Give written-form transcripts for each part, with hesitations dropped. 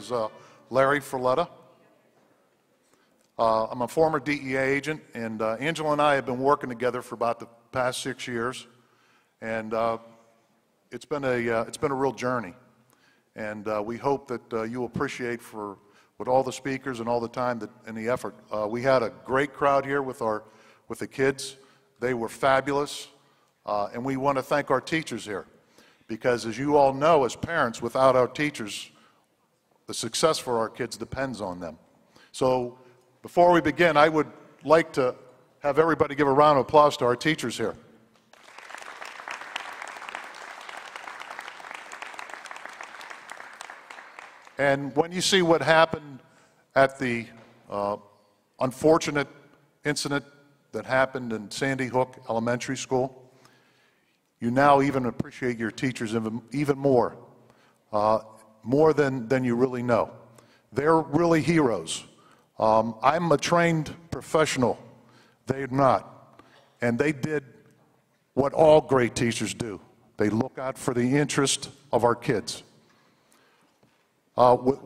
is Larry Forletta. I'm a former DEA agent, and Angela and I have been working together for about the past 6 years, and it's been a real journey. And we hope that you appreciate with all the speakers and all the time and the effort. We had a great crowd here with the kids. They were fabulous, and we want to thank our teachers here, because as you all know, as parents, without our teachers, the success for our kids depends on them. So before we begin, I would like to have everybody give a round of applause to our teachers here. And when you see what happened at the unfortunate incident that happened in Sandy Hook Elementary School, you now even appreciate your teachers even more, more than you really know. They're really heroes. I'm a trained professional. They're not. And they did what all great teachers do. They look out for the interest of our kids. Sorry?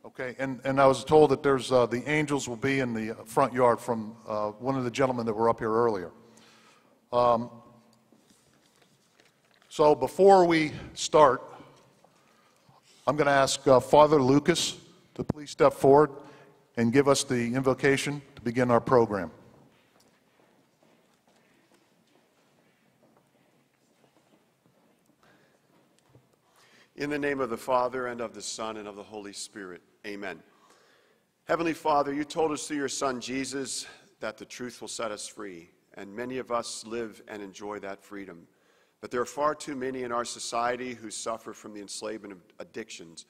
Okay, and I was told that there's the angels will be in the front yard from one of the gentlemen that were up here earlier. So before we start, I'm going to ask Father Lucas to please step forward and give us the invocation to begin our program. In the name of the Father, and of the Son, and of the Holy Spirit. Amen. Heavenly Father, you told us through your Son, Jesus, that the truth will set us free, and many of us live and enjoy that freedom. But there are far too many in our society who suffer from the enslavement of addictions.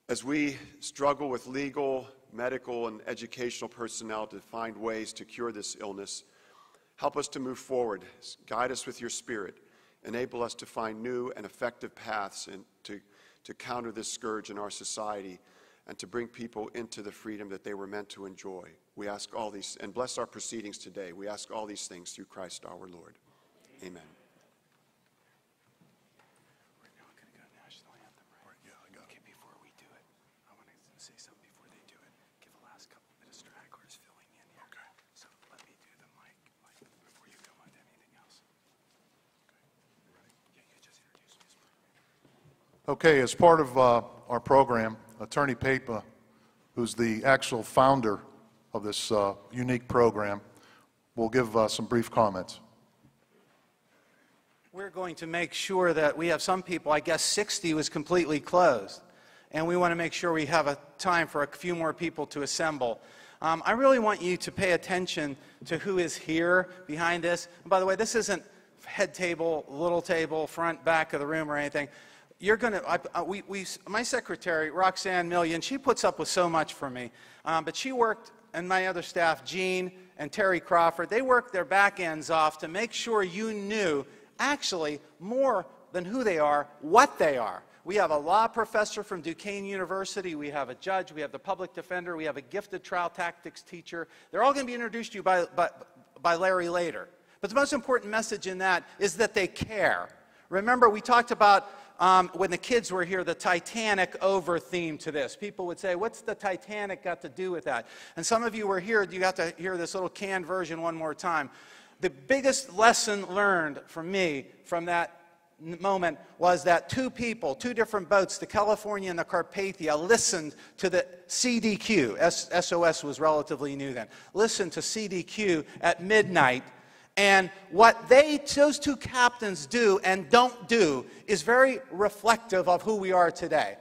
As we struggle with legal, medical, and educational personnel to find ways to cure this illness, help us to move forward. Guide us with your Spirit. Enable us to find new and effective paths and to counter this scourge in our society and to bring people into the freedom that they were meant to enjoy. We ask all these, and bless our proceedings today. We ask all these things through Christ our Lord. Amen. We're now going to go national anthem, right? Yeah, I got it. Okay, before we do it, I want to say something before they do it. Give a last couple bit of stragglers filling in here. Okay. So let me do the mic before you go on to anything else. Okay, as part of our program, Attorney Papa, who's the actual founder of this unique program, will give some brief comments. We're going to make sure that we have some people, I guess 60 was completely closed, and we want to make sure we have a time for a few more people to assemble. I really want you to pay attention to who is here behind this. And by the way, this isn't head table, little table, front, back of the room or anything. You're going to, my secretary, Roxanne Million, she puts up with so much for me, but she worked, and my other staff, Jean and Terry Crawford, they worked their back ends off to make sure you knew, actually, more than who they are, what they are. We have a law professor from Duquesne University, we have a judge, we have the public defender, we have a gifted trial tactics teacher. They're all going to be introduced to you by Larry later. But the most important message in that is that they care. Remember, we talked about when the kids were here, the Titanic over theme to this. People would say, what's the Titanic got to do with that? And some of you were here, you got to hear this little canned version one more time. The biggest lesson learned from me from that moment was that two different boats, the California and the Carpathia, listened to the CDQ. SOS was relatively new then. Listened to CDQ at midnight. And what those two captains do and don't do is very reflective of who we are today.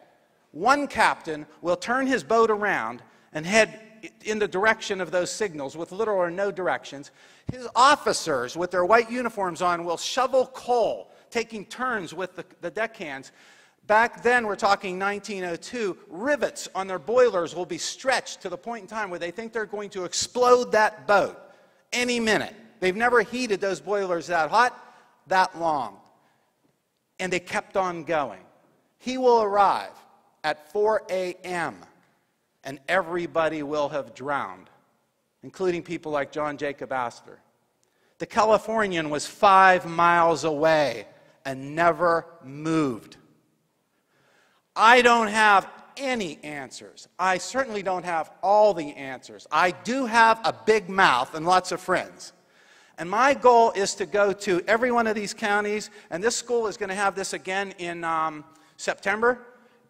One captain will turn his boat around and head in the direction of those signals with little or no directions. His officers with their white uniforms on will shovel coal, taking turns with the deckhands. Back then, we're talking 1902, rivets on their boilers will be stretched to the point in time where they think they're going to explode that boat any minute. They've never heated those boilers that hot, that long. And they kept on going. He will arrive at 4 a.m. and everybody will have drowned, including people like John Jacob Astor. The Californian was 5 miles away and never moved. I don't have any answers. I certainly don't have all the answers. I do have a big mouth and lots of friends. And my goal is to go to every one of these counties, and this school is going to have this again in September,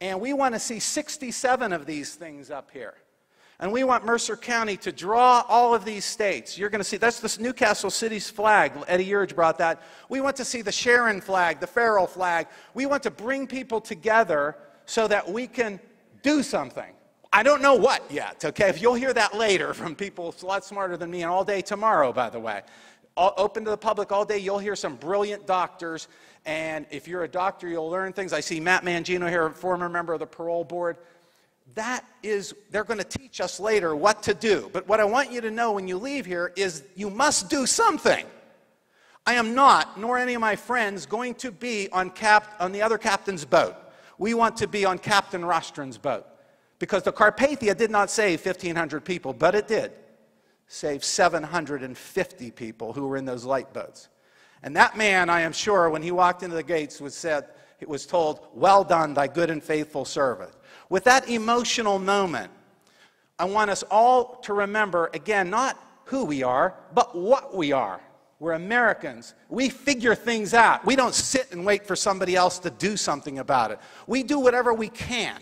and we want to see 67 of these things up here. And we want Mercer County to draw all of these states. You're going to see, that's the Newcastle City's flag. Eddie Urge brought that. We want to see the Sharon flag, the Farrell flag. We want to bring people together so that we can do something. I don't know what yet, okay? If you'll hear that later from people a lot smarter than me, and all day tomorrow, by the way. Open to the public all day. You'll hear some brilliant doctors, and if you're a doctor, you'll learn things. I see Matt Mangino here, a former member of the parole board. They're going to teach us later what to do. But what I want you to know when you leave here is you must do something. I am not, nor any of my friends, going to be on the other captain's boat. We want to be on Captain Rostron's boat. Because the Carpathia did not save 1,500 people, but it did save 750 people who were in those light boats. And that man, I am sure, when he walked into the gates, was told, "Well done, thy good and faithful servant." With that emotional moment, I want us all to remember, again, not who we are, but what we are. We're Americans. We figure things out. We don't sit and wait for somebody else to do something about it. We do whatever we can.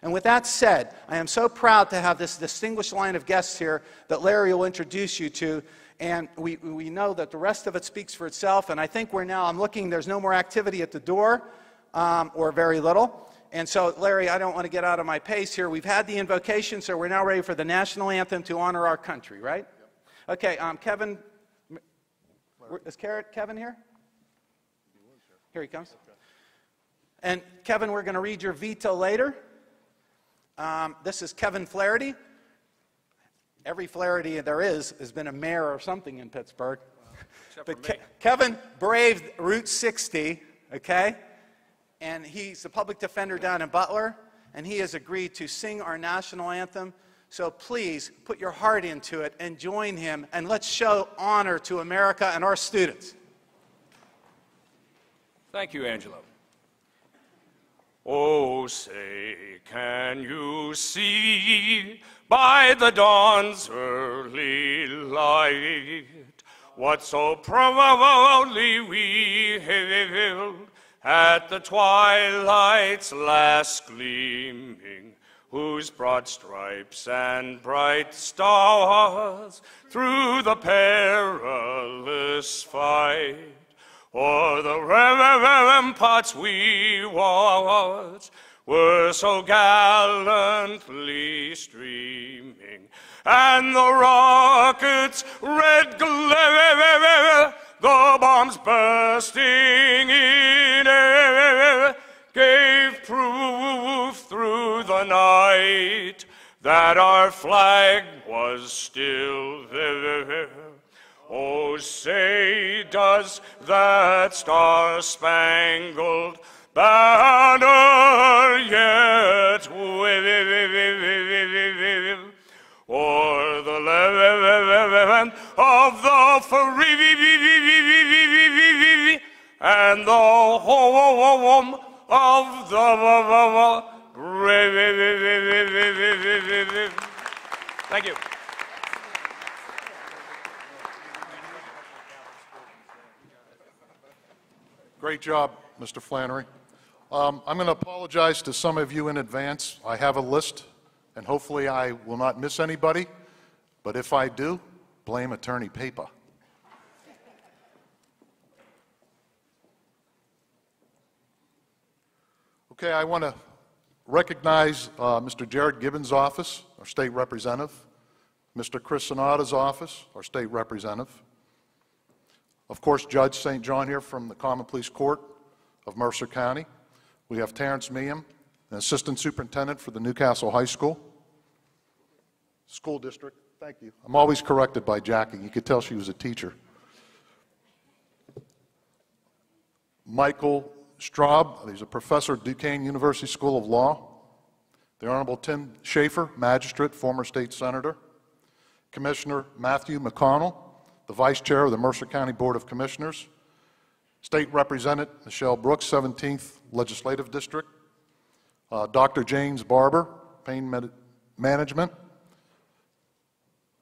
And with that said, I am so proud to have this distinguished line of guests here that Larry will introduce you to. And we know that the rest of it speaks for itself. And I think I'm looking, there's no more activity at the door, or very little. And so, Larry, I don't want to get out of my pace here. We've had the invocation, so we're now ready for the national anthem to honor our country, right? Yep. Okay, Kevin, is Kevin here? Here he comes. And Kevin, we're going to read your veto later. This is Kevin Flaherty. Every Flaherty there is has been a mayor or something in Pittsburgh. But Kevin braved Route 60, okay? And he's a public defender down in Butler, and he has agreed to sing our national anthem. So please put your heart into it and join him, and let's show honor to America and our students. Thank you, Angelo. Oh, say, can you see by the dawn's early light what so proudly we hailed at the twilight's last gleaming, whose broad stripes and bright stars through the perilous fight o'er the ramparts we watched were so gallantly streaming, and the rocket's red glare, the bombs bursting in air, gave proof through the night that our flag was still there. Oh, say, does that star-spangled banner yet wave o'er the land of the free and the home of the brave? Thank you. Great job, Mr. Flannery. I'm going to apologize to some of you in advance. I have a list, and hopefully I will not miss anybody. But if I do, blame Attorney Papa. Okay, I want to recognize Mr. Jared Gibbons' office, our state representative, Mr. Chris Sonata's office, our state representative. Of course, Judge St. John here from the Common Pleas Court of Mercer County. We have Terrence Meehan, an assistant superintendent for the Newcastle High School. School district, thank you. I'm always corrected by Jackie. You could tell she was a teacher. Michael Streib, he's a professor at Duquesne University School of Law. The Honorable Tim Schaefer, magistrate, former state senator. Commissioner Matthew McConnell, the Vice Chair of the Mercer County Board of Commissioners, State Representative Michelle Brooks, 17th Legislative District. Dr. Jon Barber, Pain Management.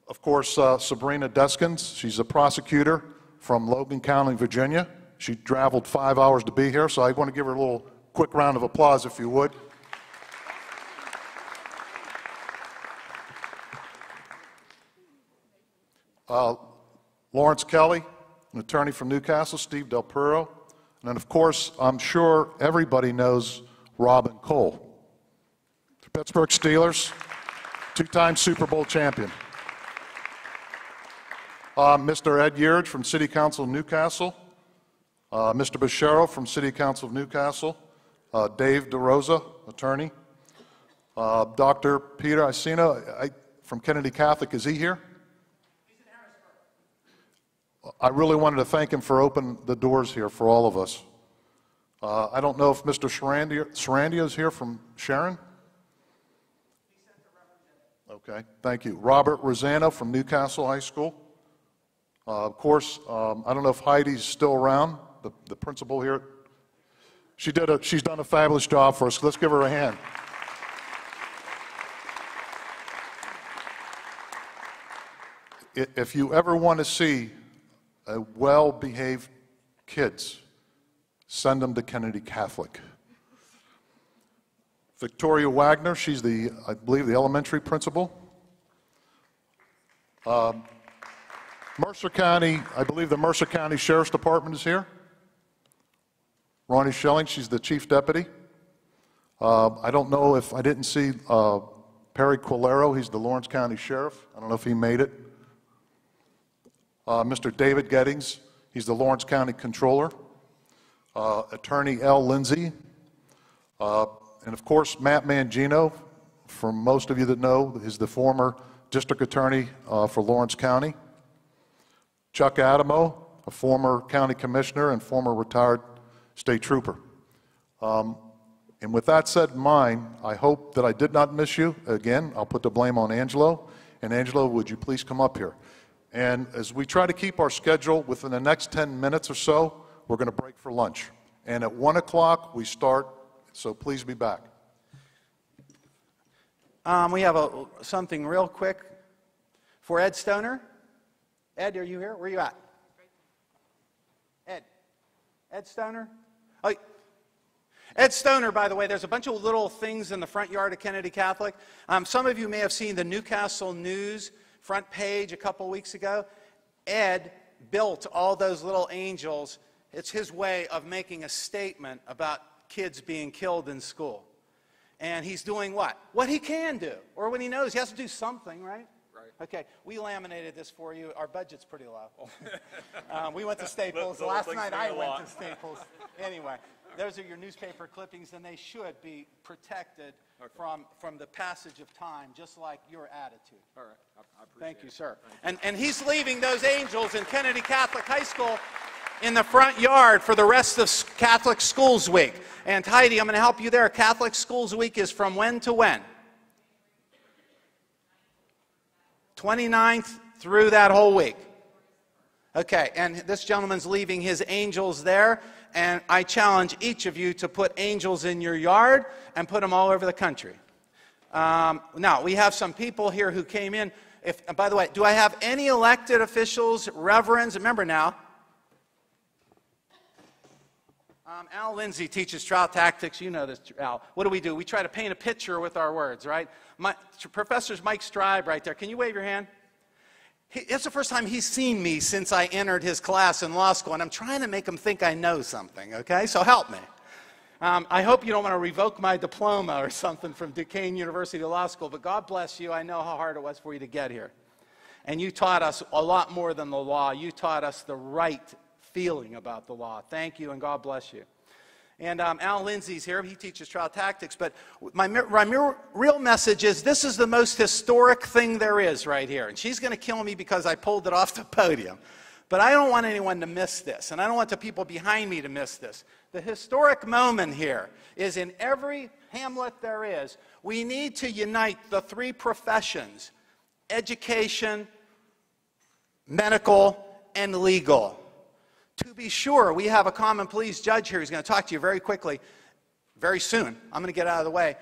Of course, Sabrina Deskins, she's a prosecutor from Logan County, Virginia. She traveled 5 hours to be here, so I want to give her a little quick round of applause, if you would. Lawrence Kelly, an attorney from Newcastle, Steve Del Puro, and then, of course, I'm sure everybody knows Robin Cole, the Pittsburgh Steelers, two-time Super Bowl champion. Mr. Ed Yearge from City Council of Newcastle, Mr. Bashero from City Council of Newcastle, Dave DeRosa, attorney, Dr. Peter Isino from Kennedy Catholic, is he here? I really wanted to thank him for opening the doors here for all of us. I don't know if Mr. Sarandia is here from Sharon. Okay, thank you. Robert Rosano from Newcastle High School. Of course, I don't know if Heidi's still around, the principal here. She's done a fabulous job for us. Let's give her a hand. If you ever want to see a well-behaved kids, send them to Kennedy Catholic. Victoria Wagner, she's I believe, the elementary principal. Mercer County, I believe the Mercer County Sheriff's Department is here. Ronnie Schelling, she's the chief deputy. I don't know if I didn't see Perry Quilero, he's the Lawrence County Sheriff. I don't know if he made it. Mr. David Gettings, he's the Lawrence County Controller. Attorney L. Lindsay. And of course, Matt Mangino, for most of you that know, is the former district attorney for Lawrence County. Chuck Adamo, a former county commissioner and former retired state trooper. And with that said in mind, I hope that I did not miss you. Again, I'll put the blame on Angelo. And Angelo, would you please come up here? And as we try to keep our schedule within the next 10 minutes or so, we're going to break for lunch. And at 1 o'clock, we start, so please be back. We have something real quick for Ed Stoner. Ed, are you here? Where are you at? Ed Stoner? Oh, Ed Stoner, by the way, there's a bunch of little things in the front yard of Kennedy Catholic. Some of you may have seen the Newcastle News front page a couple weeks ago. Ed built all those little angels. It's his way of making a statement about kids being killed in school. And he's doing what? What he can do, or when he knows he has to do something, right? Right. Okay, we laminated this for you. Our budget's pretty low. We went to Staples. Last night I went to Staples. Anyway, those are your newspaper clippings, and they should be protected from the passage of time, just like your attitude. All right. I appreciate Thank you, it. sir. Thank you. And he's leaving those angels in Kennedy Catholic High School in the front yard for the rest of Catholic Schools Week. And Heidi, I'm going to help you there. Catholic Schools Week is from when to when? 29th through that whole week. Okay, and this gentleman's leaving his angels there, and I challenge each of you to put angels in your yard and put them all over the country. Now, we have some people here who came in. By the way, do I have any elected officials, reverends? Remember now, Al Lindsay teaches trial tactics. You know this, Al. What do? We try to paint a picture with our words, right? Professor Mike Streib right there. Can you wave your hand? It's the first time he's seen me since I entered his class in law school, and I'm trying to make him think I know something, okay? So help me. I hope you don't want to revoke my diploma or something from Duquesne University Law School, but God bless you. I know how hard it was for you to get here. And you taught us a lot more than the law. You taught us the right feeling about the law. Thank you, and God bless you. And Al Lindsay's here. He teaches trial tactics. But my real message is this is the most historic thing there is right here. And she's going to kill me because I pulled it off the podium. But I don't want anyone to miss this. And I don't want the people behind me to miss this. The historic moment here is in every hamlet there is, we need to unite the three professions: education, medical, and legal, to be sure, we have a common pleas judge here who's going to talk to you very quickly, very soon. I'm going to get out of the way.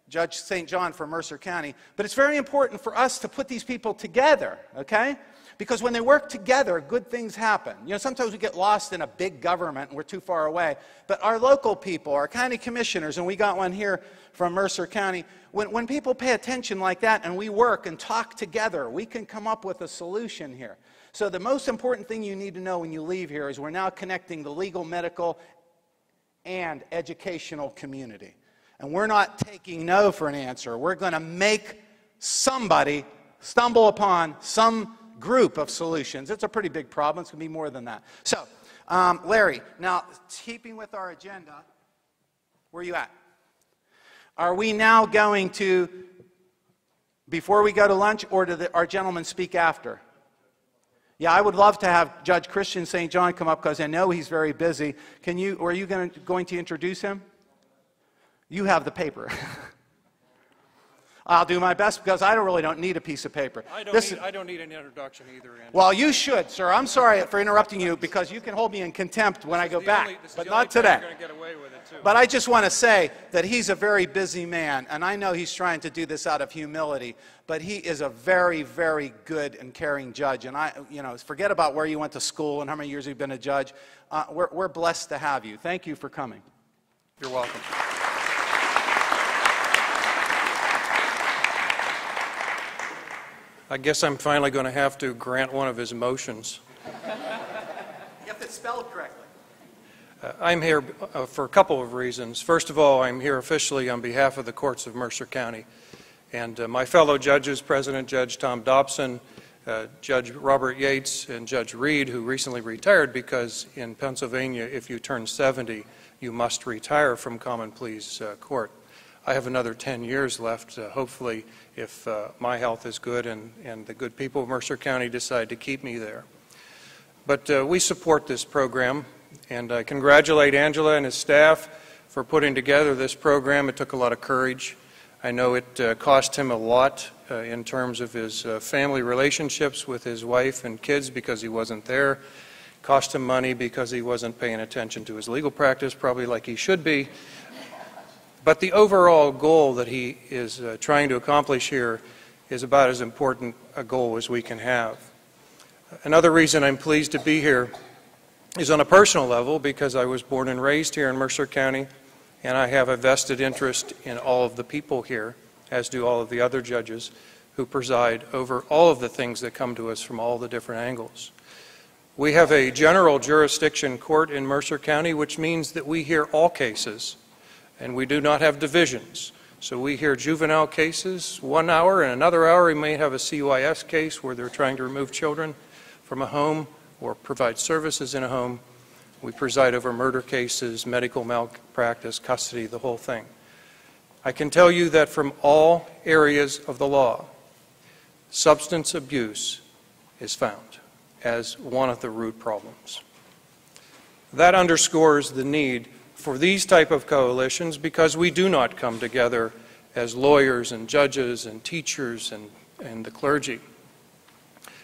Judge St. John for Mercer County. But it's very important for us to put these people together, okay? Because when they work together, good things happen. You know, sometimes we get lost in a big government and we're too far away. But our local people, our county commissioners, and we got one here from Mercer County, when people pay attention like that and we work and talk together, we can come up with a solution here. So the most important thing you need to know when you leave here is we're now connecting the legal, medical, and educational community. And we're not taking no for an answer. We're going to make somebody stumble upon some group of solutions. It's a pretty big problem. It's going to be more than that. So, Larry, now, keeping with our agenda, where are you at? Are we now going to, before we go to lunch, or do our gentlemen speak after? Yeah, I would love to have Judge Christian St. John come up because I know he's very busy. Can you, or are you going to introduce him? You have the paper. I'll do my best because I really don't need a piece of paper. I don't need an introduction either, Andy. Well, you should, sir. I'm sorry for interrupting you because you can hold me in contempt when I go back, but not today. You're going to get away with it too. But I just want to say that he's a very busy man, and I know he's trying to do this out of humility, but he is a very, very good and caring judge. And forget about where you went to school and how many years you've been a judge. We're blessed to have you. Thank you for coming. You're welcome. I guess I'm finally going to have to grant one of his motions. You have to spell it correctly. I'm here for a couple of reasons. First of all, I'm here officially on behalf of the courts of Mercer County. And my fellow judges, President Judge Tom Dobson, Judge Robert Yates, and Judge Reed, who recently retired because in Pennsylvania, if you turn 70, you must retire from common pleas court. I have another 10 years left, hopefully, if my health is good and the good people of Mercer County decide to keep me there. But we support this program, and I congratulate Angela and his staff for putting together this program. It took a lot of courage. I know it cost him a lot in terms of his family relationships with his wife and kids because he wasn't there. It cost him money because he wasn't paying attention to his legal practice, probably like he should be. But the overall goal that he is trying to accomplish here is about as important a goal as we can have. Another reason I'm pleased to be here is on a personal level because I was born and raised here in Mercer County, and I have a vested interest in all of the people here, as do all of the other judges who preside over all of the things that come to us from all the different angles. We have a general jurisdiction court in Mercer County, which means that we hear all cases. And we do not have divisions. So we hear juvenile cases 1 hour, and another hour we may have a CYS case where they're trying to remove children from a home or provide services in a home. We preside over murder cases, medical malpractice, custody, the whole thing. I can tell you that from all areas of the law, substance abuse is found as one of the root problems. That underscores the need for these type of coalitions because we do not come together as lawyers and judges and teachers and the clergy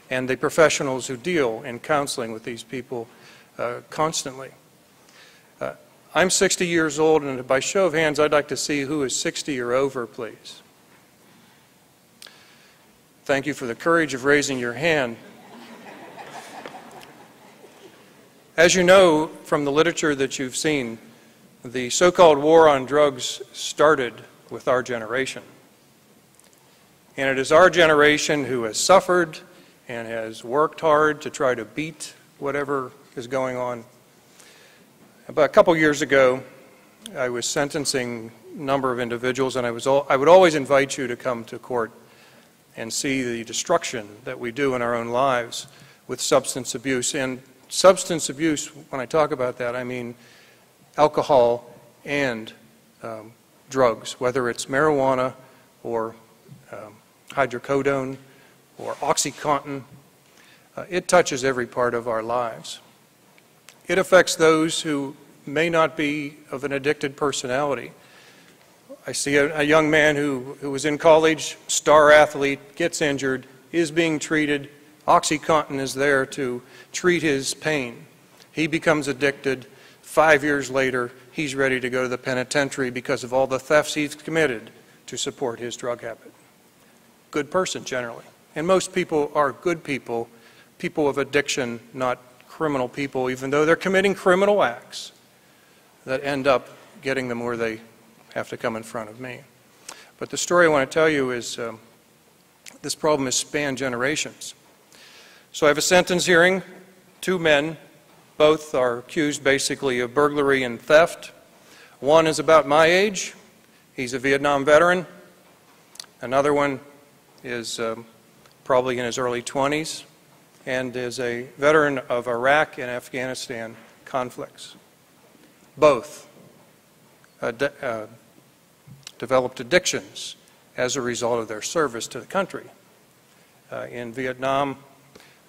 and the professionals who deal in counseling with these people constantly. I'm 60 years old, and by show of hands, I'd like to see who is 60 or over, please. Thank you for the courage of raising your hand. As you know from the literature that you've seen, the so-called war on drugs started with our generation. And it is our generation who has suffered and has worked hard to try to beat whatever is going on. About a couple years ago, I was sentencing a number of individuals, and I would always invite you to come to court and see the destruction that we do in our own lives with substance abuse. And substance abuse, when I talk about that, I mean alcohol and drugs, whether it's marijuana or hydrocodone or OxyContin. It touches every part of our lives. It affects those who may not be of an addicted personality. I see a young man who was in college, star athlete, gets injured, is being treated. OxyContin is there to treat his pain. He becomes addicted. 5 years later, he's ready to go to the penitentiary because of all the thefts he's committed to support his drug habit. Good person, generally. And most people are good people, people of addiction, not criminal people, even though they're committing criminal acts that end up getting them where they have to come in front of me. But the story I want to tell you is this problem has spanned generations. So I have a sentence hearing, 2 men. Both are accused basically of burglary and theft. One is about my age. He's a Vietnam veteran. Another one is probably in his early 20s and is a veteran of Iraq and Afghanistan conflicts. Both developed addictions as a result of their service to the country. In Vietnam,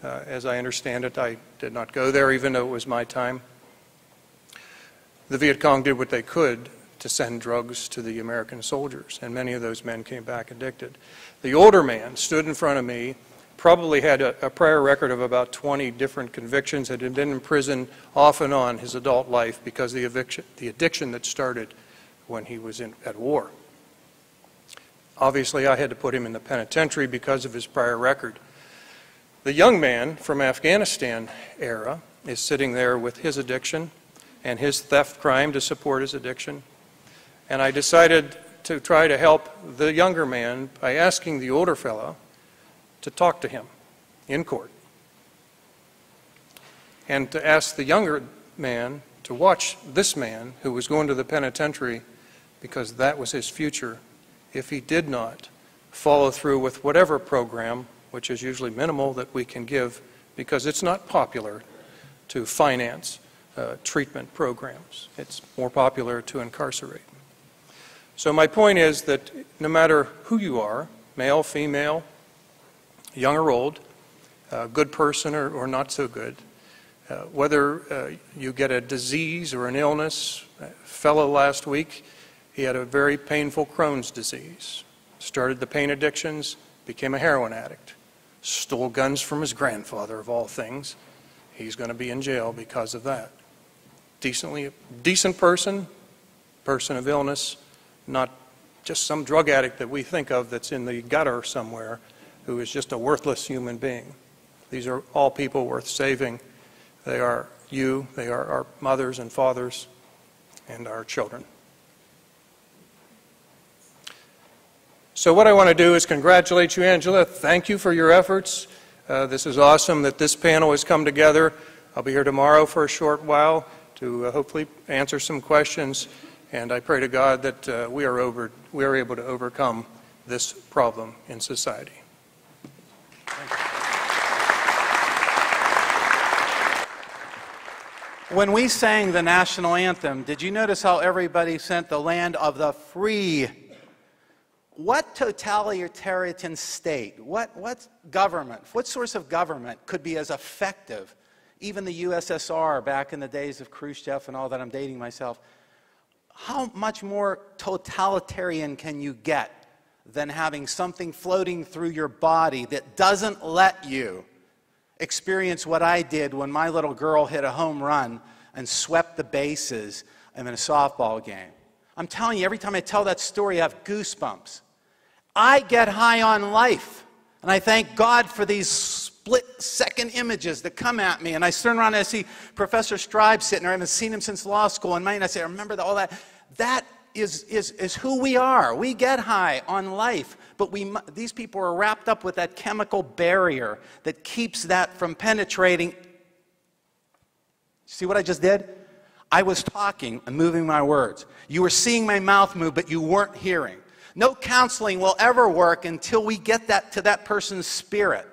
as I understand it, I did not go there even though it was my time. The Viet Cong did what they could to send drugs to the American soldiers, and many of those men came back addicted. The older man stood in front of me, probably had a prior record of about 20 different convictions, had been in prison off and on his adult life because of the addiction that started when he was at war. Obviously, I had to put him in the penitentiary because of his prior record. The young man from Afghanistan era is sitting there with his addiction and his theft crime to support his addiction. And I decided to try to help the younger man by asking the older fellow to talk to him in court. And to ask the younger man to watch this man who was going to the penitentiary because that was his future if he did not follow through with whatever program, which is usually minimal, that we can give because it's not popular to finance treatment programs. It's more popular to incarcerate. So my point is that no matter who you are, male, female, young or old, good person or not so good, whether you get a disease or an illness, a fellow last week, he had a very painful Crohn's disease, started the pain addictions, became a heroin addict, stole guns from his grandfather of all things. He's going to be in jail because of that. Decent person of illness, not just some drug addict that we think of that's in the gutter somewhere who is just a worthless human being. These are all people worth saving. They are you, they are our mothers and fathers and our children. So what I want to do is congratulate you, Angela. Thank you for your efforts. This is awesome that this panel has come together. I'll be here tomorrow for a short while to hopefully answer some questions. And I pray to God that we are able to overcome this problem in society. When we sang the national anthem, did you notice how everybody sent the land of the free? What totalitarian state, what government, what source of government could be as effective, even the USSR back in the days of Khrushchev and all that, I'm dating myself, how much more totalitarian can you get than having something floating through your body that doesn't let you experience what I did when my little girl hit a home run and swept the bases in a softball game? I'm telling you, every time I tell that story, I have goosebumps. I get high on life, and I thank God for these split-second images that come at me, and I turn around and I see Professor Streib sitting there. I haven't seen him since law school, and I say, I remember all that. That is who we are. We get high on life, but these people are wrapped up with that chemical barrier that keeps that from penetrating. See what I just did? I was talking and moving my words. You were seeing my mouth move, but you weren't hearing. No counseling will ever work until we get that to that person's spirit.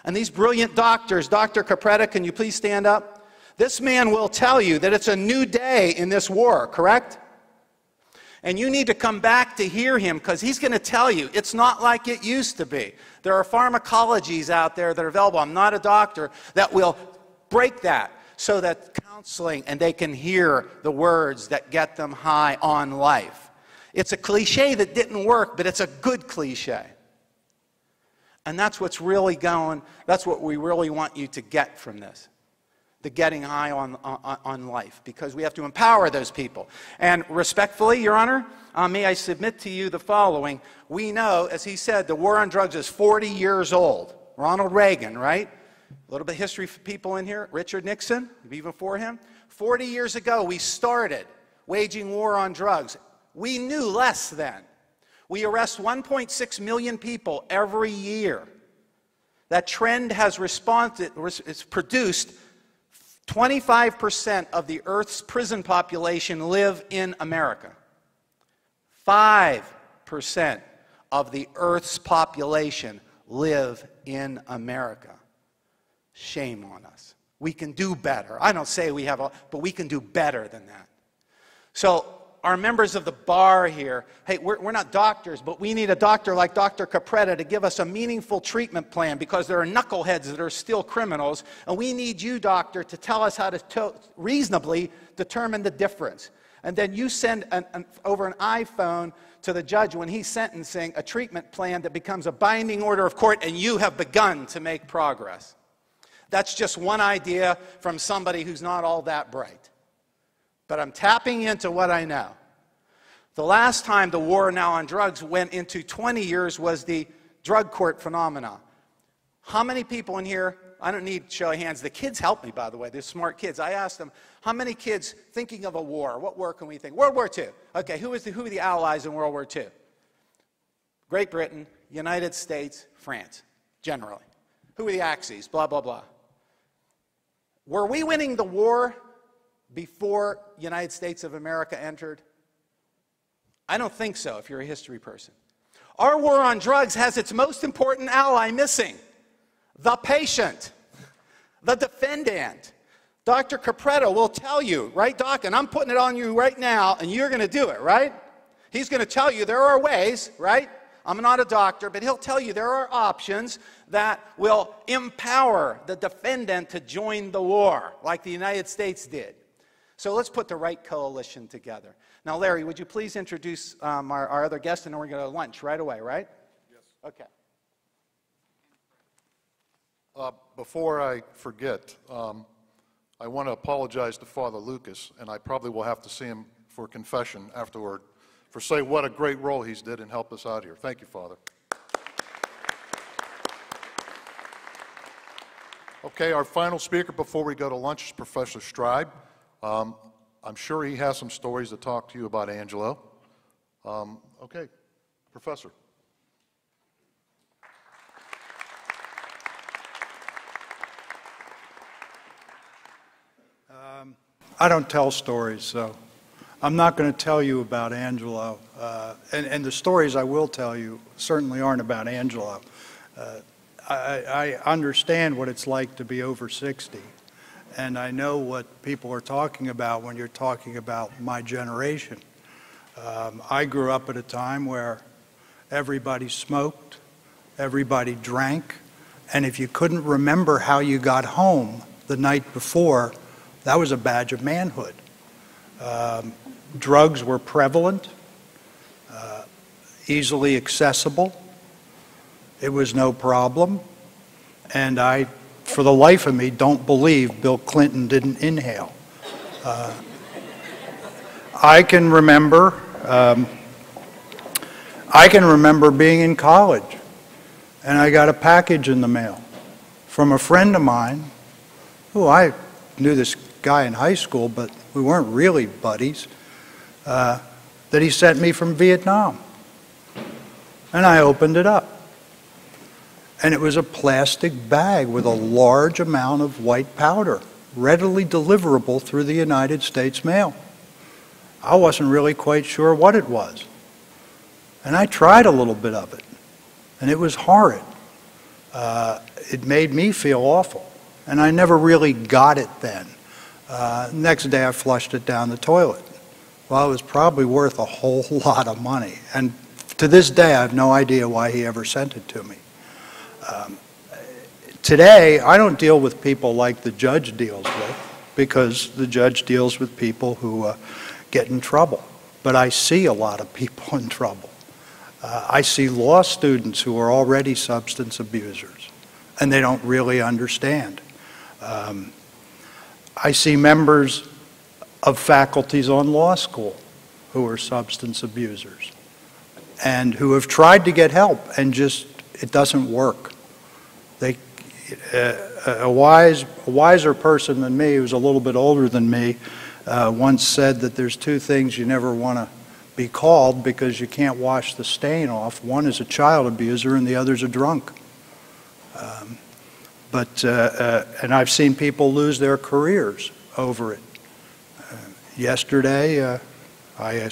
And these brilliant doctors, Dr. Capretto, can you please stand up? This man will tell you that it's a new day in this war, correct? And you need to come back to hear him because he's going to tell you it's not like it used to be. There are pharmacologies out there that are available. I'm not a doctor that will break that so that counseling and they can hear the words that get them high on life. It's a cliche that didn't work, but it's a good cliche. And that's what's really going, that's what we really want you to get from this. the getting high on life, because we have to empower those people. And respectfully, Your Honor, may I submit to you the following. We know, as he said, the war on drugs is 40 years old. Ronald Reagan, right? A little bit of history for people in here. Richard Nixon, even before him. 40 years ago, we started waging war on drugs. We knew less then. We arrest 1.6 million people every year. That trend has it's produced 25% of the Earth's prison population live in America. 5% of the Earth's population live in America. Shame on us. We can do better. I don't say we have, but we can do better than that. So our members of the bar here, hey, we're not doctors, but we need a doctor like Dr. Capretto to give us a meaningful treatment plan, because there are knuckleheads that are still criminals, and we need you, doctor, to tell us how to reasonably determine the difference. And then you send over an iPhone to the judge when he's sentencing a treatment plan that becomes a binding order of court, and you have begun to make progress. That's just one idea from somebody who's not all that bright. But I'm tapping into what I know. The last time the war now on drugs went into 20 years was the drug court phenomenon. How many people in here, I don't need show of hands, the kids help me, by the way, they're smart kids. I asked them, how many kids thinking of a war, what war can we think? World War II. Okay, who are the allies in World War II? Great Britain, United States, France, generally. Who are the axes? Blah, blah, blah. Were we winning the war before United States of America entered? I don't think so, if you're a history person. Our war on drugs has its most important ally missing: the patient, the defendant. Dr. Capretto will tell you, right, Doc? And I'm putting it on you right now, and you're going to do it, right? He's going to tell you there are ways, right? I'm not a doctor, but he'll tell you there are options that will empower the defendant to join the war, like the United States did. So let's put the right coalition together. Now, Larry, would you please introduce our other guest, and then we're going to lunch right away, right? Yes. Okay. Before I forget, I want to apologize to Father Lucas, and I probably will have to see him for confession afterward, for saying what a great role he's did and help us out here. Thank you, Father. Okay, our final speaker before we go to lunch is Professor Streib. I'm sure he has some stories to talk to you about Angelo. Okay, Professor. I don't tell stories, so I'm not going to tell you about Angelo. And the stories I will tell you certainly aren't about Angelo. I understand what it's like to be over 60. And I know what people are talking about when you're talking about my generation. I grew up at a time where everybody smoked, everybody drank, and if you couldn't remember how you got home the night before, that was a badge of manhood. Drugs were prevalent, easily accessible. It was no problem. And I, for the life of me, don't believe Bill Clinton didn't inhale. I can remember being in college, and I got a package in the mail from a friend of mine who I knew this guy in high school, but we weren't really buddies, that he sent me from Vietnam. And I opened it up. And it was a plastic bag with a large amount of white powder, readily deliverable through the United States mail. I wasn't really quite sure what it was. And I tried a little bit of it, and it was horrid. It made me feel awful, and I never really got it then. Next day I flushed it down the toilet. Well, it was probably worth a whole lot of money, and to this day I have no idea why he ever sent it to me. Today, I don't deal with people like the judge deals with, because the judge deals with people who get in trouble. But I see a lot of people in trouble. I see law students who are already substance abusers, and they don't really understand. I see members of faculties on law school who are substance abusers and who have tried to get help and just, it doesn't work. A wiser person than me, who's a little bit older than me, once said that there's two things you never want to be called because you can't wash the stain off. One is a child abuser and the other's a drunk. And I've seen people lose their careers over it. Yesterday, I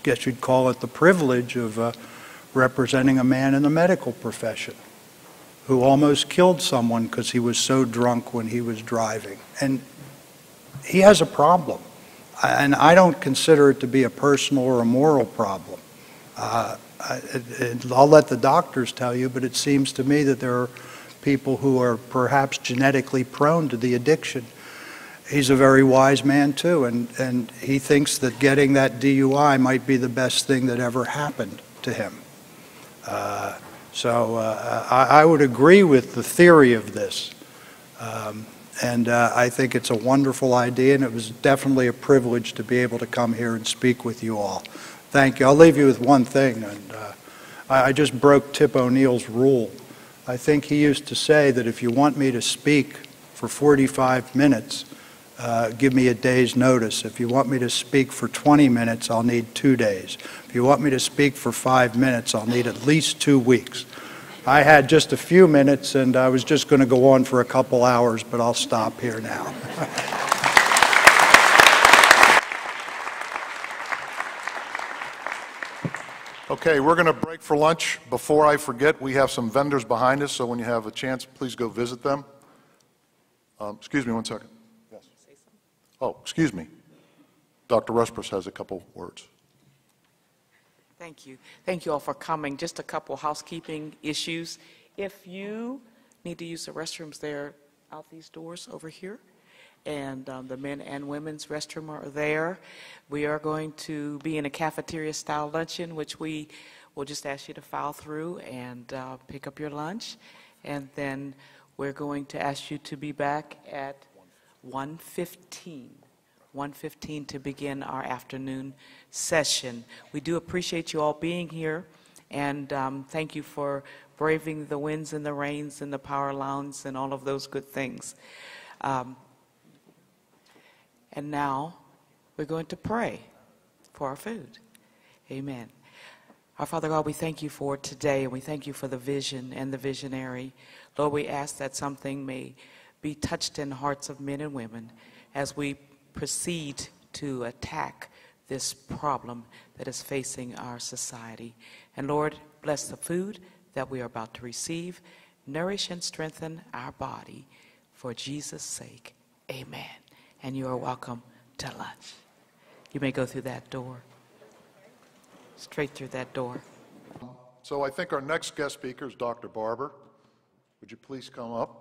guess you'd call it the privilege of representing a man in the medical profession who almost killed someone because he was so drunk when he was driving. And he has a problem. And I don't consider it to be a personal or a moral problem. I'll let the doctors tell you, but it seems to me that there are people who are perhaps genetically prone to the addiction. He's a very wise man too, and he thinks that getting that DUI might be the best thing that ever happened to him. I would agree with the theory of this. I think it's a wonderful idea, and it was definitely a privilege to be able to come here and speak with you all. Thank you. I'll leave you with one thing. I just broke Tip O'Neill's rule. I think he used to say that if you want me to speak for 45 minutes, give me a day's notice. If you want me to speak for 20 minutes, I'll need 2 days. If you want me to speak for 5 minutes, I'll need at least 2 weeks. I had just a few minutes, and I was just going to go on for a couple hours, but I'll stop here now. Okay, we're going to break for lunch. Before I forget, we have some vendors behind us, so when you have a chance, please go visit them. Excuse me one second. Yes. Oh, excuse me. Dr. Rusprus has a couple words. Thank you. Thank you all for coming. Just a couple housekeeping issues. If you need to use the restrooms, they're out these doors over here. And the men and women's restroom are there. We are going to be in a cafeteria-style luncheon, which we will just ask you to file through and pick up your lunch. And then we're going to ask you to be back at 1:15 to begin our afternoon session. We do appreciate you all being here, and thank you for braving the winds and the rains and the power lines and all of those good things. And now we're going to pray for our food. Amen. Our Father God, we thank you for today, and we thank you for the vision and the visionary. Lord, we ask that something may be touched in the hearts of men and women as we proceed to attack this problem that is facing our society. And Lord, bless the food that we are about to receive. Nourish and strengthen our body for Jesus' sake. Amen. And you are welcome to lunch. You may go through that door. Straight through that door. So I think our next guest speaker is Dr. Barber. Would you please come up?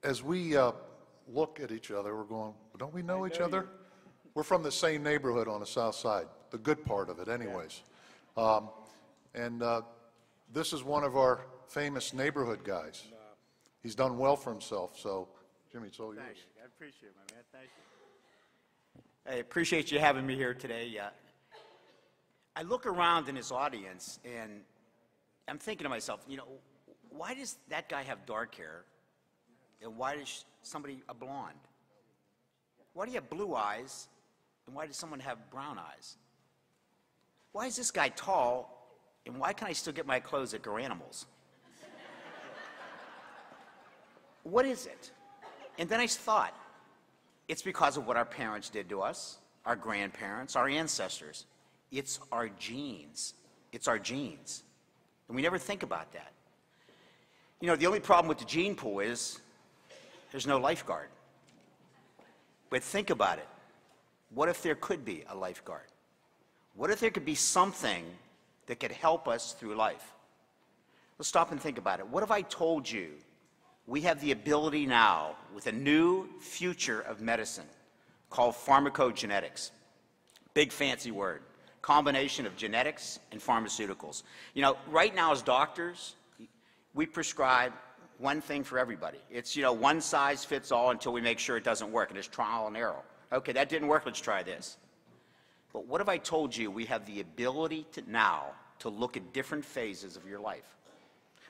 As we look at each other, we're going, don't we know each other? We're from the same neighborhood on the south side, the good part of it anyways. This is one of our famous neighborhood guys. He's done well for himself, so Jimmy, it's all yours. Thank you. I appreciate it, my man. Thank you. I appreciate you having me here today. I look around in this audience, and I'm thinking to myself, you know, why does that guy have dark hair, and why does somebody a blonde? Why do you have blue eyes, and why does someone have brown eyes? Why is this guy tall, and why can I still get my clothes at Garanimals? What is it? And then I thought, it's because of what our parents did to us, our grandparents, our ancestors. It's our genes. It's our genes. And we never think about that. You know, the only problem with the gene pool is there's no lifeguard. But think about it. What if there could be a lifeguard? What if there could be something that could help us through life? Let's stop and think about it. What if I told you we have the ability now with a new future of medicine called pharmacogenetics. Big fancy word. Combination of genetics and pharmaceuticals. You know, right now as doctors, we prescribe one thing for everybody. It's, you know, one size fits all until we make sure it doesn't work, and it's trial and error. Okay, that didn't work, let's try this. But what if I told you we have the ability now to look at different phases of your life?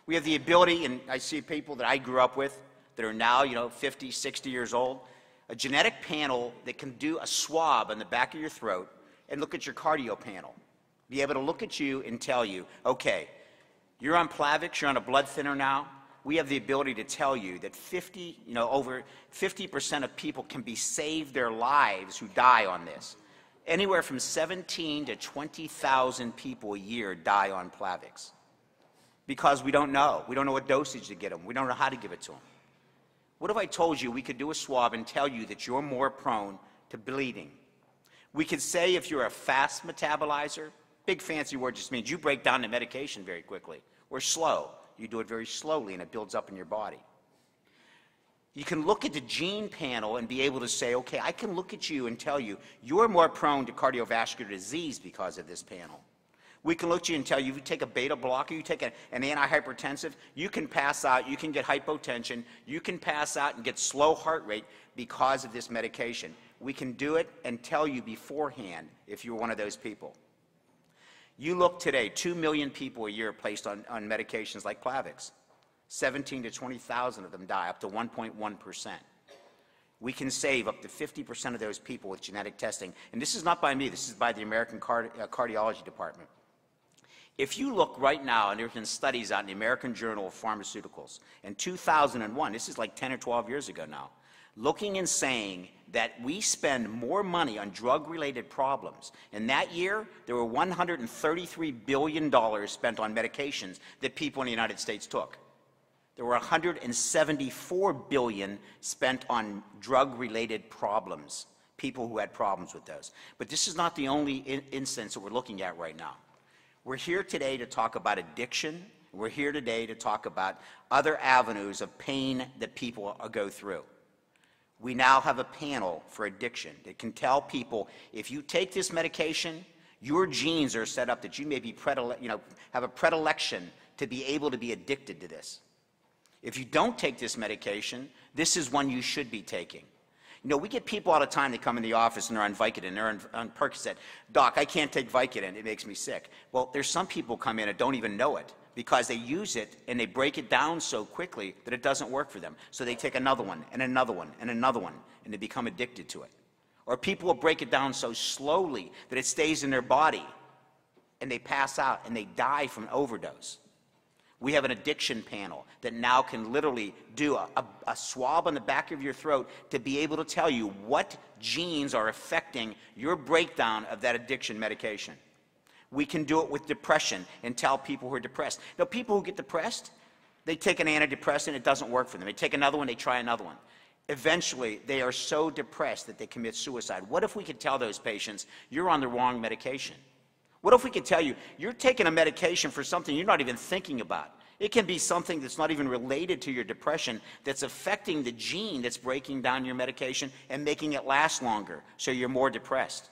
We have the ability, and I see people that I grew up with that are now, you know, 50, 60 years old, a genetic panel that can do a swab on the back of your throat and look at your cardio panel. Be able to look at you and tell you, okay, you're on Plavix, you're on a blood thinner now. We have the ability to tell you that over 50% of people can be saved their lives who die on this. Anywhere from 17 to 20,000 people a year die on Plavix because we don't know. We don't know what dosage to get them. We don't know how to give it to them. What if I told you we could do a swab and tell you that you're more prone to bleeding? We could say if you're a fast metabolizer, big fancy word just means you break down the medication very quickly, or slow. You do it very slowly and it builds up in your body. You can look at the gene panel and be able to say, okay, I can look at you and tell you you're more prone to cardiovascular disease because of this panel. We can look at you and tell you if you take a beta blocker, you take an antihypertensive, you can pass out, you can get hypotension, you can pass out and get slow heart rate because of this medication. We can do it and tell you beforehand if you're one of those people. You look today, 2 million people a year are placed on medications like Plavix. 17 to 20,000 of them die, up to 1.1%. We can save up to 50% of those people with genetic testing. And this is not by me, this is by the American Cardiology Department. If you look right now, and there have been studies out in the American Journal of Pharmaceuticals, in 2001, this is like 10 or 12 years ago now, looking and saying that we spend more money on drug-related problems. In that year, there were $133 billion spent on medications that people in the United States took. There were $174 billion spent on drug-related problems, people who had problems with those. But this is not the only instance that we're looking at right now. We're here today to talk about addiction. We're here today to talk about other avenues of pain that people go through. We now have a panel for addiction that can tell people if you take this medication, your genes are set up that you may be have a predilection to be able to be addicted to this. If you don't take this medication, this is one you should be taking. You know, we get people all the time that come in the office and they're on Vicodin, they're on Percocet. Doc, I can't take Vicodin, it makes me sick. Well, there's some people come in and don't even know it because they use it and they break it down so quickly that it doesn't work for them. So they take another one and another one and another one and they become addicted to it. Or people will break it down so slowly that it stays in their body and they pass out and they die from an overdose. We have an addiction panel that now can literally do a swab on the back of your throat to be able to tell you what genes are affecting your breakdown of that addiction medication. We can do it with depression and tell people who are depressed. Now, people who get depressed, they take an antidepressant, it doesn't work for them. They take another one, they try another one. Eventually, they are so depressed that they commit suicide. What if we could tell those patients, you're on the wrong medication? What if we could tell you, you're taking a medication for something you're not even thinking about? It can be something that's not even related to your depression that's affecting the gene that's breaking down your medication and making it last longer, so you're more depressed.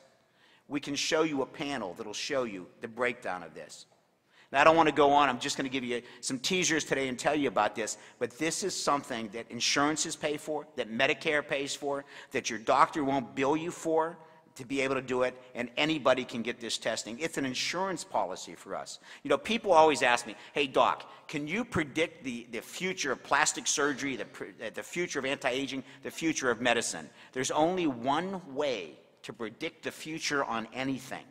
We can show you a panel that'll show you the breakdown of this. Now, I don't want to go on. I'm just going to give you some teasers today and tell you about this, but this is something that insurances pay for, that Medicare pays for, that your doctor won't bill you for, to be able to do it, and anybody can get this testing. It's an insurance policy for us. You know, people always ask me, hey, Doc, can you predict the future of plastic surgery, the future of anti-aging, the future of medicine? There's only one way to predict the future on anything,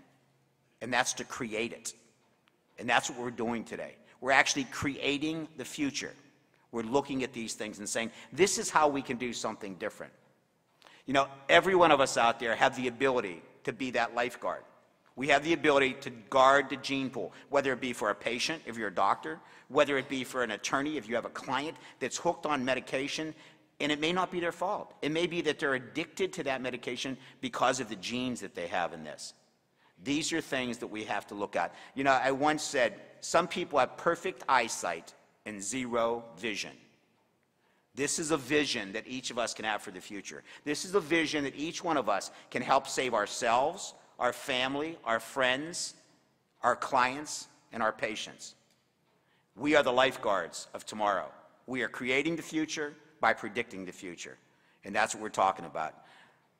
and that's to create it. And that's what we're doing today. We're actually creating the future. We're looking at these things and saying, this is how we can do something different. You know, every one of us out there have the ability to be that lifeguard. We have the ability to guard the gene pool, whether it be for a patient, if you're a doctor, whether it be for an attorney, if you have a client that's hooked on medication, and it may not be their fault. It may be that they're addicted to that medication because of the genes that they have in this. These are things that we have to look at. You know, I once said, some people have perfect eyesight and zero vision. This is a vision that each of us can have for the future. This is a vision that each one of us can help save ourselves, our family, our friends, our clients, and our patients. We are the lifeguards of tomorrow. We are creating the future by predicting the future. And that's what we're talking about.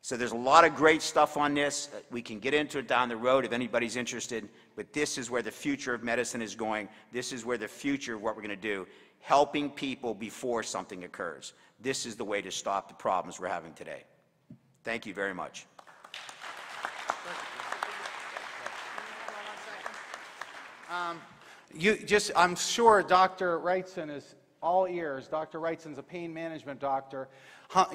So there's a lot of great stuff on this. We can get into it down the road if anybody's interested. But this is where the future of medicine is going. This is where the future of what we're going to do. Helping people before something occurs. This is the way to stop the problems we're having today. Thank you very much. I'm sure Dr. Wrightson is all ears. Dr. Wrightson's a pain management doctor.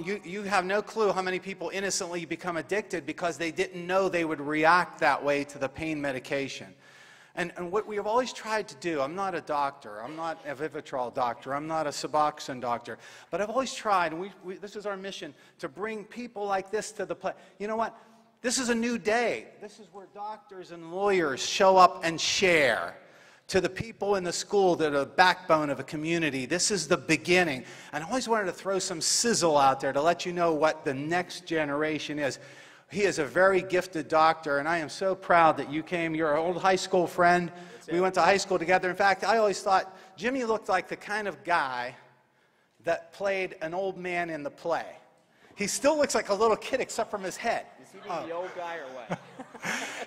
You have no clue how many people innocently become addicted because they didn't know they would react that way to the pain medication. And what we have always tried to do, I'm not a doctor, I'm not a Vivitrol doctor, I'm not a Suboxone doctor, but I've always tried, and this is our mission, to bring people like this to the play. You know what? This is a new day. This is where doctors and lawyers show up and share. To the people in the school that are the backbone of a community, this is the beginning. And I always wanted to throw some sizzle out there to let you know what the next generation is. He is a very gifted doctor, and I am so proud that you came. You're an old high school friend. We went to high school together. In fact, I always thought Jimmy looked like the kind of guy that played an old man in the play. He still looks like a little kid except from his head. Is he being the old guy or what?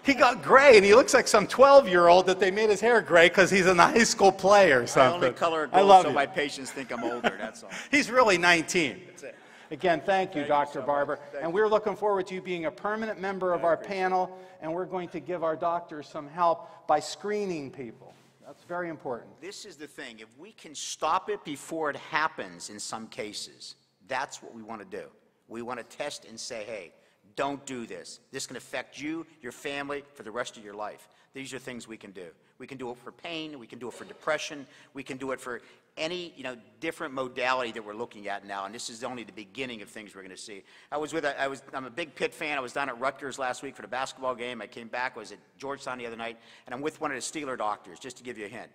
He got gray, and he looks like some 12-year-old that they made his hair gray because he's in a high school play or something. I only color it gold so my patients think I'm older, that's all. He's really 19. That's it. Again, thank you, Dr. Barber. And we're looking forward to you being a permanent member of our panel, and we're going to give our doctors some help by screening people. That's very important. This is the thing. If we can stop it before it happens in some cases, that's what we want to do. We want to test and say, hey, don't do this. This can affect you, your family, for the rest of your life. These are things we can do. We can do it for pain. We can do it for depression. We can do it for any, different modality that we're looking at now. And this is only the beginning of things we're going to see. I'm a big Pitt fan. I was down at Rutgers last week for the basketball game. I came back. I was at Georgetown the other night. And I'm with one of the Steeler doctors, just to give you a hint.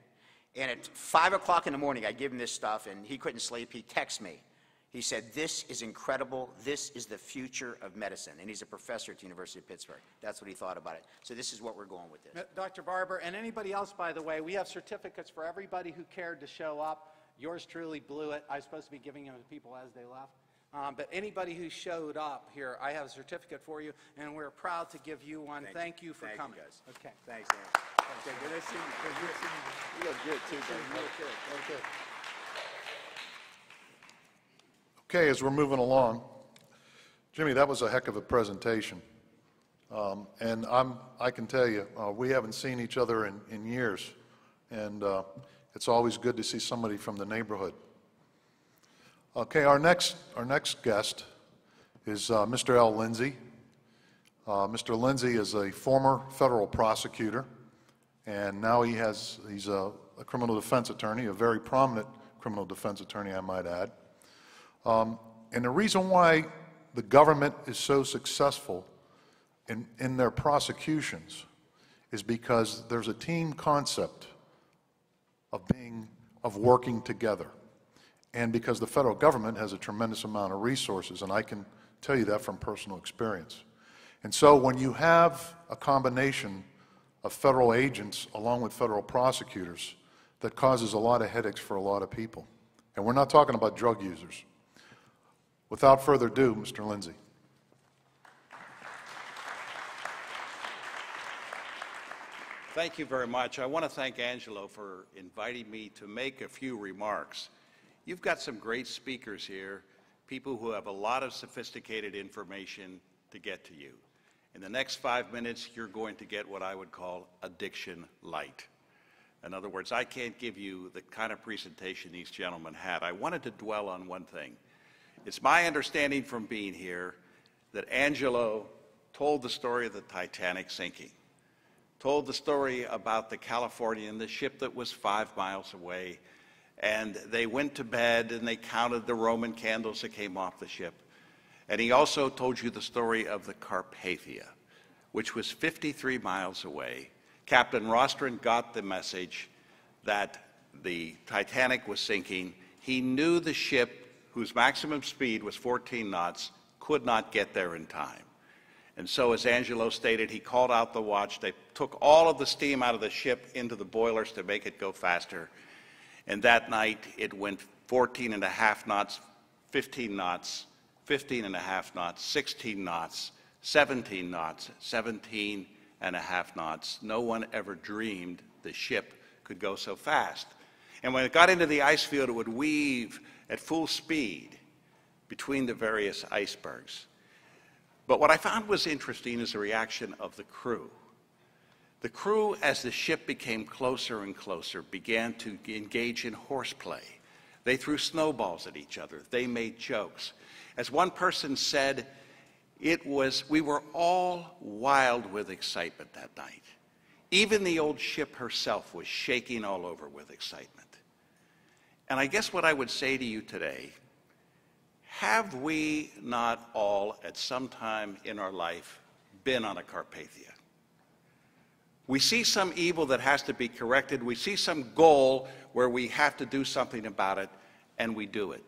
And at 5 o'clock in the morning, I give him this stuff, and he couldn't sleep. He texts me. He said, this is incredible. This is the future of medicine. And he's a professor at the University of Pittsburgh. That's what he thought about it. So this is what we're going with this. Dr. Barber, and anybody else, by the way, we have certificates for everybody who cared to show up. Yours truly blew it. I was supposed to be giving them to people as they left. But anybody who showed up here, I have a certificate for you, and we're proud to give you one. Thank you for coming. You guys. Okay. Thanks, Dan. Okay, good to see you. You look good, too, Dan. You look good. Okay. Okay, as we're moving along, Jimmy, that was a heck of a presentation. And I can tell you, we haven't seen each other in years. And it's always good to see somebody from the neighborhood. Okay, our next guest is Mr. L. Lindsay. Mr. Lindsay is a former federal prosecutor, and now he's a criminal defense attorney, a very prominent criminal defense attorney, I might add. And the reason why the government is so successful in their prosecutions is because there's a team concept of working together. And because the federal government has a tremendous amount of resources, and I can tell you that from personal experience. And so when you have a combination of federal agents along with federal prosecutors, that causes a lot of headaches for a lot of people. And we're not talking about drug users. Without further ado, Mr. Lindsay. Thank you very much. I want to thank Angelo for inviting me to make a few remarks. You've got some great speakers here, people who have a lot of sophisticated information to get to you. In the next 5 minutes, you're going to get what I would call addiction light. In other words, I can't give you the kind of presentation these gentlemen had. I wanted to dwell on one thing. It's my understanding from being here that Angelo told the story of the Titanic sinking, told the story about the Californian, the ship that was 5 miles away, and they went to bed and they counted the Roman candles that came off the ship. And he also told you the story of the Carpathia, which was 53 miles away. Captain Rostron got the message that the Titanic was sinking. He knew the ship whose maximum speed was 14 knots, could not get there in time. And so, as Angelo stated, he called out the watch. They took all of the steam out of the ship into the boilers to make it go faster. And that night, it went 14 and a half knots, 15 knots, 15 and a half knots, 16 knots, 17 knots, 17 and a half knots. No one ever dreamed the ship could go so fast. And when it got into the ice field, it would weave at full speed between the various icebergs. But what I found was interesting is the reaction of the crew. The crew, as the ship became closer and closer, began to engage in horseplay. They threw snowballs at each other. They made jokes. As one person said, we were all wild with excitement that night. Even the old ship herself was shaking all over with excitement. And I guess what I would say to you today, have we not all at some time in our life been on a Carpathia? We see some evil that has to be corrected. We see some goal where we have to do something about it, and we do it.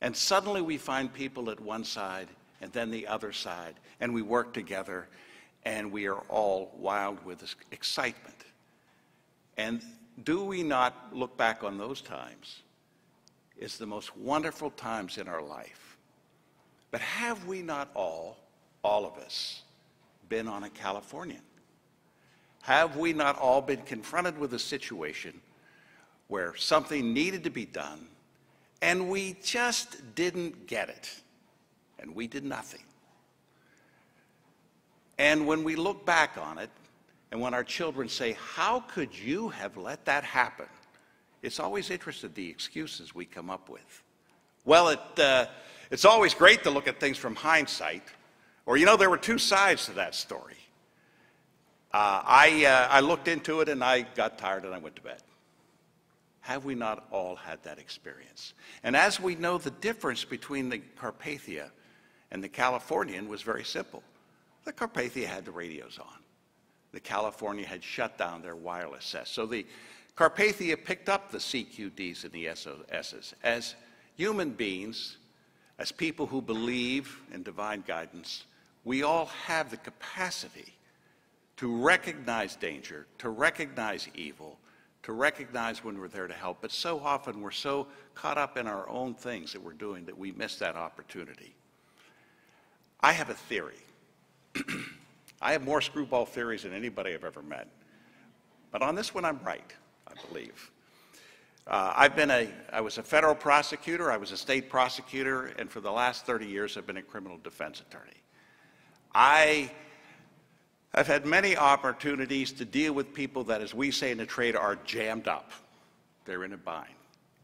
And suddenly we find people at one side and then the other side, and we work together, and we are all wild with excitement. And do we not look back on those times as the most wonderful times in our life? But have we not all of us, been on a Californian? Have we not all been confronted with a situation where something needed to be done and we just didn't get it and we did nothing? And when we look back on it and when our children say, how could you have let that happen? It's always interesting the excuses we come up with. Well, it's always great to look at things from hindsight. Or, there were two sides to that story. I looked into it and I got tired and I went to bed. Have we not all had that experience? And as we know, the difference between the Carpathia and the Californian was very simple. The Carpathia had the radios on. The California had shut down their wireless sets. So the Carpathia picked up the CQDs and the SOSs. As human beings, as people who believe in divine guidance, we all have the capacity to recognize danger, to recognize evil, to recognize when we're there to help. But so often we're so caught up in our own things that we're doing that we miss that opportunity. I have a theory. I have more screwball theories than anybody I've ever met. But on this one, I'm right, I believe. I was a federal prosecutor, I was a state prosecutor, and for the last 30 years, I've been a criminal defense attorney. I've had many opportunities to deal with people that, as we say in the trade, are jammed up. They're in a bind.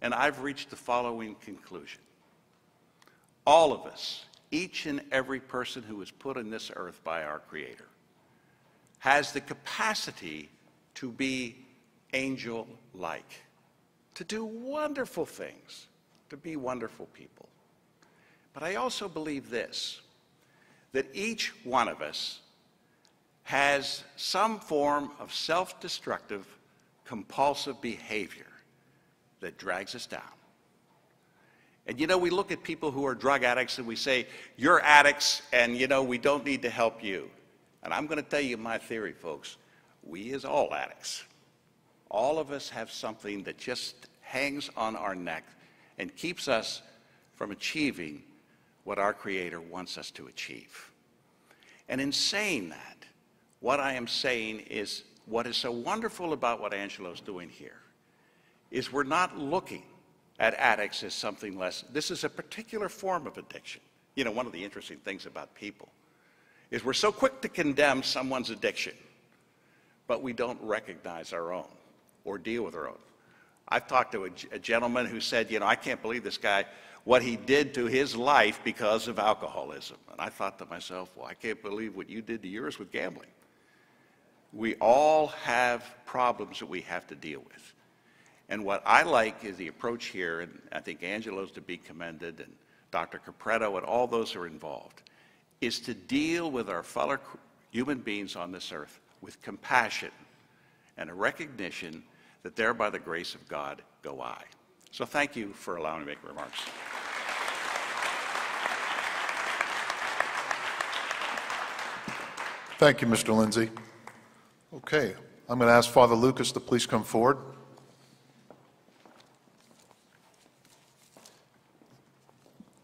And I've reached the following conclusion. All of us, each and every person who is put on this earth by our Creator, has the capacity to be angel-like, to do wonderful things, to be wonderful people. But I also believe this, that each one of us has some form of self-destructive, compulsive behavior that drags us down. And we look at people who are drug addicts and we say, you're addicts and we don't need to help you. And I'm going to tell you my theory, folks. We is all addicts. All of us have something that just hangs on our neck and keeps us from achieving what our Creator wants us to achieve. And in saying that, what I am saying is what is so wonderful about what Angelo's doing here is we're not looking at addicts as something less. This is a particular form of addiction. One of the interesting things about people is we're so quick to condemn someone's addiction, but we don't recognize our own or deal with our own. I've talked to a gentleman who said, I can't believe this guy, what he did to his life because of alcoholism. And I thought to myself, well, I can't believe what you did to yours with gambling. We all have problems that we have to deal with. And what I like is the approach here, and I think Angelo's to be commended, and Dr. Capretto and all those who are involved, is to deal with our fellow human beings on this earth with compassion and a recognition that there by the grace of God go I. So thank you for allowing me to make remarks. Thank you, Mr. Lindsay. Okay, I'm going to ask Father Lucas to please come forward.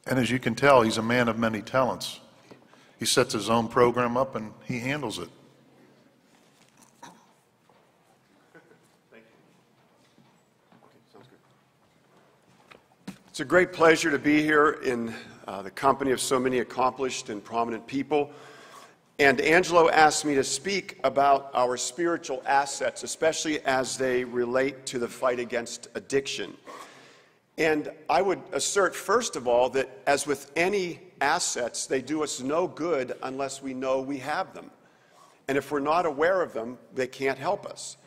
And as you can tell, he's a man of many talents. He sets his own program up and he handles it. It's a great pleasure to be here in the company of so many accomplished and prominent people. And Angelo asked me to speak about our spiritual assets, especially as they relate to the fight against addiction. And I would assert, first of all, that as with any assets, they do us no good unless we know we have them. And if we're not aware of them, they can't help us.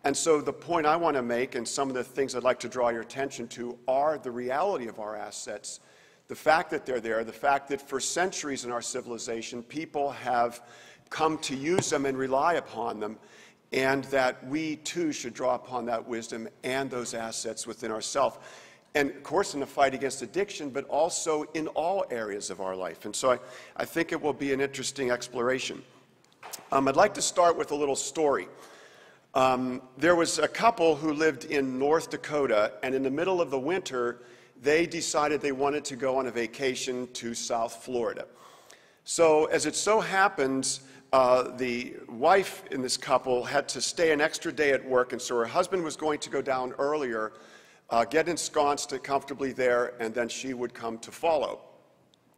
And so the point I want to make, and some of the things I'd like to draw your attention to, are the reality of our assets, the fact that they're there, the fact that for centuries in our civilization, people have come to use them and rely upon them, and that we too should draw upon that wisdom and those assets within ourselves. And of course in the fight against addiction, but also in all areas of our life. And so I think it will be an interesting exploration. I'd like to start with a little story. There was a couple who lived in North Dakota, and in the middle of the winter, they decided they wanted to go on a vacation to South Florida. So as it so happens, the wife in this couple had to stay an extra day at work, and so her husband was going to go down earlier, get ensconced comfortably there, and then she would come to follow.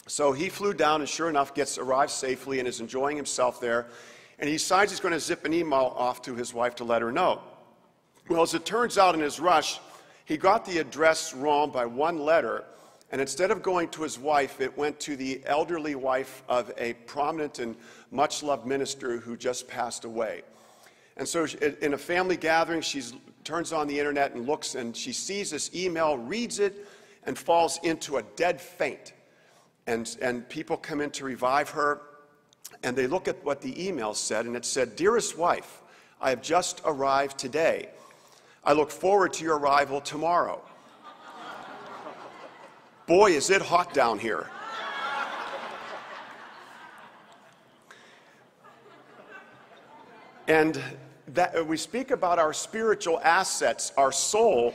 So he flew down, and sure enough, arrives safely and is enjoying himself there. And he decides he's going to zip an email off to his wife to let her know. Well, as it turns out, in his rush, he got the address wrong by one letter, and instead of going to his wife, it went to the elderly wife of a prominent and much-loved minister who just passed away. And so in a family gathering, she turns on the internet and looks, and she sees this email, reads it, and falls into a dead faint. And people come in to revive her. And they look at what the email said, and it said, "Dearest wife, I have just arrived today. I look forward to your arrival tomorrow. Boy, is it hot down here." And that we speak about our spiritual assets, our soul.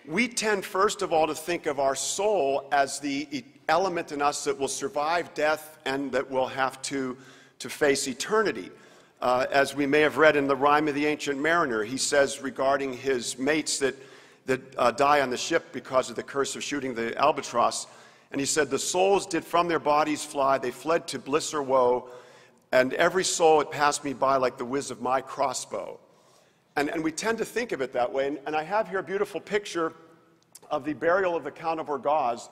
We tend, first of all, to think of our soul as the element in us that will survive death and that will have to face eternity. As we may have read in the Rime of the Ancient Mariner, he says regarding his mates that die on the ship because of the curse of shooting the albatross, and he said, "The souls did from their bodies fly, they fled to bliss or woe, and every soul it passed me by like the whiz of my crossbow." And we tend to think of it that way, and I have here a beautiful picture of the burial of the Count of Orgaz,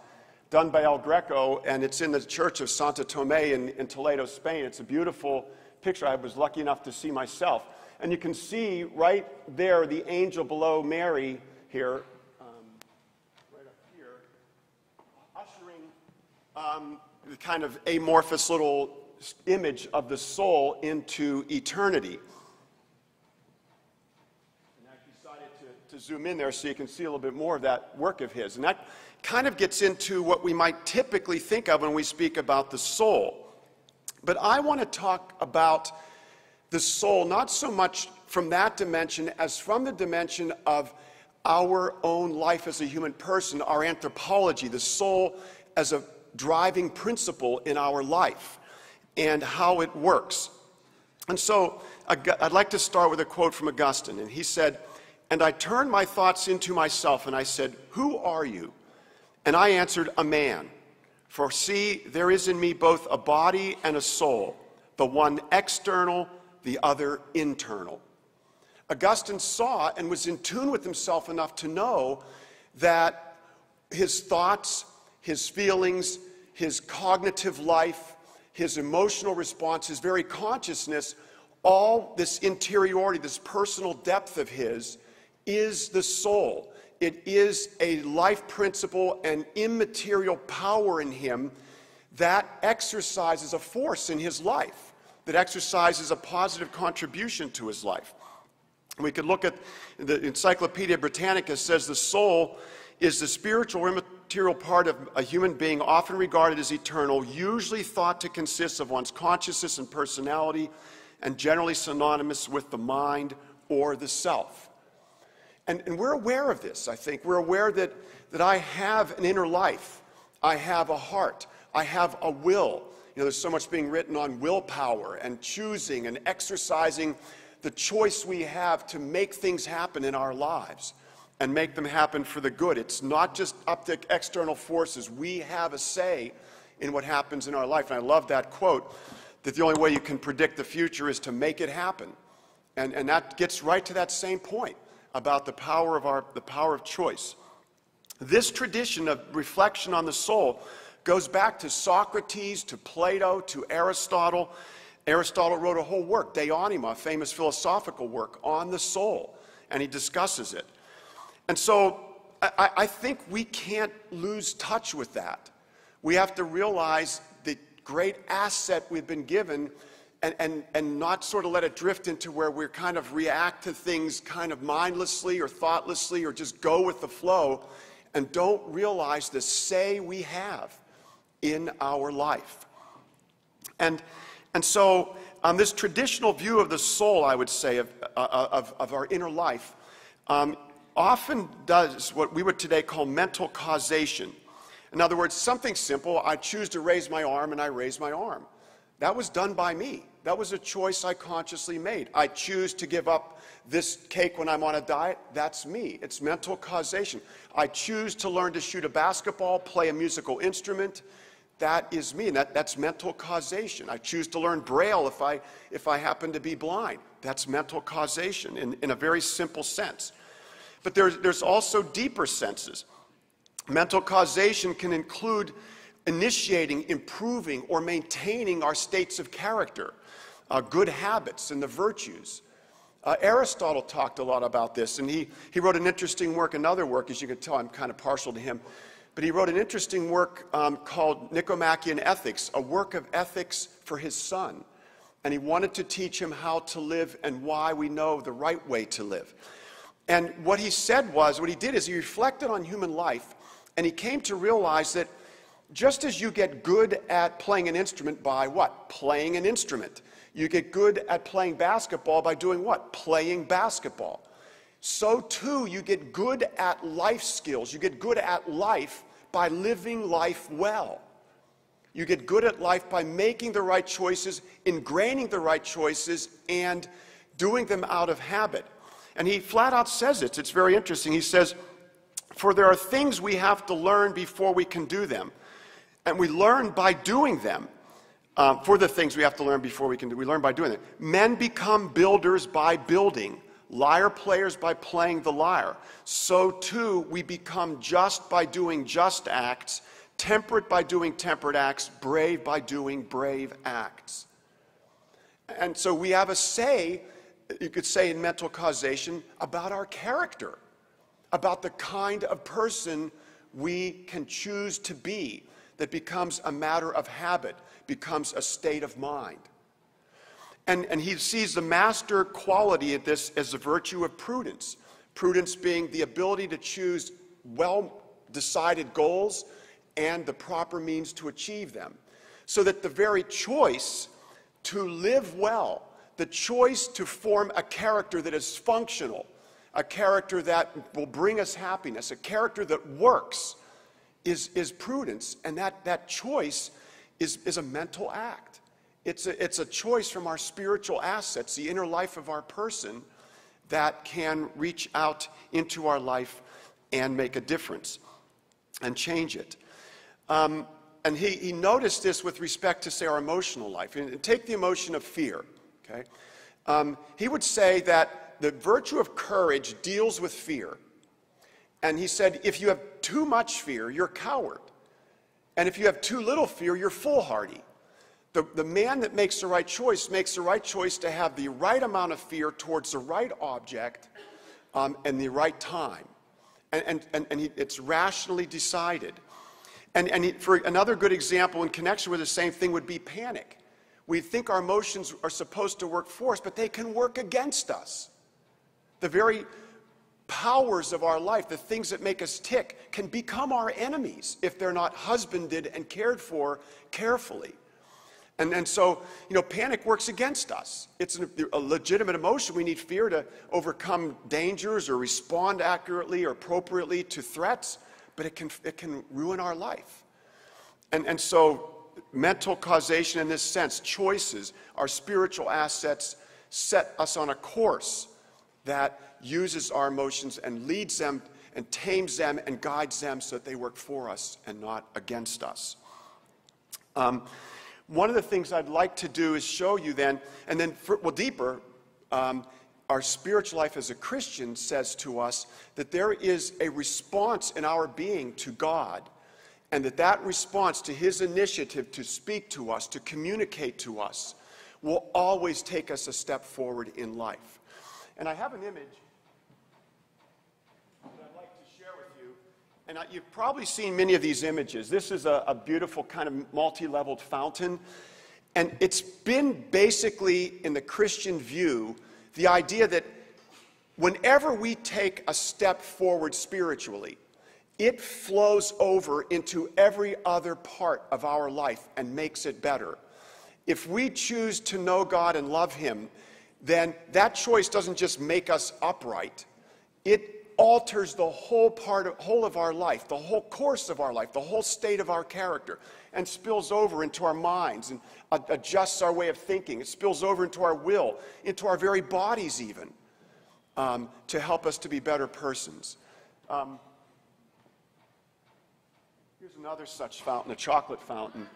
done by El Greco, and it's in the church of Santa Tomé in Toledo, Spain. It's a beautiful picture I was lucky enough to see myself. And you can see right there the angel below Mary here, right up here, ushering the kind of amorphous little image of the soul into eternity. And I decided to zoom in there so you can see a little bit more of that work of his. And that kind of gets into what we might typically think of when we speak about the soul. But I want to talk about the soul not so much from that dimension as from the dimension of our own life as a human person, our anthropology, the soul as a driving principle in our life and how it works. And so I'd like to start with a quote from Augustine, and he said, "And I turned my thoughts into myself, and I said, 'Who are you?' And I answered, 'A man. For see, there is in me both a body and a soul, the one external, the other internal.'" Augustine saw and was in tune with himself enough to know that his thoughts, his feelings, his cognitive life, his emotional response, his very consciousness, all this interiority, this personal depth of his, is the soul. It is a life principle and immaterial power in him that exercises a force in his life, that exercises a positive contribution to his life. We could look at the Encyclopedia Britannica says the soul is the spiritual or immaterial part of a human being often regarded as eternal, usually thought to consist of one's consciousness and personality, and generally synonymous with the mind or the self. And we're aware of this, I think. We're aware that I have an inner life. I have a heart. I have a will. You know, there's so much being written on willpower and choosing and exercising the choice we have to make things happen in our lives and make them happen for the good. It's not just up to external forces. We have a say in what happens in our life. And I love that quote, that the only way you can predict the future is to make it happen. And that gets right to that same point about the power of choice. This tradition of reflection on the soul goes back to Socrates, to Plato, to Aristotle. Aristotle wrote a whole work, De Anima, a famous philosophical work on the soul, and he discusses it. And so I think we can't lose touch with that. We have to realize the great asset we've been given and not sort of let it drift into where we kind of react to things kind of mindlessly or thoughtlessly or just go with the flow and don't realize the say we have in our life. And so this traditional view of the soul, I would say, of our inner life, often does what we would today call mental causation. In other words, something simple, I choose to raise my arm and I raise my arm. That was done by me. That was a choice I consciously made. I choose to give up this cake when I'm on a diet. That's me. It's mental causation. I choose to learn to shoot a basketball, play a musical instrument. That is me, and that's mental causation. I choose to learn Braille if I happen to be blind. That's mental causation in a very simple sense. But there's also deeper senses. Mental causation can include initiating, improving, or maintaining our states of character, good habits and the virtues. Aristotle talked a lot about this, and he wrote an interesting work, another work, as you can tell I'm kind of partial to him, but he wrote an interesting work called Nicomachean Ethics, a work of ethics for his son. And he wanted to teach him how to live and why we know the right way to live. And what he said was, what he did is he reflected on human life, and he came to realize that just as you get good at playing an instrument by what? Playing an instrument. You get good at playing basketball by doing what? Playing basketball. So too, you get good at life skills. You get good at life by living life well. You get good at life by making the right choices, ingraining the right choices, and doing them out of habit. And he flat out says it. It's very interesting. He says, for there are things we have to learn before we can do them. And we learn by doing them. For the things we have to learn before we can do, we learn by doing them. Men become builders by building. Lyre players by playing the lyre. So too, we become just by doing just acts, temperate by doing temperate acts, brave by doing brave acts. And so we have a say, you could say in mental causation, about our character, about the kind of person we can choose to be that becomes a matter of habit, becomes a state of mind. And he sees the master quality of this as the virtue of prudence. Prudence being the ability to choose well-decided goals and the proper means to achieve them. So that the very choice to live well, the choice to form a character that is functional, a character that will bring us happiness, a character that works, is prudence. And that choice is a mental act. It's a choice from our spiritual assets, the inner life of our person, that can reach out into our life and make a difference and change it. And he noticed this with respect to, say, our emotional life. And take the emotion of fear, okay? He would say that the virtue of courage deals with fear. And he said, if you have too much fear, you're a coward. And if you have too little fear, you're foolhardy. The man that makes the right choice makes the right choice to have the right amount of fear towards the right object and the right time. It's rationally decided. For another good example in connection with the same thing would be panic. We think our emotions are supposed to work for us, but they can work against us. The very powers of our life, the things that make us tick, can become our enemies if they're not husbanded and cared for carefully. And so, panic works against us. It's a legitimate emotion. We need fear to overcome dangers or respond accurately or appropriately to threats, but it can ruin our life. And so mental causation in this sense, choices, our spiritual assets, set us on a course that uses our emotions and leads them and tames them and guides them so that they work for us and not against us. One of the things I'd like to do is show you then, and then deeper, our spiritual life as a Christian says to us that there is a response in our being to God, and that response to His initiative to speak to us, to communicate to us, will always take us a step forward in life. And I have an image that I'd like to share with you. And you've probably seen many of these images. This is a beautiful kind of multi-leveled fountain. And it's been basically, in the Christian view, the idea that whenever we take a step forward spiritually, it flows over into every other part of our life and makes it better. If we choose to know God and love Him, then that choice doesn't just make us upright. It alters the whole of our life, the whole course of our life, the whole state of our character, and spills over into our minds and adjusts our way of thinking. It spills over into our will, into our very bodies even, to help us to be better persons. Here's another such fountain, a chocolate fountain.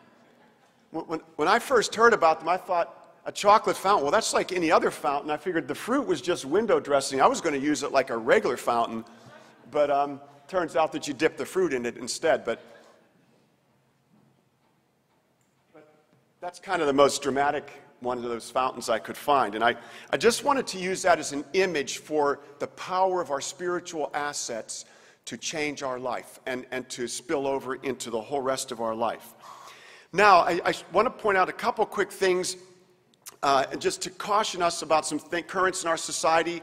When I first heard about them, I thought, a chocolate fountain, well, that's like any other fountain. I figured the fruit was just window dressing. I was going to use it like a regular fountain, but turns out that you dip the fruit in it instead. But that's kind of the most dramatic one of those fountains I could find. And I just wanted to use that as an image for the power of our spiritual assets to change our life and to spill over into the whole rest of our life. Now, I want to point out a couple quick things just to caution us about some currents in our society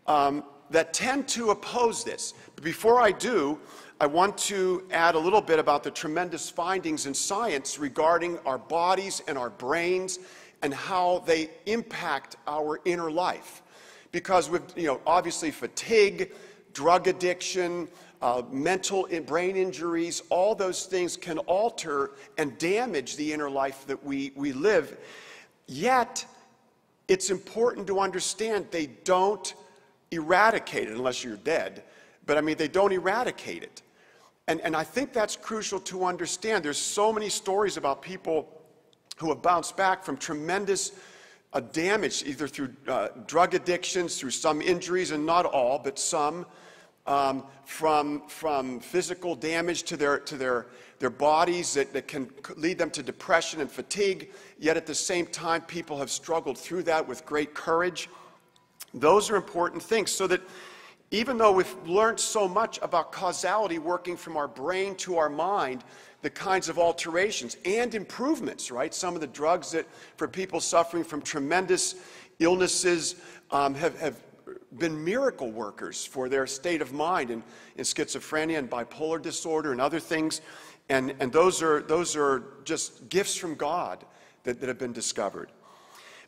that tend to oppose this. But before I do, I want to add a little bit about the tremendous findings in science regarding our bodies and our brains and how they impact our inner life. Because with, obviously fatigue, drug addiction, mental brain injuries, all those things can alter and damage the inner life that we live. Yet, it's important to understand they don't eradicate it unless you're dead. But they don't eradicate it. And I think that's crucial to understand. There's so many stories about people who have bounced back from tremendous damage, either through drug addictions, through some injuries, and not all, but some, from physical damage to their bodies that can lead them to depression and fatigue, yet at the same time people have struggled through that with great courage. Those are important things, so that even though we've learned so much about causality working from our brain to our mind, the kinds of alterations and improvements, right? Some of the drugs that for people suffering from tremendous illnesses have been miracle workers for their state of mind in schizophrenia and bipolar disorder and other things. And those are just gifts from God that have been discovered.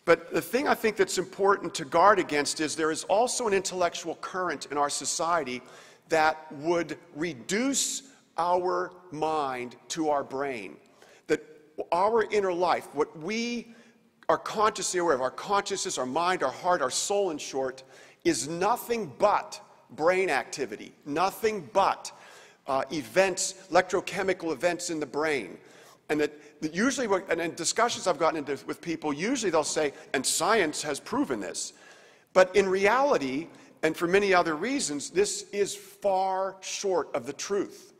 But the thing I think that's important to guard against is there is also an intellectual current in our society that would reduce our mind to our brain. That our inner life, what we are consciously aware of, our consciousness, our mind, our heart, our soul in short, is nothing but brain activity, nothing but events, electrochemical events in the brain. And that usually, and in discussions I've gotten into with people, usually they'll say, and science has proven this. But in reality, and for many other reasons, this is far short of the truth.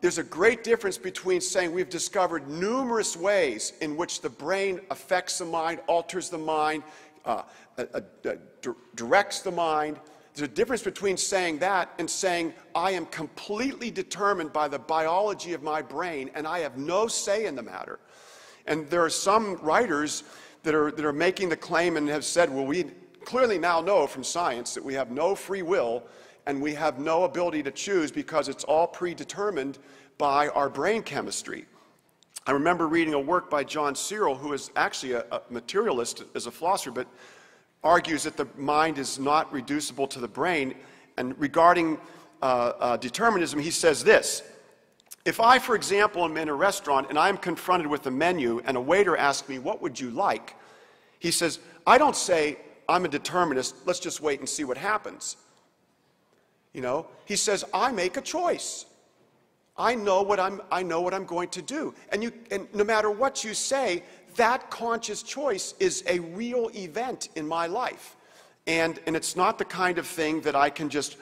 There's a great difference between saying we've discovered numerous ways in which the brain affects the mind, alters the mind, directs the mind. There's a difference between saying that and saying, I am completely determined by the biology of my brain and I have no say in the matter. And there are some writers that are making the claim and have said, well, we clearly now know from science that we have no free will and we have no ability to choose because it's all predetermined by our brain chemistry. I remember reading a work by John Searle, who is actually a materialist as a philosopher, but argues that the mind is not reducible to the brain. And regarding determinism, he says this: if I, for example, am in a restaurant and I'm confronted with a menu and a waiter asks me, "What would you like?" He says, I don't say, "I'm a determinist, let's just wait and see what happens." He says, I make a choice. I know what I'm going to do. And no matter what you say, that conscious choice is a real event in my life. And it's not the kind of thing that I can just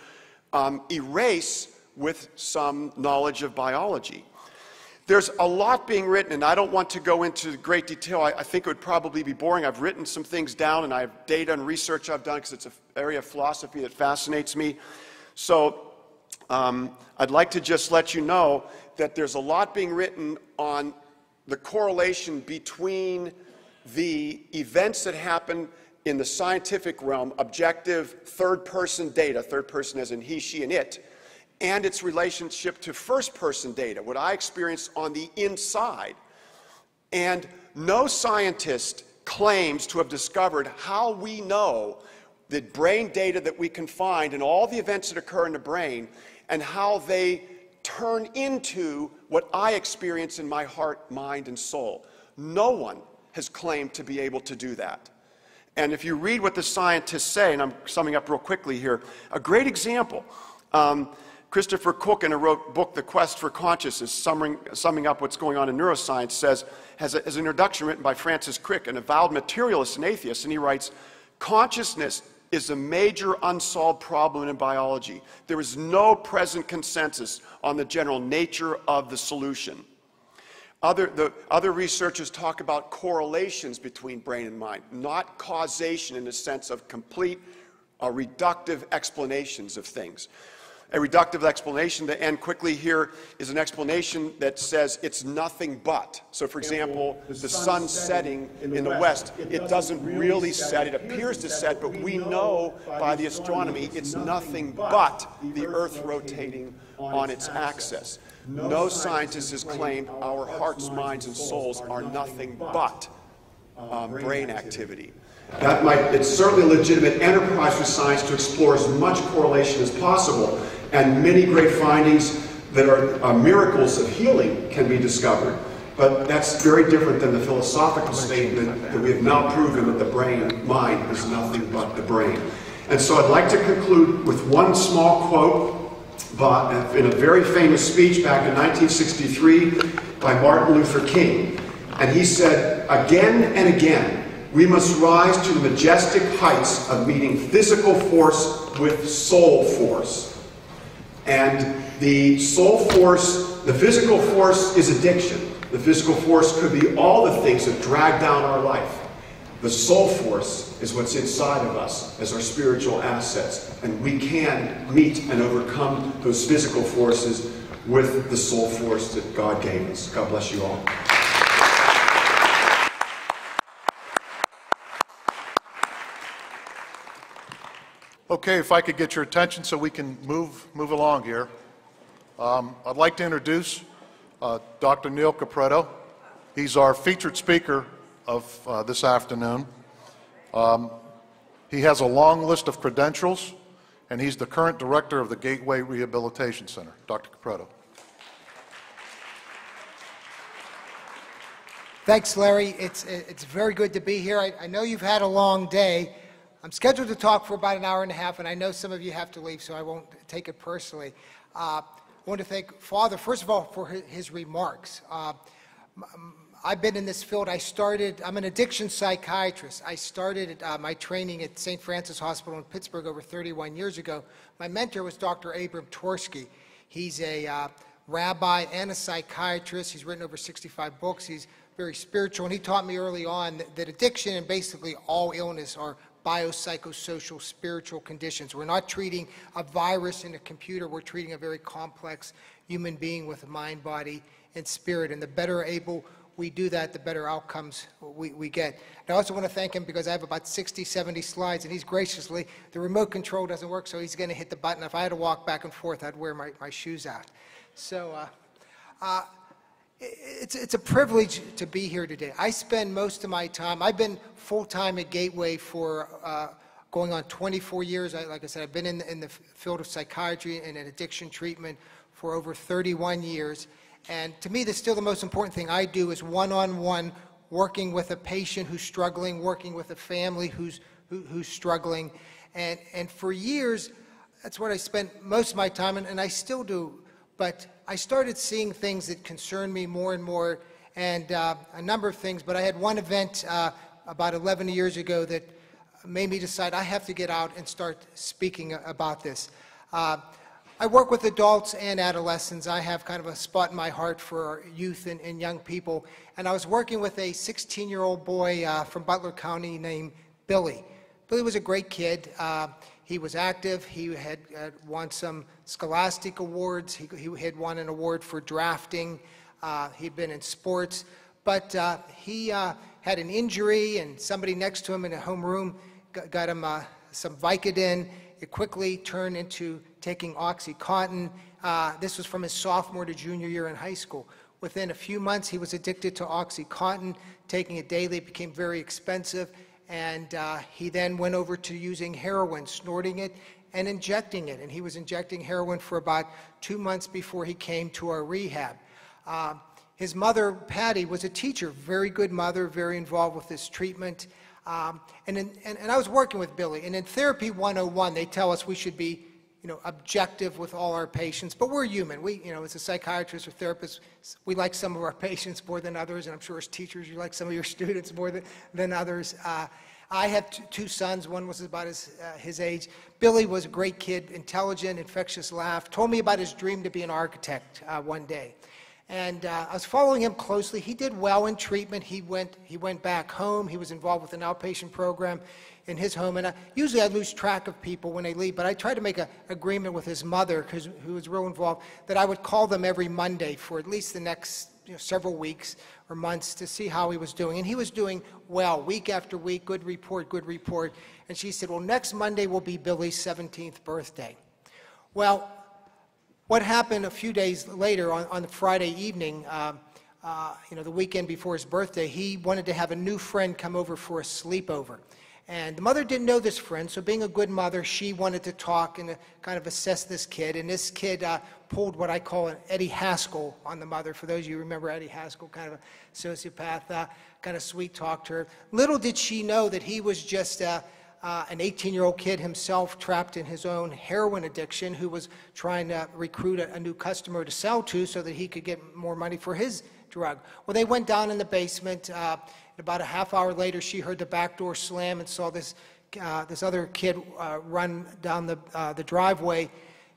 erase with some knowledge of biology. There's a lot being written, and I don't want to go into great detail. I think it would probably be boring. I've written some things down, and I have data and research I've done because it's an area of philosophy that fascinates me. So I'd like to just let you know that there's a lot being written on the correlation between the events that happen in the scientific realm, objective, third-person data, third person as in he, she, and it, and its relationship to first-person data, what I experience on the inside. And no scientist claims to have discovered how we know the brain data that we can find and all the events that occur in the brain and how they turn into what I experience in my heart, mind, and soul. No one has claimed to be able to do that. And if you read what the scientists say, and I'm summing up real quickly here, a great example, Christopher Cook, in a book, The Quest for Consciousness, summing up what's going on in neuroscience, says, has an introduction written by Francis Crick, an avowed materialist and atheist, and he writes, consciousness is a major unsolved problem in biology. There is no present consensus on the general nature of the solution. Other researchers talk about correlations between brain and mind, not causation in the sense of complete reductive explanations of things. A reductive explanation, to end quickly here, is an explanation that says it's nothing but. So, for example, the sun setting in the west, it doesn't really set. It appears to set, but we know by the astronomy it's nothing but the Earth rotating on its axis. No scientist has claimed our hearts, minds, and souls are nothing but brain activity. It's certainly a legitimate enterprise for science to explore as much correlation as possible, and many great findings that are miracles of healing can be discovered. But that's very different than the philosophical statement that we have now proven that the brain, mind, is nothing but the brain. And so I'd like to conclude with one small quote in a very famous speech back in 1963 by Martin Luther King. And he said, again and again, we must rise to the majestic heights of meeting physical force with soul force. And the soul force, the physical force is addiction. The physical force could be all the things that drag down our life. The soul force is what's inside of us as our spiritual assets. And we can meet and overcome those physical forces with the soul force that God gave us. God bless you all. Okay, if I could get your attention so we can move along here. I'd like to introduce Dr. Neil Capretto. He's our featured speaker of this afternoon. He has a long list of credentials, and he's the current director of the Gateway Rehabilitation Center. Dr. Capretto. Thanks, Larry. It's very good to be here. I know you've had a long day. I'm scheduled to talk for about an hour and a half, and I know some of you have to leave, so I won't take it personally. I want to thank Father, first of all, for his remarks. I've been in this field. I'm an addiction psychiatrist. I started my training at St. Francis Hospital in Pittsburgh over 31 years ago. My mentor was Dr. Abram Tversky. He's a rabbi and a psychiatrist. He's written over 65 books. He's very spiritual, and he taught me early on that addiction and basically all illness are biopsychosocial spiritual conditions. We're not treating a virus in a computer. We're treating a very complex human being with a mind, body, and spirit. And the better able we do that, the better outcomes we get. And I also want to thank him because I have about 60, 70 slides, and he's graciously, the remote control doesn't work, so he's going to hit the button. If I had to walk back and forth, I'd wear my shoes out. So It's a privilege to be here today. I spend most of my time, I've been full-time at Gateway for going on 24 years. Like I said, I've been in the field of psychiatry and in addiction treatment for over 31 years. And to me, still the most important thing I do is one-on-one working with a patient who's struggling, working with a family who's struggling. And for years, that's what I spent most of my time, and I still do. But I started seeing things that concerned me more and more, and a number of things. But I had one event about 11 years ago that made me decide I have to get out and start speaking about this. I work with adults and adolescents. I have kind of a spot in my heart for youth and young people. And I was working with a 16-year-old boy from Butler County named Billy. Billy was a great kid. He was active. He had won some scholastic awards. He had won an award for drafting. He'd been in sports. But he had an injury, and somebody next to him in a homeroom got him some Vicodin. It quickly turned into taking OxyContin. This was from his sophomore to junior year in high school. Within a few months, he was addicted to OxyContin. Taking it daily, it became very expensive. And he then went over to using heroin, snorting it and injecting it. And he was injecting heroin for about 2 months before he came to our rehab. His mother, Patty, was a teacher, very good mother, very involved with this treatment. And I was working with Billy. And in Therapy 101, they tell us we should be objective with all our patients, but we're human. We, as a psychiatrist or therapist, we like some of our patients more than others, and I'm sure as teachers, you like some of your students more than others. I have two sons. One was about his age. Billy was a great kid, intelligent, infectious laugh, told me about his dream to be an architect one day. And I was following him closely. He did well in treatment. He went back home. He was involved with an outpatient program in his home. And usually I lose track of people when they leave, but I tried to make an agreement with his mother, who was real involved, that I would call them every Monday for at least the next several weeks or months to see how he was doing. And he was doing well, week after week, good report, good report. And she said, well, next Monday will be Billy's 17th birthday. Well, what happened a few days later on the Friday evening, the weekend before his birthday, he wanted to have a new friend come over for a sleepover. And the mother didn't know this friend, so being a good mother, she wanted to talk and kind of assess this kid. And this kid pulled what I call an Eddie Haskell on the mother. For those of you who remember Eddie Haskell, kind of a sociopath, kind of sweet-talked her. Little did she know that he was just an 18-year-old kid himself, trapped in his own heroin addiction, who was trying to recruit a new customer to sell to so that he could get more money for his drug. Well, they went down in the basement. About a half hour later, she heard the back door slam and saw this other kid run down the driveway.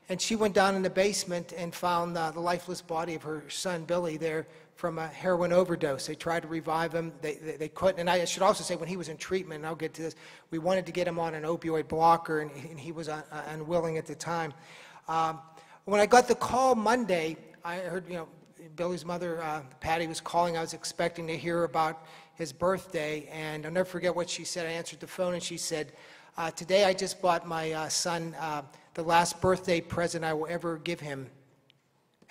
And she went down in the basement and found the lifeless body of her son, Billy, there from a heroin overdose. They tried to revive him. They couldn't. And I should also say, when he was in treatment, and I'll get to this, we wanted to get him on an opioid blocker, and he was unwilling at the time. When I got the call Monday, I heard, Billy's mother, Patty, was calling. I was expecting to hear about his birthday, and I'll never forget what she said. I answered the phone, and she said, today I just bought my son the last birthday present I will ever give him,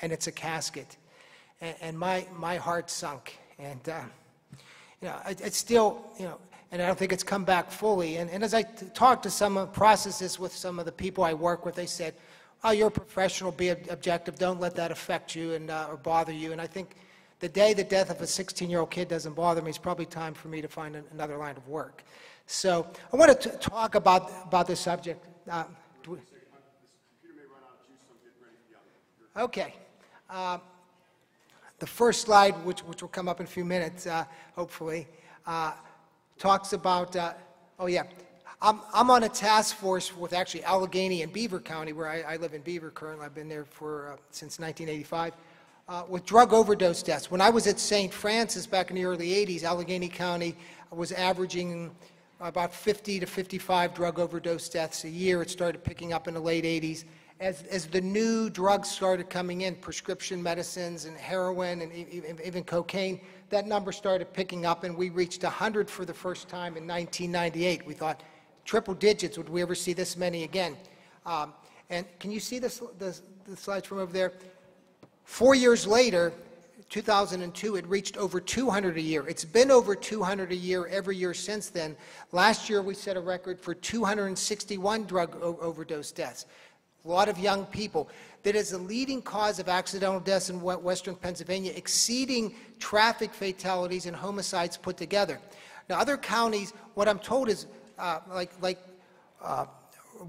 and it's a casket. And my heart sunk. And, it's still, and I don't think it's come back fully. And as I talked to process this with some of the people I work with, they said, oh, you're a professional, be objective, don't let that affect you or bother you. And I think the day the death of a 16-year-old kid doesn't bother me, it's probably time for me to find another line of work. So I want to talk about this subject. Okay. The first slide, which will come up in a few minutes, hopefully, talks about, I'm on a task force with actually Allegheny and Beaver County, where I live in Beaver currently. I've been there since 1985, with drug overdose deaths. When I was at St. Francis back in the early 80s, Allegheny County was averaging about 50 to 55 drug overdose deaths a year. It started picking up in the late 80s. As the new drugs started coming in, prescription medicines and heroin and even cocaine, that number started picking up, and we reached 100 for the first time in 1998. We thought, triple digits, would we ever see this many again? And can you see the slides from over there? 4 years later, 2002, it reached over 200 a year. It's been over 200 a year every year since then. Last year, we set a record for 261 drug overdose deaths. A lot of young people. That is the leading cause of accidental deaths in western Pennsylvania, exceeding traffic fatalities and homicides put together. Now, other counties, what I'm told is,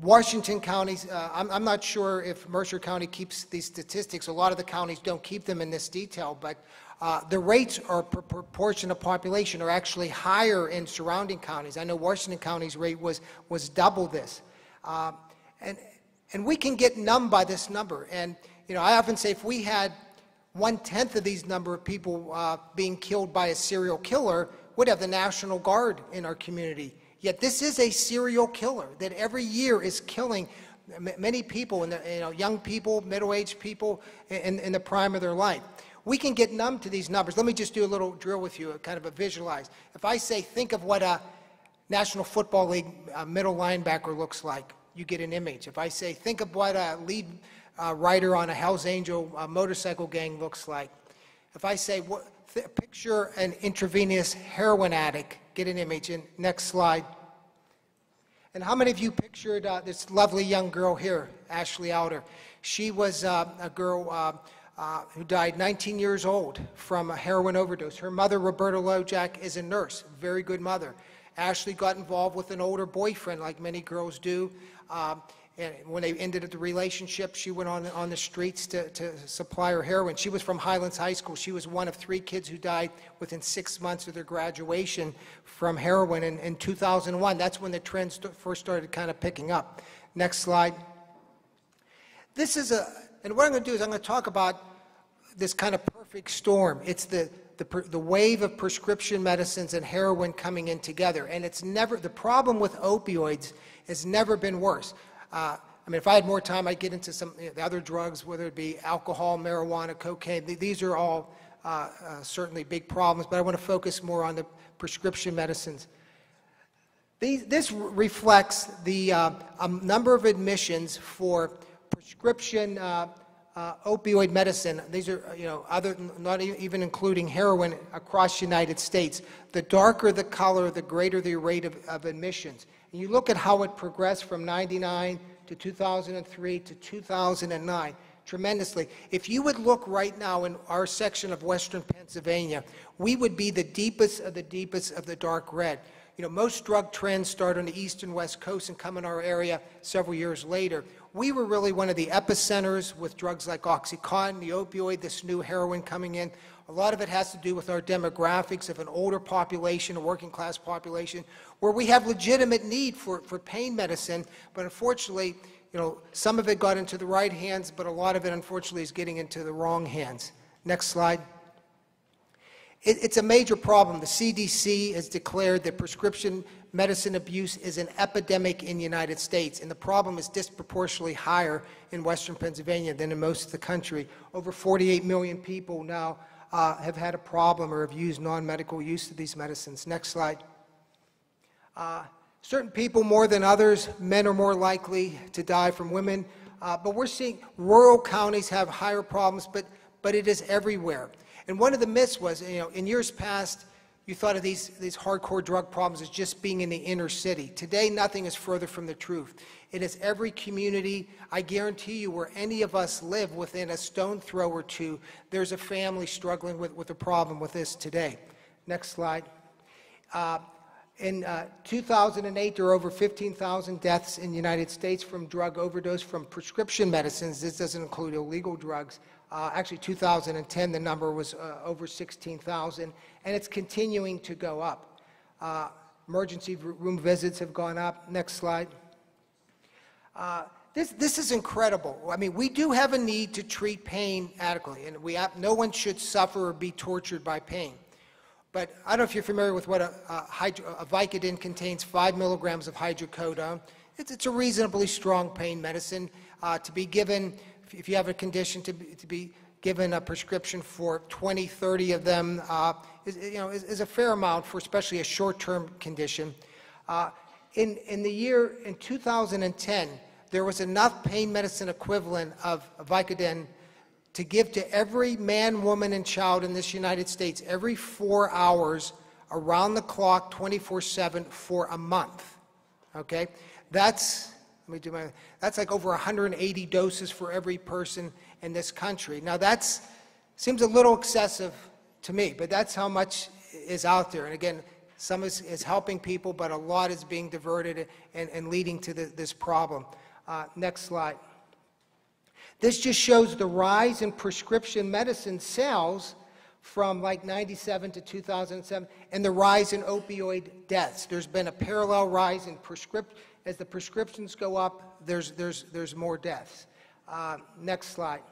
Washington counties, I'm not sure if Mercer County keeps these statistics. A lot of the counties don't keep them in this detail, but the rates are per proportion of population are actually higher in surrounding counties. I know Washington County's rate was double this. And we can get numb by this number. And, you know, I often say if we had 1/10 of these number of people being killed by a serial killer, we'd have the National Guard in our community. Yet this is a serial killer that every year is killing many people, young people, middle-aged people in the prime of their life. We can get numb to these numbers. Let me just do a little drill with you, kind of a visualize. If I say, think of what a National Football League middle linebacker looks like, you get an image. If I say, think of what a lead rider on a Hell's Angel motorcycle gang looks like. If I say, picture an intravenous heroin addict, get an image. And next slide. And how many of you pictured this lovely young girl here, Ashley Outer? She was a girl who died 19 years old from a heroin overdose. Her mother, Roberta Lojak, is a nurse, very good mother. Ashley got involved with an older boyfriend, like many girls do. And when they ended the relationship, she went on the streets to supply her heroin. She was from Highlands High School. She was one of 3 kids who died within 6 months of their graduation from heroin in 2001. That's when the trend first started kind of picking up. Next slide. This is and what I'm going to do is I'm going to talk about this kind of perfect storm. It's the wave of prescription medicines and heroin coming in together. And it's never, the problem with opioids has never been worse. I mean, if I had more time, I'd get into some the other drugs, whether it be alcohol, marijuana, cocaine. These are all certainly big problems, but I want to focus more on the prescription medicines. This reflects the number of admissions for prescription opioid medicine. These are, not even including heroin across the United States. The darker the color, the greater the rate of admissions. And you look at how it progressed from 99 to 2003 to 2009, tremendously. If you would look right now in our section of western Pennsylvania, we would be the deepest of the dark red. You know, most drug trends start on the east and west coast and come in our area several years later. We were really one of the epicenters with drugs like Oxycontin, the opioid, this new heroin coming in. A lot of it has to do with our demographics of an older population, a working class population, where we have legitimate need for pain medicine, but unfortunately, some of it got into the right hands, but a lot of it, unfortunately, is getting into the wrong hands. Next slide. It's a major problem. The CDC has declared that prescription medicine abuse is an epidemic in the United States, and the problem is disproportionately higher in western Pennsylvania than in most of the country. Over 48 million people now have had a problem or have used non-medical use of these medicines. Next slide. Certain people more than others, men are more likely to die from women, but we're seeing rural counties have higher problems, but it is everywhere. And one of the myths was, in years past, you thought of these hardcore drug problems as just being in the inner city. Today, nothing is further from the truth. It is every community. I guarantee you, where any of us live within a stone throw or two, there's a family struggling with a problem with this today. Next slide. In 2008, there were over 15,000 deaths in the United States from drug overdose from prescription medicines. This doesn't include illegal drugs. Actually, 2010, the number was over 16,000, and it's continuing to go up. Emergency room visits have gone up. Next slide. This is incredible. I mean, we do have a need to treat pain adequately, and no one should suffer or be tortured by pain. But I don't know if you're familiar with what a Vicodin contains 5 milligrams of hydrocodone. It's a reasonably strong pain medicine to be given. If you have a condition, to be given a prescription for 20, 30 of them is a fair amount for especially a short-term condition. In 2010, there was enough pain medicine equivalent of Vicodin to give to every man, woman, and child in this United States every 4 hours, around the clock, 24/7 for a month. Okay? That's like over 180 doses for every person in this country. Now that seems a little excessive to me, but that's how much is out there. And again, some is helping people, but a lot is being diverted and leading to this problem. Next slide. This just shows the rise in prescription medicine sales from like 97 to 2007 and the rise in opioid deaths. There's been a parallel rise in as the prescriptions go up, there's more deaths. Next slide.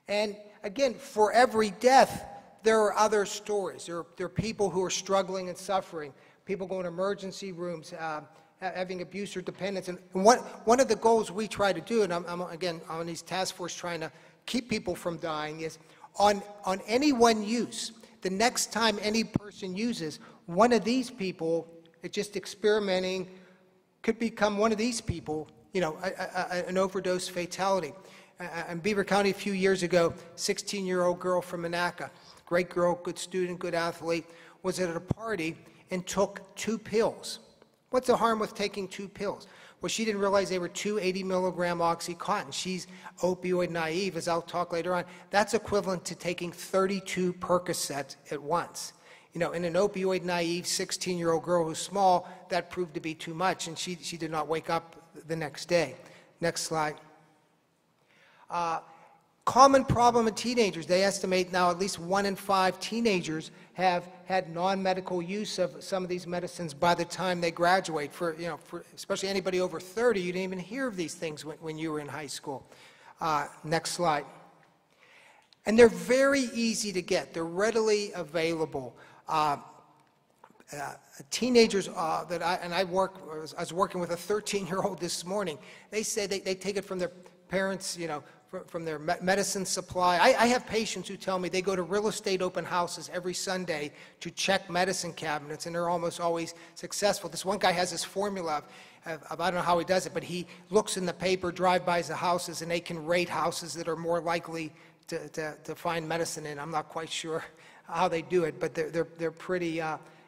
And again, for every death, there are other stories. There are people who are struggling and suffering, people going to emergency rooms, having abuse or dependence. And one of the goals we try to do, and I'm again on these task force trying to keep people from dying, is on any one use, the next time any person uses, one of these people, just experimenting, could become one of these people, an overdose fatality. In Beaver County a few years ago, 16-year-old girl from Monaca, great girl, good student, good athlete, was at a party and took 2 pills. What's the harm with taking 2 pills? Well, she didn't realize they were 2 80-milligram Oxycontin. She's opioid naive, as I'll talk later on. That's equivalent to taking 32 Percocets at once. In an opioid naive 16-year-old girl who's small, that proved to be too much, and she did not wake up the next day. Next slide. Common problem in teenagers. They estimate now at least 1 in 5 teenagers have had non-medical use of some of these medicines by the time they graduate. For especially anybody over 30, you didn't even hear of these things when you were in high school. Next slide. And they're very easy to get. They're readily available. Teenagers I was working with a 13-year-old this morning. They say they take it from their parents, from their medicine supply. I have patients who tell me they go to real estate open houses every Sunday to check medicine cabinets, and they're almost always successful. This one guy has this formula of I don't know how he does it, but he looks in the paper, drive-bys the houses, and they can rate houses that are more likely to find medicine in. I'm not quite sure how they do it, but they're pretty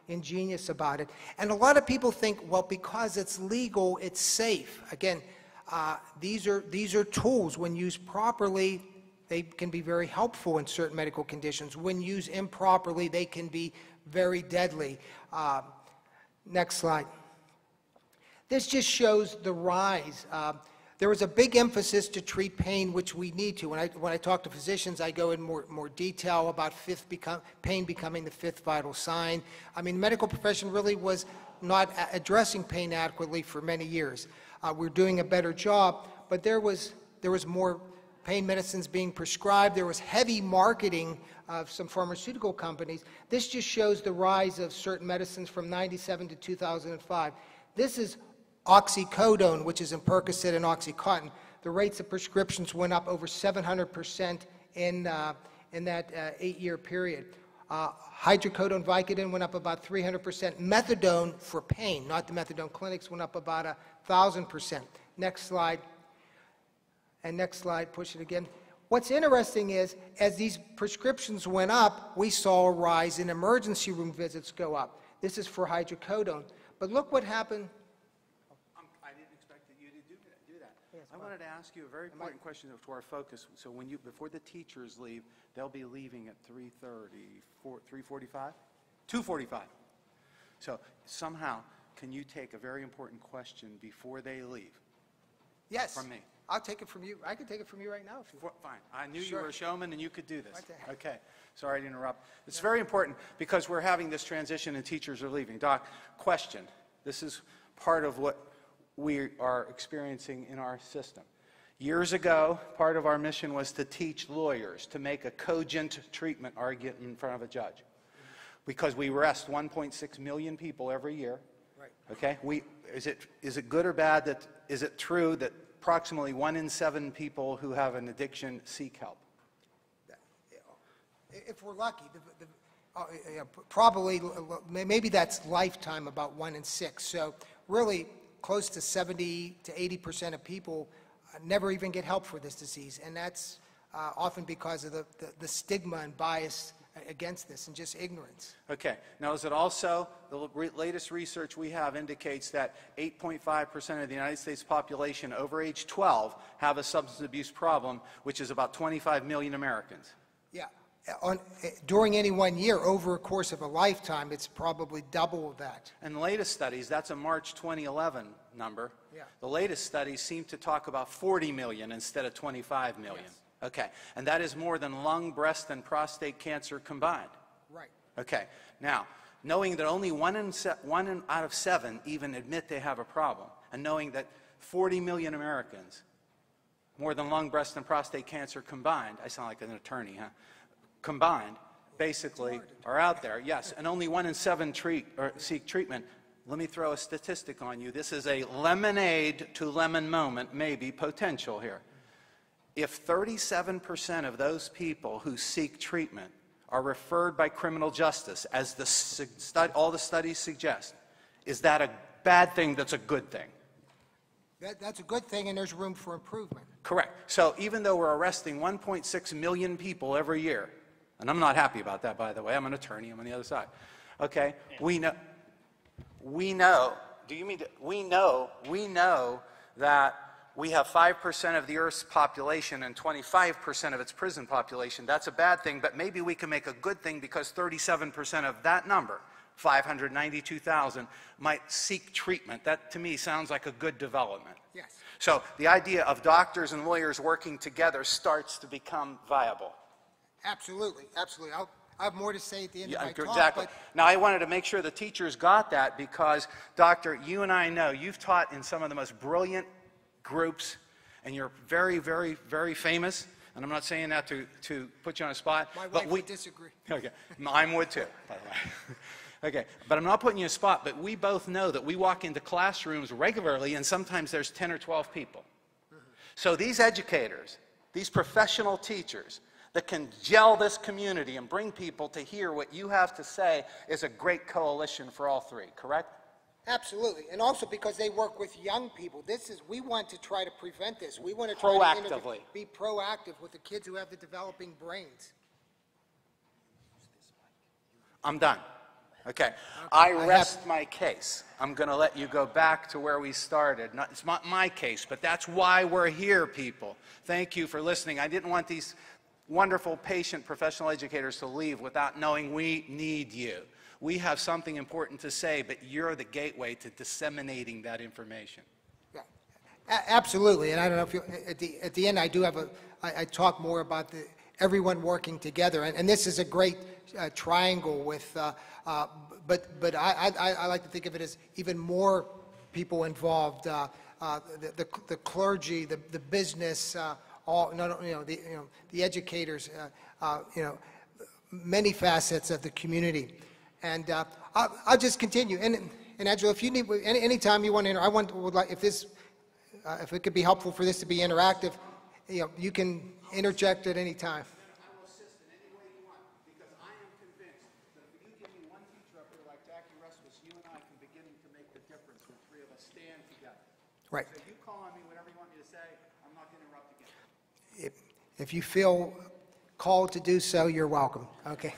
ingenious about it. And a lot of people think, well, because it's legal, it's safe. Again, these are tools. When used properly, they can be very helpful in certain medical conditions. When used improperly, they can be very deadly. Next slide. This just shows the rise. There was a big emphasis to treat pain, which we need to. When I talk to physicians, I go in more detail about pain becoming the 5th vital sign. I mean, the medical profession really was not addressing pain adequately for many years. We're doing a better job, but there was more pain medicines being prescribed. There was heavy marketing of some pharmaceutical companies. This just shows the rise of certain medicines from 97 to 2005. This is oxycodone, which is in Percocet and Oxycontin. The rates of prescriptions went up over 700% in that 8-year period. Hydrocodone, Vicodin went up about 300%. Methadone for pain, not the methadone clinics, went up about 1,000%. Next slide. And next slide, push it again. What's interesting is, as these prescriptions went up, we saw a rise in emergency room visits go up. This is for hydrocodone. But look what happened. I didn't expect you to do that. Yes, I wanted to ask you a very important question to our focus. So before the teachers leave, they'll be leaving at 3:30, 3:45? 2:45. So somehow, can you take a very important question before they leave? Yes. From me. I'll take it from you. I can take it from you right now. If you want. Fine. I knew you Sure. were a showman and you could do this. Right there. Okay. Sorry to interrupt. It's very important because we're having this transition and teachers are leaving. Doc, question. This is part of what we are experiencing in our system. Years ago, part of our mission was to teach lawyers to make a cogent treatment argument in front of a judge. Because we arrest 1.6 million people every year. Right. Okay? Is it good or bad is it true that approximately 1 in 7 people who have an addiction seek help? If we're lucky, probably, maybe that's lifetime, about 1 in 6. So really, close to 70 to 80% of people never even get help for this disease, and that's often because of the stigma and bias against this and just ignorance. Okay. Now, is it also, the latest research we have indicates that 8.5% of the United States population over age 12 have a substance abuse problem, which is about 25 million Americans. Yeah. During any 1 year, over a course of a lifetime, it's probably double that. And the latest studies, that's a March 2011 number. Yeah. The latest studies seem to talk about 40 million instead of 25 million. Yes. Okay. And that is more than lung, breast, and prostate cancer combined. Right. Okay. Now, knowing that only one out of 7 even admit they have a problem, and knowing that 40 million Americans, more than lung, breast, and prostate cancer combined, I sound like an attorney, huh? Combined, basically, are out there, yes, and only 1 in 7 seek treatment. Let me throw a statistic on you. This is a lemonade to lemon moment, maybe potential here. If 37% of those people who seek treatment are referred by criminal justice, as all the studies suggest, is that a bad thing that's a good thing? That's a good thing, and there's room for improvement. Correct. So even though we're arresting 1.6 million people every year, and I'm not happy about that, by the way. I'm an attorney. I'm on the other side. Okay? We know, do you mean, we know that we have 5% of the Earth's population and 25% of its prison population. That's a bad thing, but maybe we can make a good thing because 37% of that number, 592,000, might seek treatment. That, to me, sounds like a good development. Yes. So the idea of doctors and lawyers working together starts to become viable. Absolutely, absolutely. I'll have more to say at the end of my talk. Exactly. Now, I wanted to make sure the teachers got that because, Doctor, you and I know you've taught in some of the most brilliant groups, and you're very, very, very famous. And I'm not saying that to put you on a spot. My wife would disagree. Okay, mine would too, by the way. Okay, but I'm not putting you on a spot, but we both know that we walk into classrooms regularly, and sometimes there's 10 or 12 people. So these educators, these professional teachers, that can gel this community and bring people to hear what you have to say is a great coalition for all three, correct? Absolutely, and also because they work with young people. We want to try to prevent this. We want to try to be proactive with the kids who have the developing brains. I'm done. Okay. I rest my case. I'm going to let you go back to where we started. It's not my case, but that's why we're here, people. Thank you for listening. I didn't want these wonderful, patient, professional educators to leave without knowing we need you. We have something important to say, but you're the gateway to disseminating that information. Yeah, absolutely. And I don't know if you, at the end, I do have I talk more about everyone working together, and this is a great triangle with. But I like to think of it as even more people involved. The clergy, the business. The educators, many facets of the community, and I'll just continue. And Angela, if you need any time you want to, would like if it could be helpful for this to be interactive, you can interject at any time. I will assist in any way you want because I am convinced that if you give me one teacher up here like Jackie Russell, you and I can begin to make the difference when three of us stand together. Right. So you call on me whatever you want me to say. I'm not going to interrupt again. If you feel called to do so, you're welcome. Okay.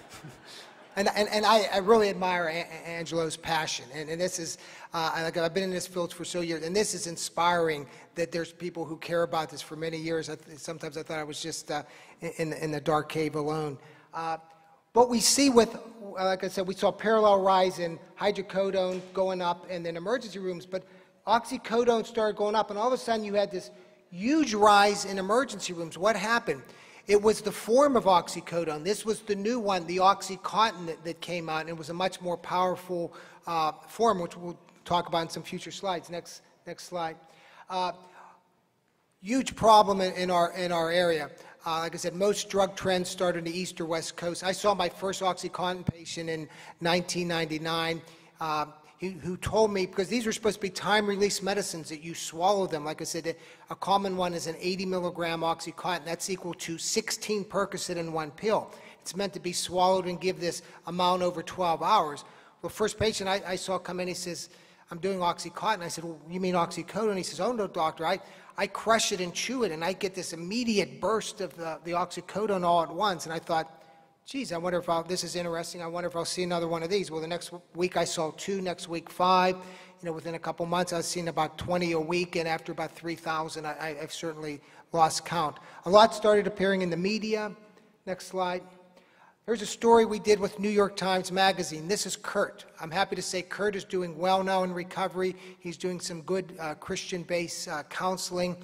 And I really admire Angelo's passion. And this is, I've been in this field for so years, and this is inspiring that there's people who care about this for many years. Sometimes I thought I was just in the dark cave alone. But we see with, like I said, we saw parallel rise in hydrocodone going up and then emergency rooms, but oxycodone started going up, and all of a sudden you had this huge rise in emergency rooms. What happened? It was the form of oxycodone. This was the new one, the OxyContin that came out, and it was a much more powerful form, which we'll talk about in some future slides. Next slide. Huge problem in our area. Like I said, most drug trends started in the east or west coast. I saw my first OxyContin patient in 1999. Who told me, because these were supposed to be time-release medicines that you swallow them. Like I said, a common one is an 80-milligram OxyContin. That's equal to 16 Percocet in one pill. It's meant to be swallowed and give this amount over 12 hours. Well, first patient I saw come in, he says, I'm doing Oxycontin. I said, well, you mean oxycodone? He says, oh, no, doctor, I crush it and chew it, and I get this immediate burst of the oxycodone all at once. And I thought, geez, I wonder if this is interesting. I wonder if I'll see another one of these. Well, the next week I saw 2, next week 5. Within a couple months, I was seeing about 20 a week, and after about 3,000, I've certainly lost count. A lot started appearing in the media. Next slide. Here's a story we did with New York Times Magazine. This is Kurt. I'm happy to say Kurt is doing well now in recovery. He's doing some good Christian-based counseling.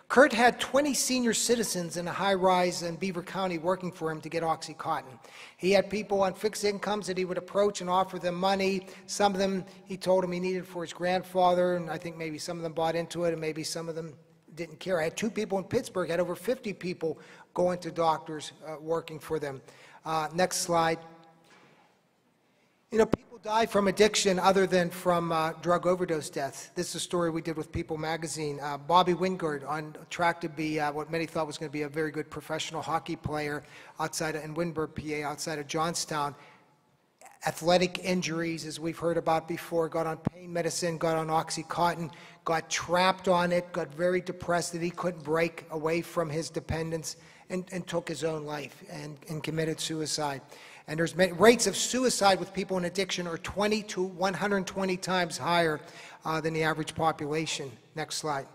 Kurt had 20 senior citizens in a high-rise in Beaver County working for him to get Oxycontin. He had people on fixed incomes that he would approach and offer them money. Some of them he told him he needed for his grandfather, and I think maybe some of them bought into it, and maybe some of them didn't care. I had 2 people in Pittsburgh, had over 50 people going to doctors working for them. Next slide. People die from addiction other than from drug overdose deaths. This is a story we did with People magazine. Bobby Wingard, on track to be what many thought was going to be a very good professional hockey player in Windberg, PA, outside of Johnstown. Athletic injuries, as we've heard about before, got on pain medicine, got on Oxycontin, got trapped on it, got very depressed that he couldn't break away from his dependence, and took his own life and committed suicide. And there's rates of suicide with people in addiction are 20 to 120 times higher than the average population. Next slide.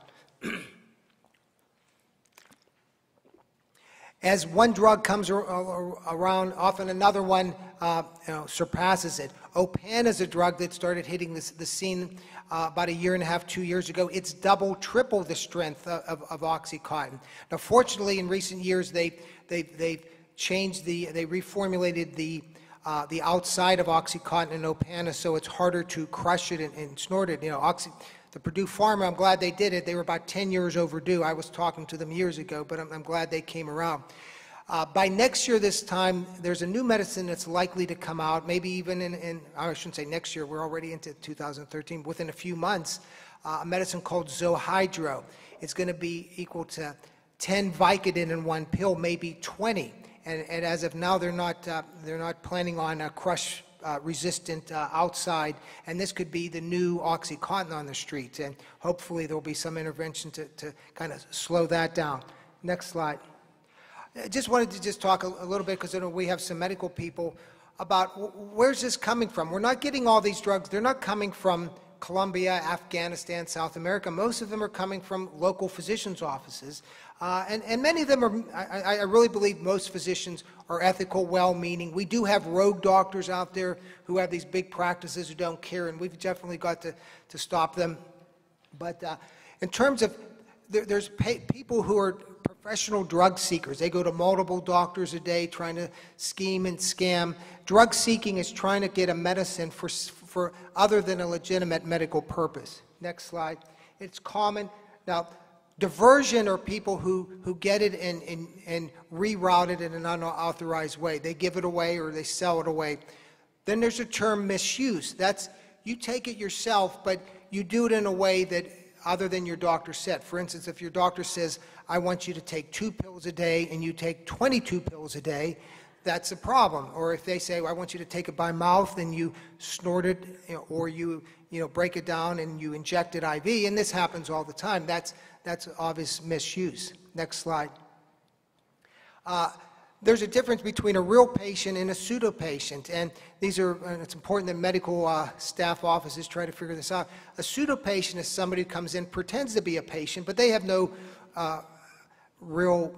As one drug comes around, often another one surpasses it. Opan is a drug that started hitting the scene about 1.5 years, 2 years ago. It's double, triple the strength of Oxycontin. Now, fortunately, in recent years, they've changed they reformulated the outside of Oxycontin and Opana, so it's harder to crush it and snort it. The Purdue Pharma, I'm glad they did it. They were about 10 years overdue. I was talking to them years ago, but I'm glad they came around. By next year this time, there's a new medicine that's likely to come out, maybe even I shouldn't say next year, we're already into 2013, within a few months, a medicine called Zohydro. It's going to be equal to 10 Vicodin in one pill, maybe 20. And as of now, they're not planning on a crush resistant outside, and this could be the new Oxycontin on the street, and hopefully there'll be some intervention to kind of slow that down. Next slide. I just wanted to talk a little bit, because we have some medical people, about where's this coming from. We're not getting all these drugs. They're not coming from Colombia, Afghanistan, South America. Most of them are coming from local physicians' offices. And many of them are, I really believe most physicians are ethical, well-meaning. We do have rogue doctors out there who have these big practices who don't care, and we've definitely got to stop them. But in terms of, there's people who are professional drug seekers. They go to multiple doctors a day trying to scheme and scam. Drug seeking is trying to get a medicine for other than a legitimate medical purpose. Next slide. It's common. Now, diversion are people who get it and reroute it in an unauthorized way. They give it away or they sell it away. Then there's a term misuse. That's, you take it yourself, but you do it in a way that other than your doctor said. For instance, if your doctor says, I want you to take 2 pills a day and you take 22 pills a day, that's a problem. Or if they say, well, I want you to take it by mouth and you snort it, or you break it down and you inject it IV, and this happens all the time, that's obvious misuse. Next slide. There's a difference between a real patient and a pseudo-patient, and it's important that medical staff offices try to figure this out. A pseudo-patient is somebody who comes in, pretends to be a patient, but they have no real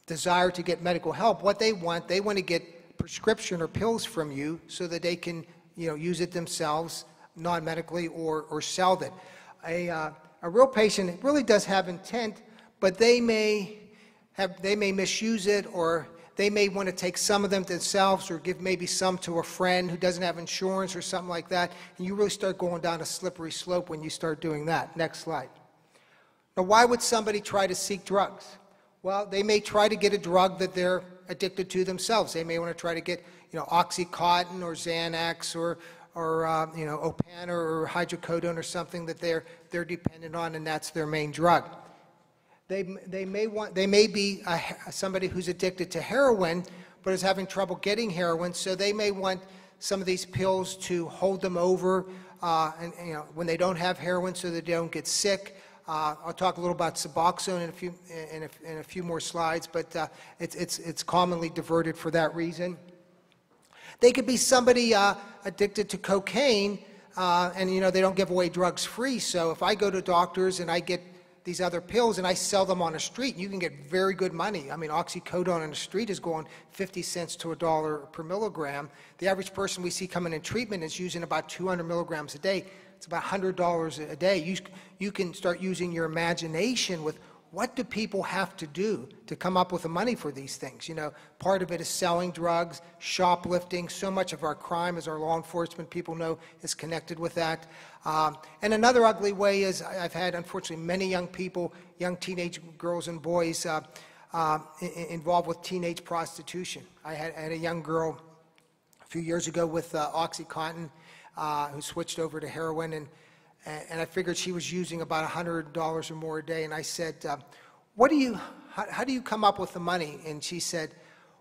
desire to get medical help. What they want to get prescription or pills from you so that they can use it themselves non-medically or sell it. A real patient really does have intent, but they may misuse it, or they may want to take some of them themselves or give maybe some to a friend who doesn't have insurance or something like that, and you really start going down a slippery slope when you start doing that. Next slide. Now, why would somebody try to seek drugs? Well, they may try to get a drug that they're addicted to themselves. They may want to try to get Oxycontin or Xanax or Opana or hydrocodone or something that they're dependent on, and that's their main drug. They may be somebody who's addicted to heroin but is having trouble getting heroin, so they may want some of these pills to hold them over, and when they don't have heroin, so that they don't get sick. I'll talk a little about Suboxone in a few more slides, but it's commonly diverted for that reason. They could be somebody addicted to cocaine, and they don't give away drugs free. So if I go to doctors and I get these other pills and I sell them on the street, you can get very good money. I mean, oxycodone on the street is going 50 cents to $1 per milligram. The average person we see coming in treatment is using about 200 milligrams a day. It's about $100 a day. You can start using your imagination with what do people have to do to come up with the money for these things. Part of it is selling drugs, shoplifting. So much of our crime, as our law enforcement people know, is connected with that. And another ugly way is I've had, unfortunately, many young people, young teenage girls and boys involved with teenage prostitution. I had a young girl a few years ago with OxyContin who switched over to heroin, and I figured she was using about $100 or more a day. And I said, how do you come up with the money? And she said,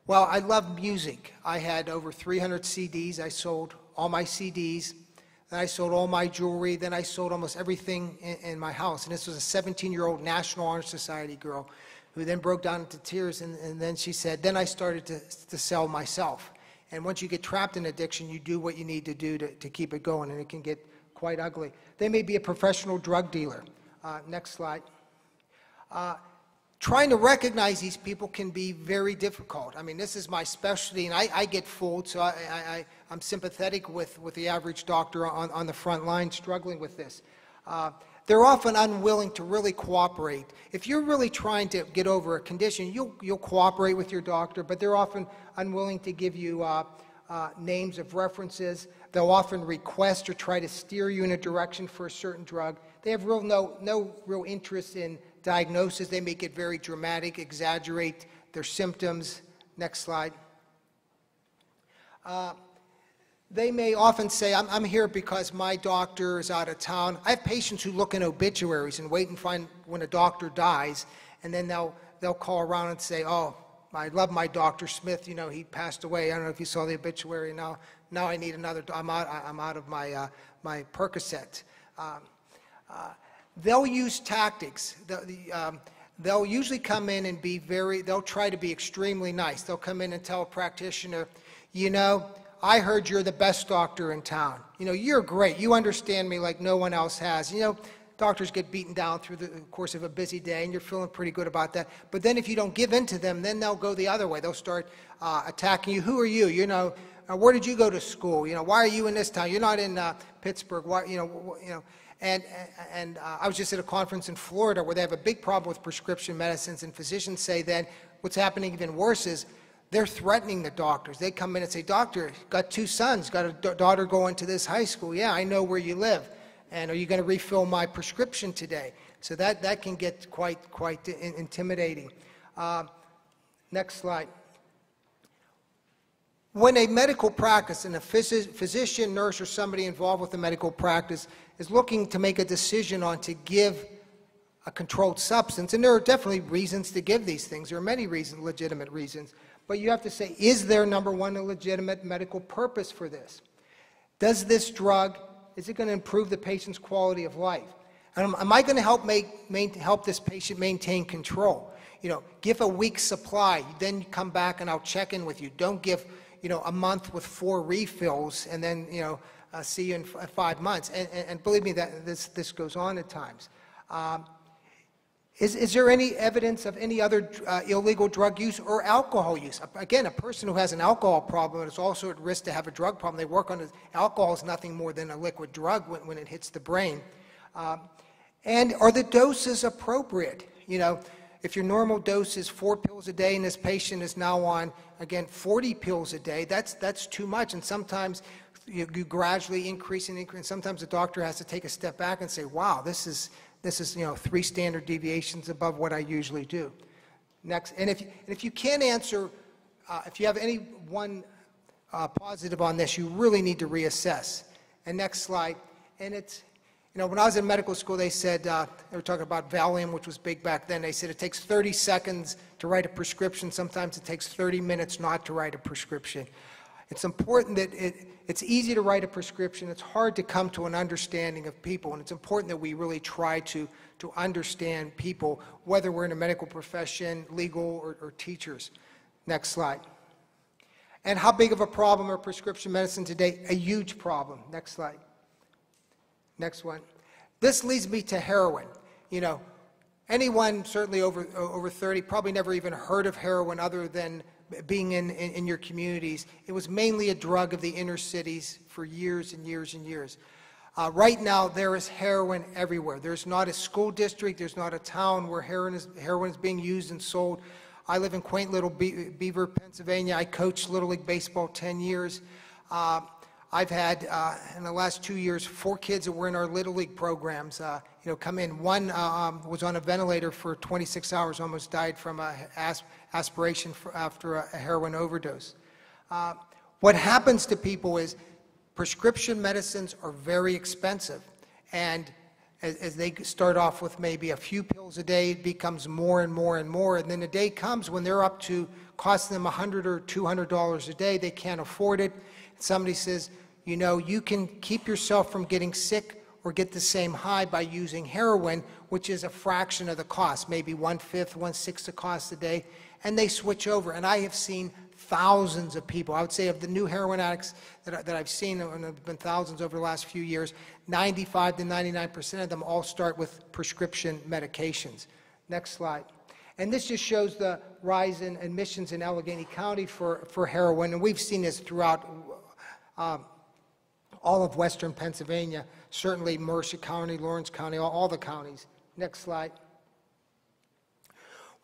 well, I love music. I had over 300 CDs. I sold all my CDs. Then I sold all my jewelry. Then I sold almost everything in my house. And this was a 17-year-old National Honor Society girl who then broke down into tears. And then she said, then I started to sell myself. And once you get trapped in addiction, you do what you need to do to keep it going, and it can get quite ugly. They may be a professional drug dealer. Next slide. Trying to recognize these people can be very difficult. I mean, this is my specialty, and I get fooled, so I'm sympathetic with the average doctor on the front line struggling with this. They're often unwilling to really cooperate. If you're really trying to get over a condition, you'll cooperate with your doctor, but they're often unwilling to give you names of references. They'll often request or try to steer you in a direction for a certain drug. They have no real interest in diagnosis. They make it very dramatic, exaggerate their symptoms. Next slide. They may often say, I'm here because my doctor is out of town. I have patients who look in obituaries and wait and find when a doctor dies, and then they'll call around and say, oh, I love my Dr. Smith, he passed away. I don't know if you saw the obituary. Now I need another, I'm out of my Percocet. They'll use tactics. They'll usually come in and they'll try to be extremely nice. They'll come in and tell a practitioner, I heard you're the best doctor in town. You're great. You understand me like no one else has. Doctors get beaten down through the course of a busy day, and you're feeling pretty good about that. But then if you don't give in to them, then they'll go the other way. They'll start attacking you. Who are you? Where did you go to school? Why are you in this town? You're not in Pittsburgh. Why, And I was just at a conference in Florida where they have a big problem with prescription medicines, and physicians say then what's happening even worse is they're threatening the doctors. They come in and say, doctor, got 2 sons, got a daughter going to this high school. Yeah, I know where you live. And are you going to refill my prescription today? So that can get quite intimidating. Next slide. When a medical practice and a physician, nurse, or somebody involved with the medical practice is looking to make a decision on to give a controlled substance, and there are definitely reasons to give these things. There are many reasons, legitimate reasons. But you have to say, is there, number one, a legitimate medical purpose for this? Does this drug, is it going to improve the patient's quality of life? And am I going to help this patient maintain control? Give a week's supply, then come back and I'll check in with you. Don't give, a month with 4 refills and then, see you in 5 months. And believe me, that this goes on at times. Is there any evidence of any other illegal drug use or alcohol use? Again, a person who has an alcohol problem is also at risk to have a drug problem. They work on it. Alcohol is nothing more than a liquid drug when it hits the brain. And are the doses appropriate? If your normal dose is 4 pills a day and this patient is now on, again, 40 pills a day, that's too much. And sometimes you gradually increase and increase. Sometimes the doctor has to take a step back and say, wow, this is 3 standard deviations above what I usually do. Next, and if you can't answer, if you have any one positive on this, you really need to reassess. And next slide, and it's, when I was in medical school, they said, they were talking about Valium, which was big back then. They said it takes 30 seconds to write a prescription. Sometimes it takes 30 minutes not to write a prescription. It's important that it's easy to write a prescription. It's hard to come to an understanding of people, and it's important that we really try to understand people, whether we're in a medical profession, legal, or teachers. Next slide. And how big of a problem are prescription medicine today? A huge problem. Next slide. Next one. This leads me to heroin. You know, anyone certainly over 30 probably never even heard of heroin other than being in your communities. It was mainly a drug of the inner cities for years and years and years. Right now, there is heroin everywhere. There's not a school district, there's not a town where heroin is being used and sold. I live in quaint little Beaver, Pennsylvania. I coached Little League Baseball 10 years. I've had, in the last 2 years, 4 kids that were in our Little League programs, come in. One was on a ventilator for 26 hours, almost died from aspiration after a heroin overdose. What happens to people is prescription medicines are very expensive, and as they start off with maybe a few pills a day, it becomes more and more and more, and then a day comes when they're up to costing them $100 or $200 a day. They can't afford it. Somebody says, you know, you can keep yourself from getting sick or get the same high by using heroin, which is a fraction of the cost, maybe 1/5, 1/6 the cost a day, and they switch over. And I have seen thousands of people. I would say of the new heroin addicts that I've seen, and there have been thousands over the last few years, 95 to 99% of them all start with prescription medications. Next slide. And this just shows the rise in admissions in Allegheny County for heroin, and we've seen this throughout all of western Pennsylvania, certainly Mercer County, Lawrence County, all the counties. Next slide.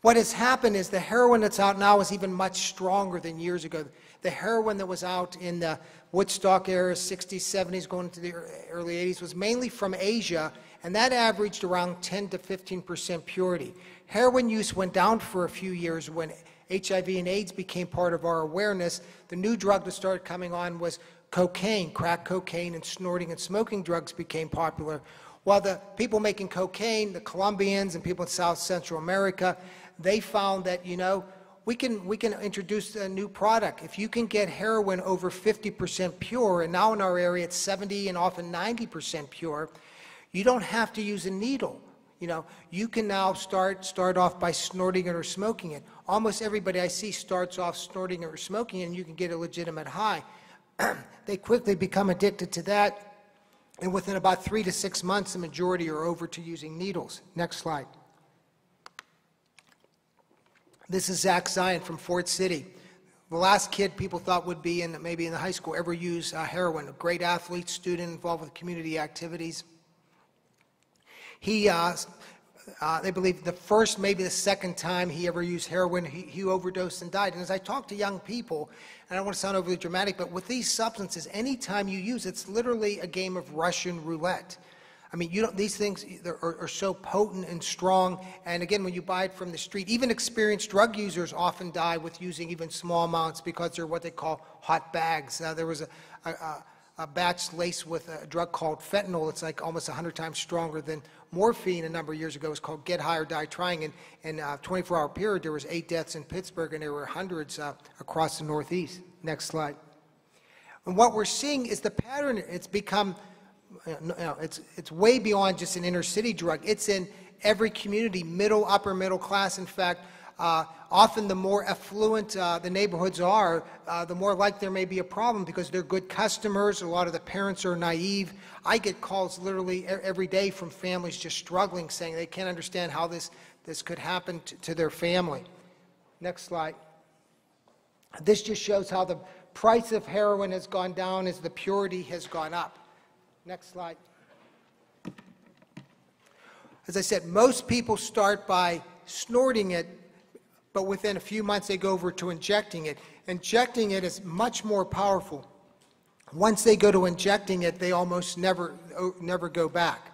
What has happened is the heroin that's out now is even much stronger than years ago. The heroin that was out in the Woodstock era, 60s, 70s, going into the early 80s, was mainly from Asia, and that averaged around 10 to 15% purity. Heroin use went down for a few years when HIV and AIDS became part of our awareness. The new drug that started coming on was cocaine. Crack cocaine and snorting and smoking drugs became popular. While the people making cocaine, the Colombians and people in South Central America, they found that, you know, we can introduce a new product. If you can get heroin over 50% pure, and now in our area it's 70 and often 90% pure, you don't have to use a needle. You know, you can now start off by snorting it or smoking it. Almost everybody I see starts off snorting it or smoking it, and you can get a legitimate high. They quickly become addicted to that, and within about 3 to 6 months, the majority are over to using needles. Next slide. This is Zach Zion from Fort City. The last kid people thought would be maybe in the high school ever use heroin. A great athlete, student involved with community activities. He, they believe the first, maybe the second time he ever used heroin, he overdosed and died. And as I talk to young people, and I don't want to sound overly dramatic, but with these substances, anytime you use, it's literally a game of Russian roulette. I mean, these things are so potent and strong, and again, when you buy it from the street, even experienced drug users often die with using even small amounts because they're what they call hot bags. There was a batch laced with a drug called fentanyl. It's like almost 100 times stronger than morphine a number of years ago. It was called Get High or Die Trying, and in a 24-hour period, there was 8 deaths in Pittsburgh, and there were hundreds across the Northeast. Next slide. And what we're seeing is the pattern. It's become, it's way beyond just an inner city drug. It's in every community, middle, upper middle class. In fact, often the more affluent the neighborhoods are, the more like there may be a problem because they're good customers. A lot of the parents are naive. I get calls literally every day from families just struggling, saying they can't understand how this could happen to their family. Next slide. This just shows how the price of heroin has gone down as the purity has gone up. Next slide. As I said, most people start by snorting it, but within a few months they go over to injecting it. Injecting it is much more powerful. Once they go to injecting it, they almost never go back.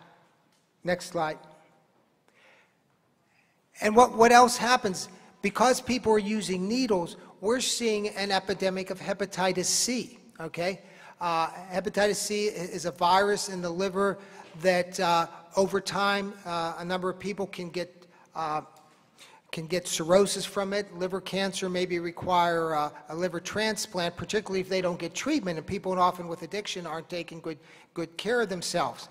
Next slide. And what else happens? Because people are using needles, we're seeing an epidemic of hepatitis C, okay? Hepatitis C is a virus in the liver that over time a number of people can can get cirrhosis from it, liver cancer, maybe require a liver transplant, particularly if they don't get treatment, and people often with addiction aren't taking good care of themselves.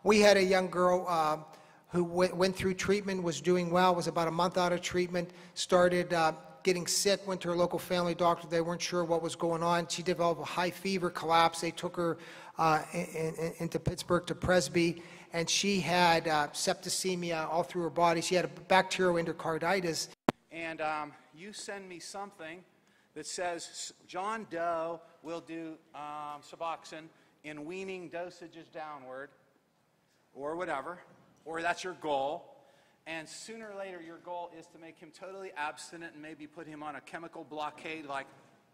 We had a young girl who went through treatment, was doing well, was about a month out of treatment, started getting sick, went to her local family doctor. They weren't sure what was going on. She developed a high fever, collapse. They took her into Pittsburgh to Presby, and she had septicemia all through her body. She had a bacterial endocarditis. And you send me something that says John Doe will do Suboxone in weaning dosages downward, or whatever, or that's your goal. And sooner or later, your goal is to make him totally abstinent and maybe put him on a chemical blockade like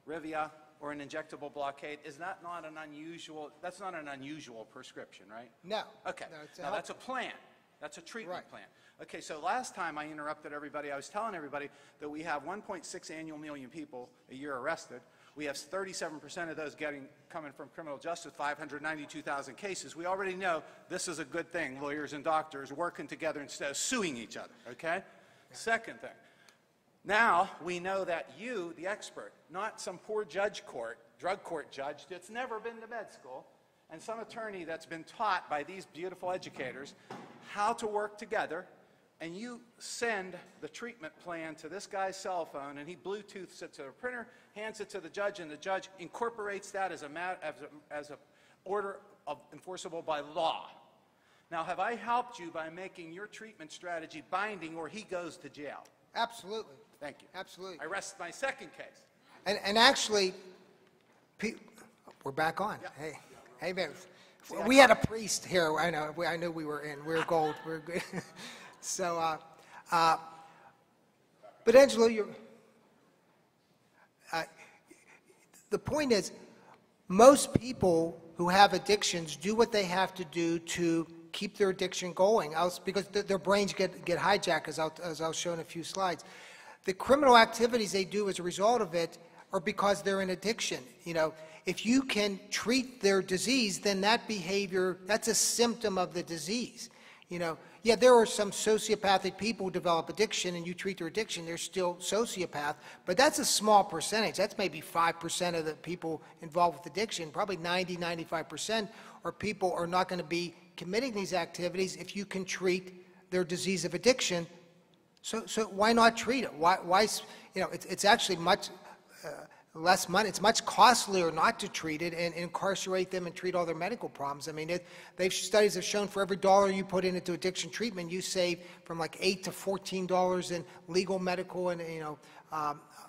Rivia or an injectable blockade. Is that not an unusual, that's not an unusual prescription, right? No. Okay. No, now that's a plan. That's a treatment plan. Okay, so last time I interrupted everybody, I was telling everybody that we have 1.6 annual million people a year arrested. We have 37% of those coming from criminal justice, 592,000 cases. We already know this is a good thing, lawyers and doctors working together instead of suing each other, okay? Yeah. Second thing, now we know that you, the expert, not some poor drug court judge that's never been to med school, and some attorney that's been taught by these beautiful educators how to work together, and you send the treatment plan to this guy's cell phone, and he Bluetooths it to the printer, hands it to the judge, and the judge incorporates that as a order of enforceable by law. Now, have I helped you by making your treatment strategy binding, or he goes to jail? Absolutely. Thank you. Absolutely. I rest my second case. And actually, we're back on. Yeah. Hey, man. We had a priest here. I knew we were in. We're gold. We're good. So, but Angelo, the point is, most people who have addictions do what they have to do to keep their addiction going, else because their brains get hijacked, as I'll show in a few slides. The criminal activities they do as a result of it are because they're in addiction. You know, if you can treat their disease, then that behavior, that's a symptom of the disease. You know, yeah, there are some sociopathic people who develop addiction and you treat their addiction, they're still sociopath, but that's a small percentage. That's maybe 5% of the people involved with addiction. Probably 90–95% or people are not going to be committing these activities if you can treat their disease of addiction. So why not treat it? Why you know, it's actually much less money. It's much costlier not to treat it and incarcerate them and treat all their medical problems. I mean, studies have shown for every dollar you put into addiction treatment, you save from like $8 to $14 in legal, medical, and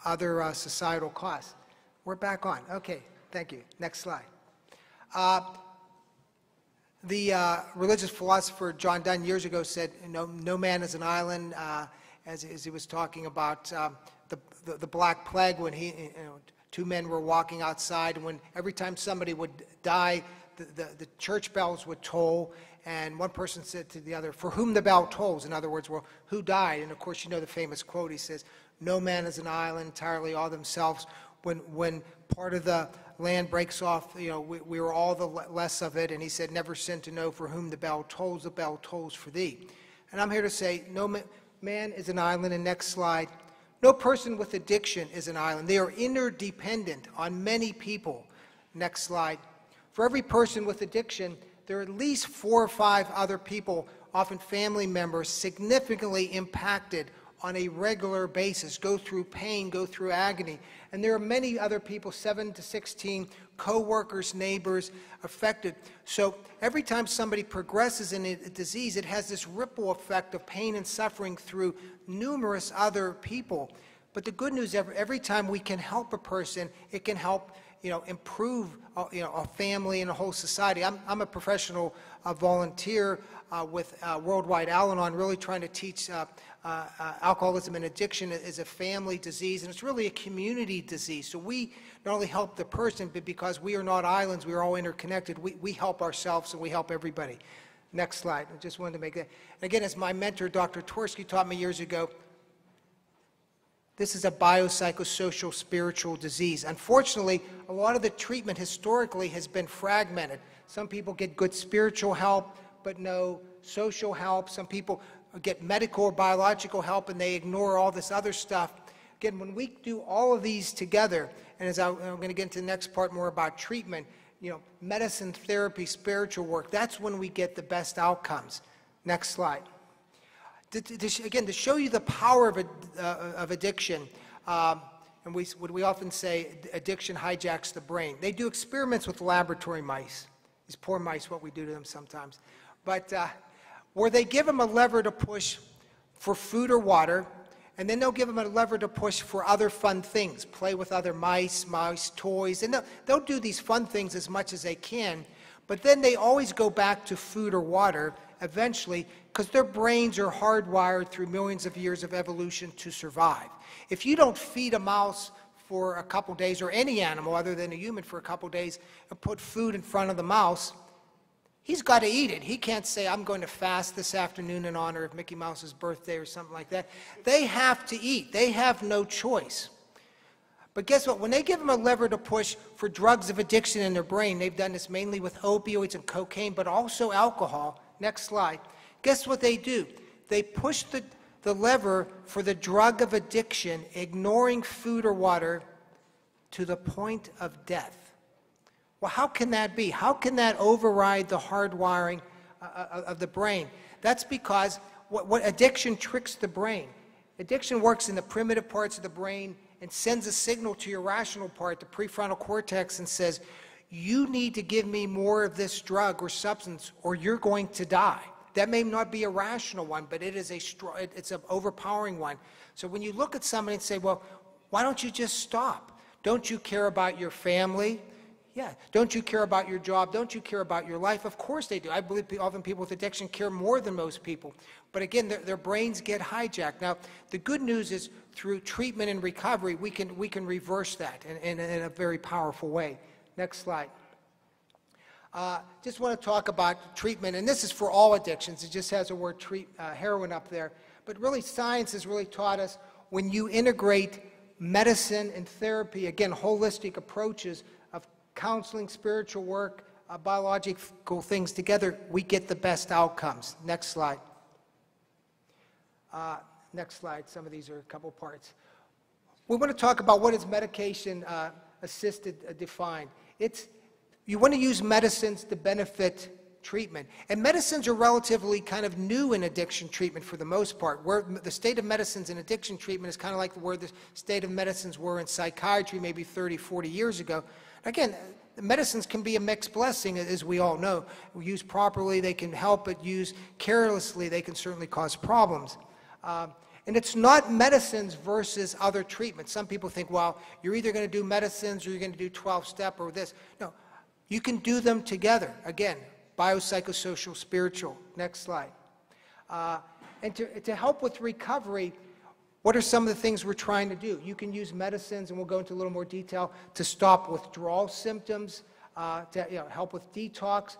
other societal costs. We're back on. Okay, thank you. Next slide. The religious philosopher John Donne years ago said, no man is an island, as he was talking about the Black Plague, when two men were walking outside, and when every time somebody would die, the church bells would toll, and one person said to the other, "For whom the bell tolls?" In other words, well, who died? And of course, you know the famous quote. He says, "No man is an island, entirely all themselves. When part of the land breaks off, we are all the less of it." And he said, "Never sin to know for whom the bell tolls for thee." And I'm here to say, no man is an island. And next slide. No person with addiction is an island. They are interdependent on many people. Next slide. For every person with addiction, there are at least 4 or 5 other people, often family members, significantly impacted on a regular basis, go through pain, go through agony. And there are many other people, 7 to 16, co-workers, neighbors, affected. So every time somebody progresses in a disease, it has this ripple effect of pain and suffering through numerous other people. But the good news, every time we can help a person, it can help improve a family and a whole society. I'm a professional volunteer with Worldwide Al-Anon, really trying to teach alcoholism and addiction is a family disease, and it's really a community disease. So we not only help the person, but because we are not islands, we are all interconnected, we help ourselves and we help everybody. Next slide. I just wanted to make that. And again, as my mentor, Dr. Tversky, taught me years ago, this is a biopsychosocial spiritual disease. Unfortunately, a lot of the treatment historically has been fragmented. Some people get good spiritual help, but no social help. Some people get medical or biological help and they ignore all this other stuff. Again, when we do all of these together, and as I'm going to get into the next part more about treatment, medicine, therapy, spiritual work, that's when we get the best outcomes. Next slide. Again, to show you the power of addiction, and we often say addiction hijacks the brain. They do experiments with laboratory mice. These poor mice, what we do to them sometimes. But where they give them a lever to push for food or water, and then they'll give them a lever to push for other fun things, play with other mice toys, and they'll do these fun things as much as they can, but then they always go back to food or water eventually because their brains are hardwired through millions of years of evolution to survive. If you don't feed a mouse for a couple days, or any animal other than a human for a couple days, and put food in front of the mouse, he's got to eat it. He can't say, I'm going to fast this afternoon in honor of Mickey Mouse's birthday or something like that. They have to eat. They have no choice. But guess what? When they give them a lever to push for drugs of addiction in their brain, they've done this mainly with opioids and cocaine, but also alcohol. Next slide. Guess what they do? They push the lever for the drug of addiction, ignoring food or water, to the point of death. Well, how can that be? How can that override the hardwiring of the brain? That's because what addiction tricks the brain. Addiction works in the primitive parts of the brain and sends a signal to your rational part, the prefrontal cortex, and says, you need to give me more of this drug or substance or you're going to die. That may not be a rational one, but it's an overpowering one. So when you look at somebody and say, well, why don't you just stop? Don't you care about your family? Yeah. Don't you care about your job? Don't you care about your life? Of course they do. I believe often people with addiction care more than most people. But again, their brains get hijacked. Now, the good news is through treatment and recovery, we can reverse that in a very powerful way. Next slide. Just want to talk about treatment, and this is for all addictions. It just has the word heroin up there. But really, science has really taught us when you integrate medicine and therapy, again, holistic approaches of counseling, spiritual work, biological things together, we get the best outcomes. Next slide. Next slide. Some of these are a couple parts. We want to talk about what is medication assisted defined. You want to use medicines to benefit treatment. And medicines are relatively kind of new in addiction treatment for the most part. Where the state of medicines in addiction treatment is kind of like where the state of medicines were in psychiatry maybe 30, 40 years ago. Again, the medicines can be a mixed blessing, as we all know. Used properly, they can help, but used carelessly, they can certainly cause problems. And it's not medicines versus other treatments. Some people think, well, you're either going to do medicines or you're going to do 12-step or this. No, you can do them together. Again, biopsychosocial, spiritual. Next slide. And to help with recovery, what are some of the things we're trying to do? You can use medicines, and we'll go into a little more detail, to stop withdrawal symptoms, to help with detox.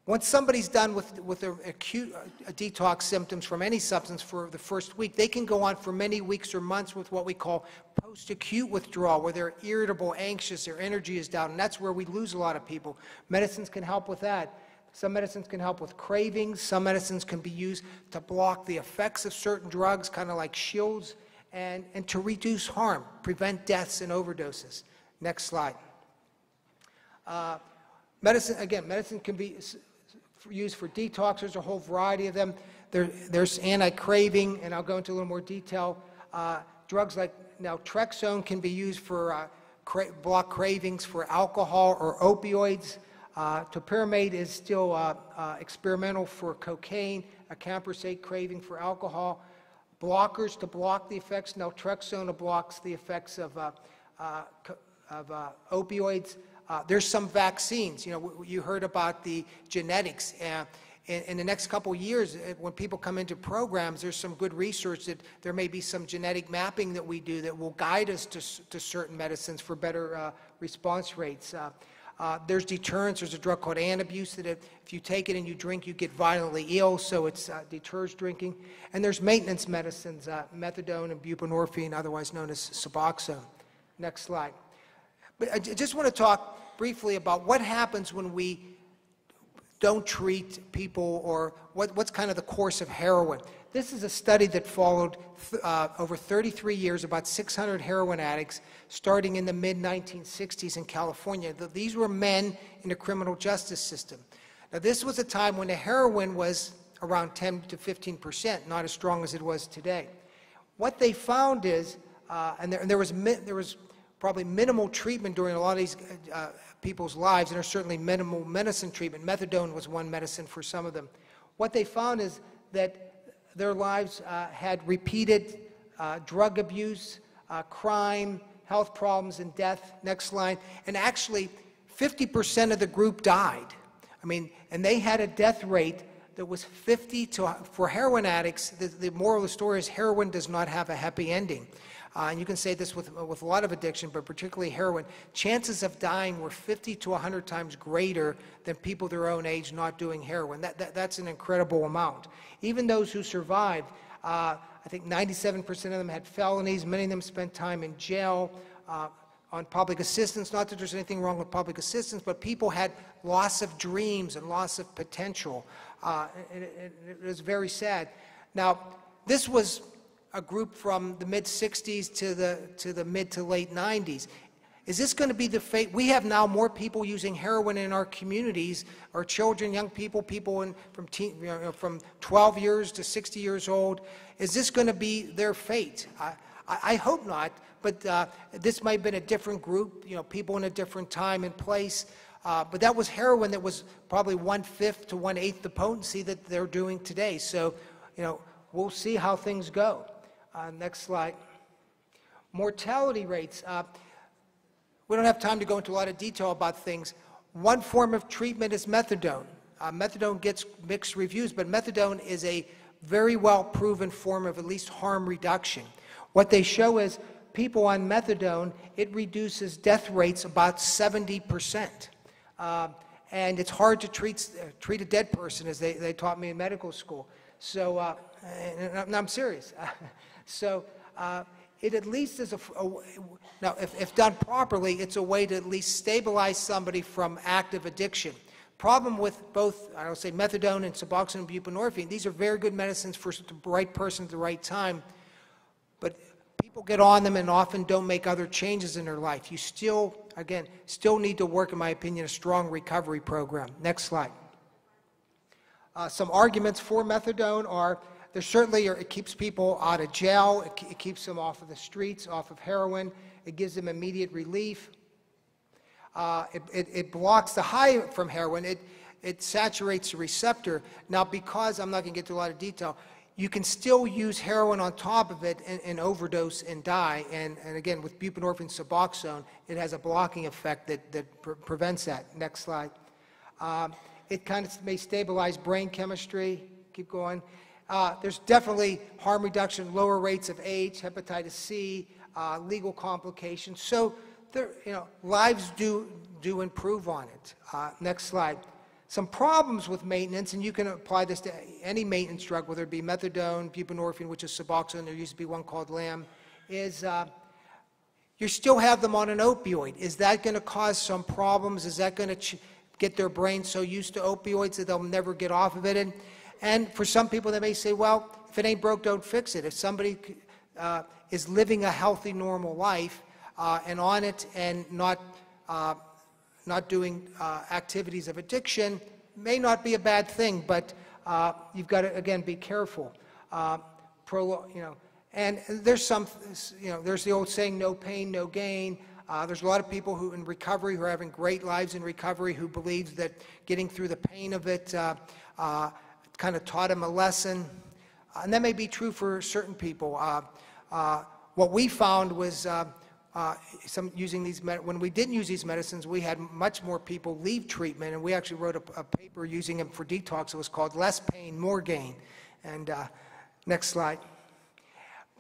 Once somebody's done with their acute detox symptoms from any substance for the first week, they can go on for many weeks or months with what we call post-acute withdrawal, where they're irritable, anxious, their energy is down, and that's where we lose a lot of people. Medicines can help with that. Some medicines can help with cravings. Some medicines can be used to block the effects of certain drugs, kind of like shields, and to reduce harm, prevent deaths and overdoses. Next slide. Medicine can be used for detox. There's a whole variety of them. There's anti-craving, and I'll go into a little more detail. Drugs like naltrexone can be used for block cravings for alcohol or opioids. Topiramate is still experimental for cocaine, a acamprosate craving for alcohol. Blockers to block the effects. Naltrexone blocks the effects of opioids. There's some vaccines. You heard about the genetics. In the next couple of years, when people come into programs, there's some good research that there may be some genetic mapping that we do that will guide us to certain medicines for better response rates. There's deterrence. There's a drug called antabuse that if you take it and you drink, you get violently ill, so it deters drinking. And there's maintenance medicines, methadone and buprenorphine, otherwise known as Suboxone. Next slide. But I just want to talk briefly about what happens when we don't treat people, or what's kind of the course of heroin. This is a study that followed over 33 years, about 600 heroin addicts, starting in the mid-1960s in California. These were men in the criminal justice system. Now, this was a time when the heroin was around 10 to 15%, not as strong as it was today. What they found is, and there was probably minimal treatment during a lot of these people's lives, and there's certainly minimal medicine treatment. Methadone was one medicine for some of them. What they found is that their lives had repeated drug abuse, crime, health problems, and death. Next slide. And actually, 50% of the group died. I mean, and they had a death rate that was 50 to, for heroin addicts, the moral of the story is heroin does not have a happy ending. And you can say this with a lot of addiction, but particularly heroin. Chances of dying were 50 to 100 times greater than people their own age not doing heroin. That's an incredible amount. Even those who survived, I think 97% of them had felonies. Many of them spent time in jail on public assistance. Not that there's anything wrong with public assistance, but people had loss of dreams and loss of potential. It was very sad. Now, this was a group from the mid-60s to the mid to late 90s. Is this going to be the fate? We have now more people using heroin in our communities, our children, young people, from 12 years to 60 years old. Is this going to be their fate? I hope not, but this might have been a different group, people in a different time and place. But that was heroin that was probably 1/5 to 1/8 the potency that they're doing today. So, we'll see how things go. Next slide. Mortality rates. We don't have time to go into a lot of detail about things. One form of treatment is methadone. Methadone gets mixed reviews, but methadone is a very well proven form of at least harm reduction. What they show is people on methadone, it reduces death rates about 70%. And it's hard to treat a dead person, as they taught me in medical school. So, and I'm serious. So it at least is now, if done properly, it's a way to at least stabilize somebody from active addiction. Problem with both, I would say, methadone and Suboxone and buprenorphine, these are very good medicines for the right person at the right time, but people get on them and often don't make other changes in their life. You still need to work, in my opinion, a strong recovery program. Next slide. Some arguments for methadone are, there certainly it keeps people out of jail, it keeps them off of the streets, off of heroin, it gives them immediate relief. It blocks the high from heroin, it saturates the receptor. Now, because I'm not going to get to a lot of detail, you can still use heroin on top of it and overdose and die. And again, with buprenorphine Suboxone, it has a blocking effect that prevents that. Next slide. It kind of may stabilize brain chemistry. Keep going. There's definitely harm reduction, lower rates of AIDS, hepatitis C, legal complications. So, lives do improve on it. Next slide. Some problems with maintenance, and you can apply this to any maintenance drug, whether it be methadone, buprenorphine, which is Suboxone, there used to be one called LAM, is you still have them on an opioid. Is that going to cause some problems? Is that going to get their brain so used to opioids that they'll never get off of it? And for some people, they may say, well, if it ain't broke, don't fix it. If somebody is living a healthy, normal life and on it and not doing activities of addiction, may not be a bad thing, but you've got to, again, be careful. And there's there's the old saying, no pain, no gain. There's a lot of people who in recovery who are having great lives in recovery who believe that getting through the pain of it kind of taught them a lesson. And that may be true for certain people. What we found was when we didn't use these medicines, we had much more people leave treatment, and we actually wrote a paper using them for detox. It was called Less Pain, More Gain. And next slide.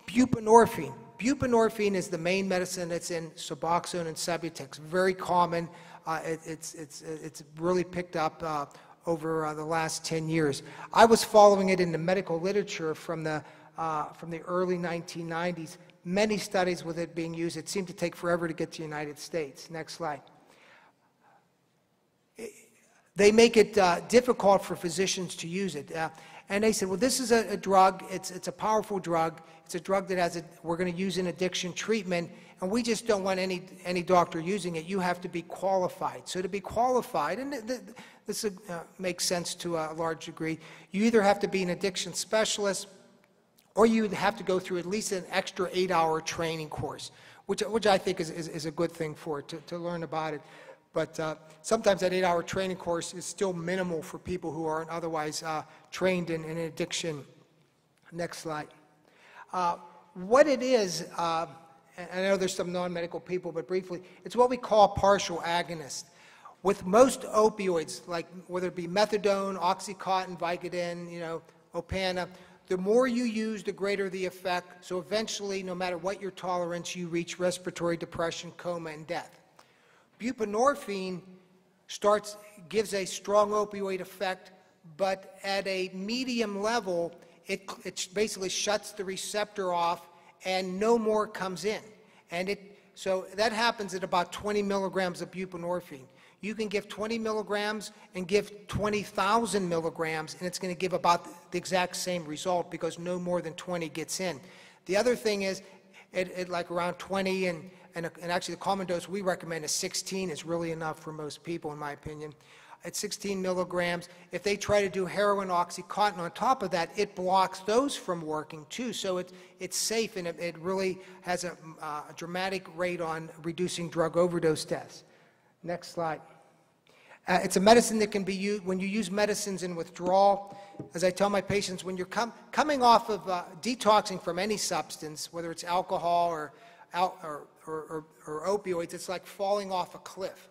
Buprenorphine. Buprenorphine is the main medicine that's in Suboxone and Subutex. Very common. It's really picked up over the last 10 years. I was following it in the medical literature from the early 1990s. Many studies with it being used. It seemed to take forever to get to the United States. Next slide. They make it difficult for physicians to use it. And they said, well, this is a drug. It's a powerful drug. It's a drug that we're going to use in addiction treatment, and we just don't want any doctor using it. You have to be qualified. So to be qualified, and this makes sense to a large degree, you either have to be an addiction specialist or you have to go through at least an extra 8-hour training course, which I think is a good thing for it, to learn about it. But sometimes that 8-hour training course is still minimal for people who aren't otherwise trained in addiction. Next slide. What it is, and I know there's some non-medical people, but briefly, it's what we call a partial agonist. With most opioids, like whether it be methadone, Oxycontin, Vicodin, Opana, the more you use, the greater the effect. So eventually, no matter what your tolerance, you reach respiratory depression, coma, and death. Buprenorphine gives a strong opioid effect, but at a medium level, it basically shuts the receptor off and no more comes in. So that happens at about 20 milligrams of buprenorphine. You can give 20 milligrams and give 20,000 milligrams, and it's going to give about the exact same result because no more than 20 gets in. The other thing is, at like around 20, and actually the common dose we recommend is 16 is really enough for most people, in my opinion. At 16 milligrams, if they try to do heroin, Oxycontin on top of that, it blocks those from working too. So it's safe, and it really has a dramatic rate on reducing drug overdose deaths. Next slide. It's a medicine that can be used when you use medicines in withdrawal. As I tell my patients, when you're coming off of detoxing from any substance, whether it's alcohol or opioids, it's like falling off a cliff.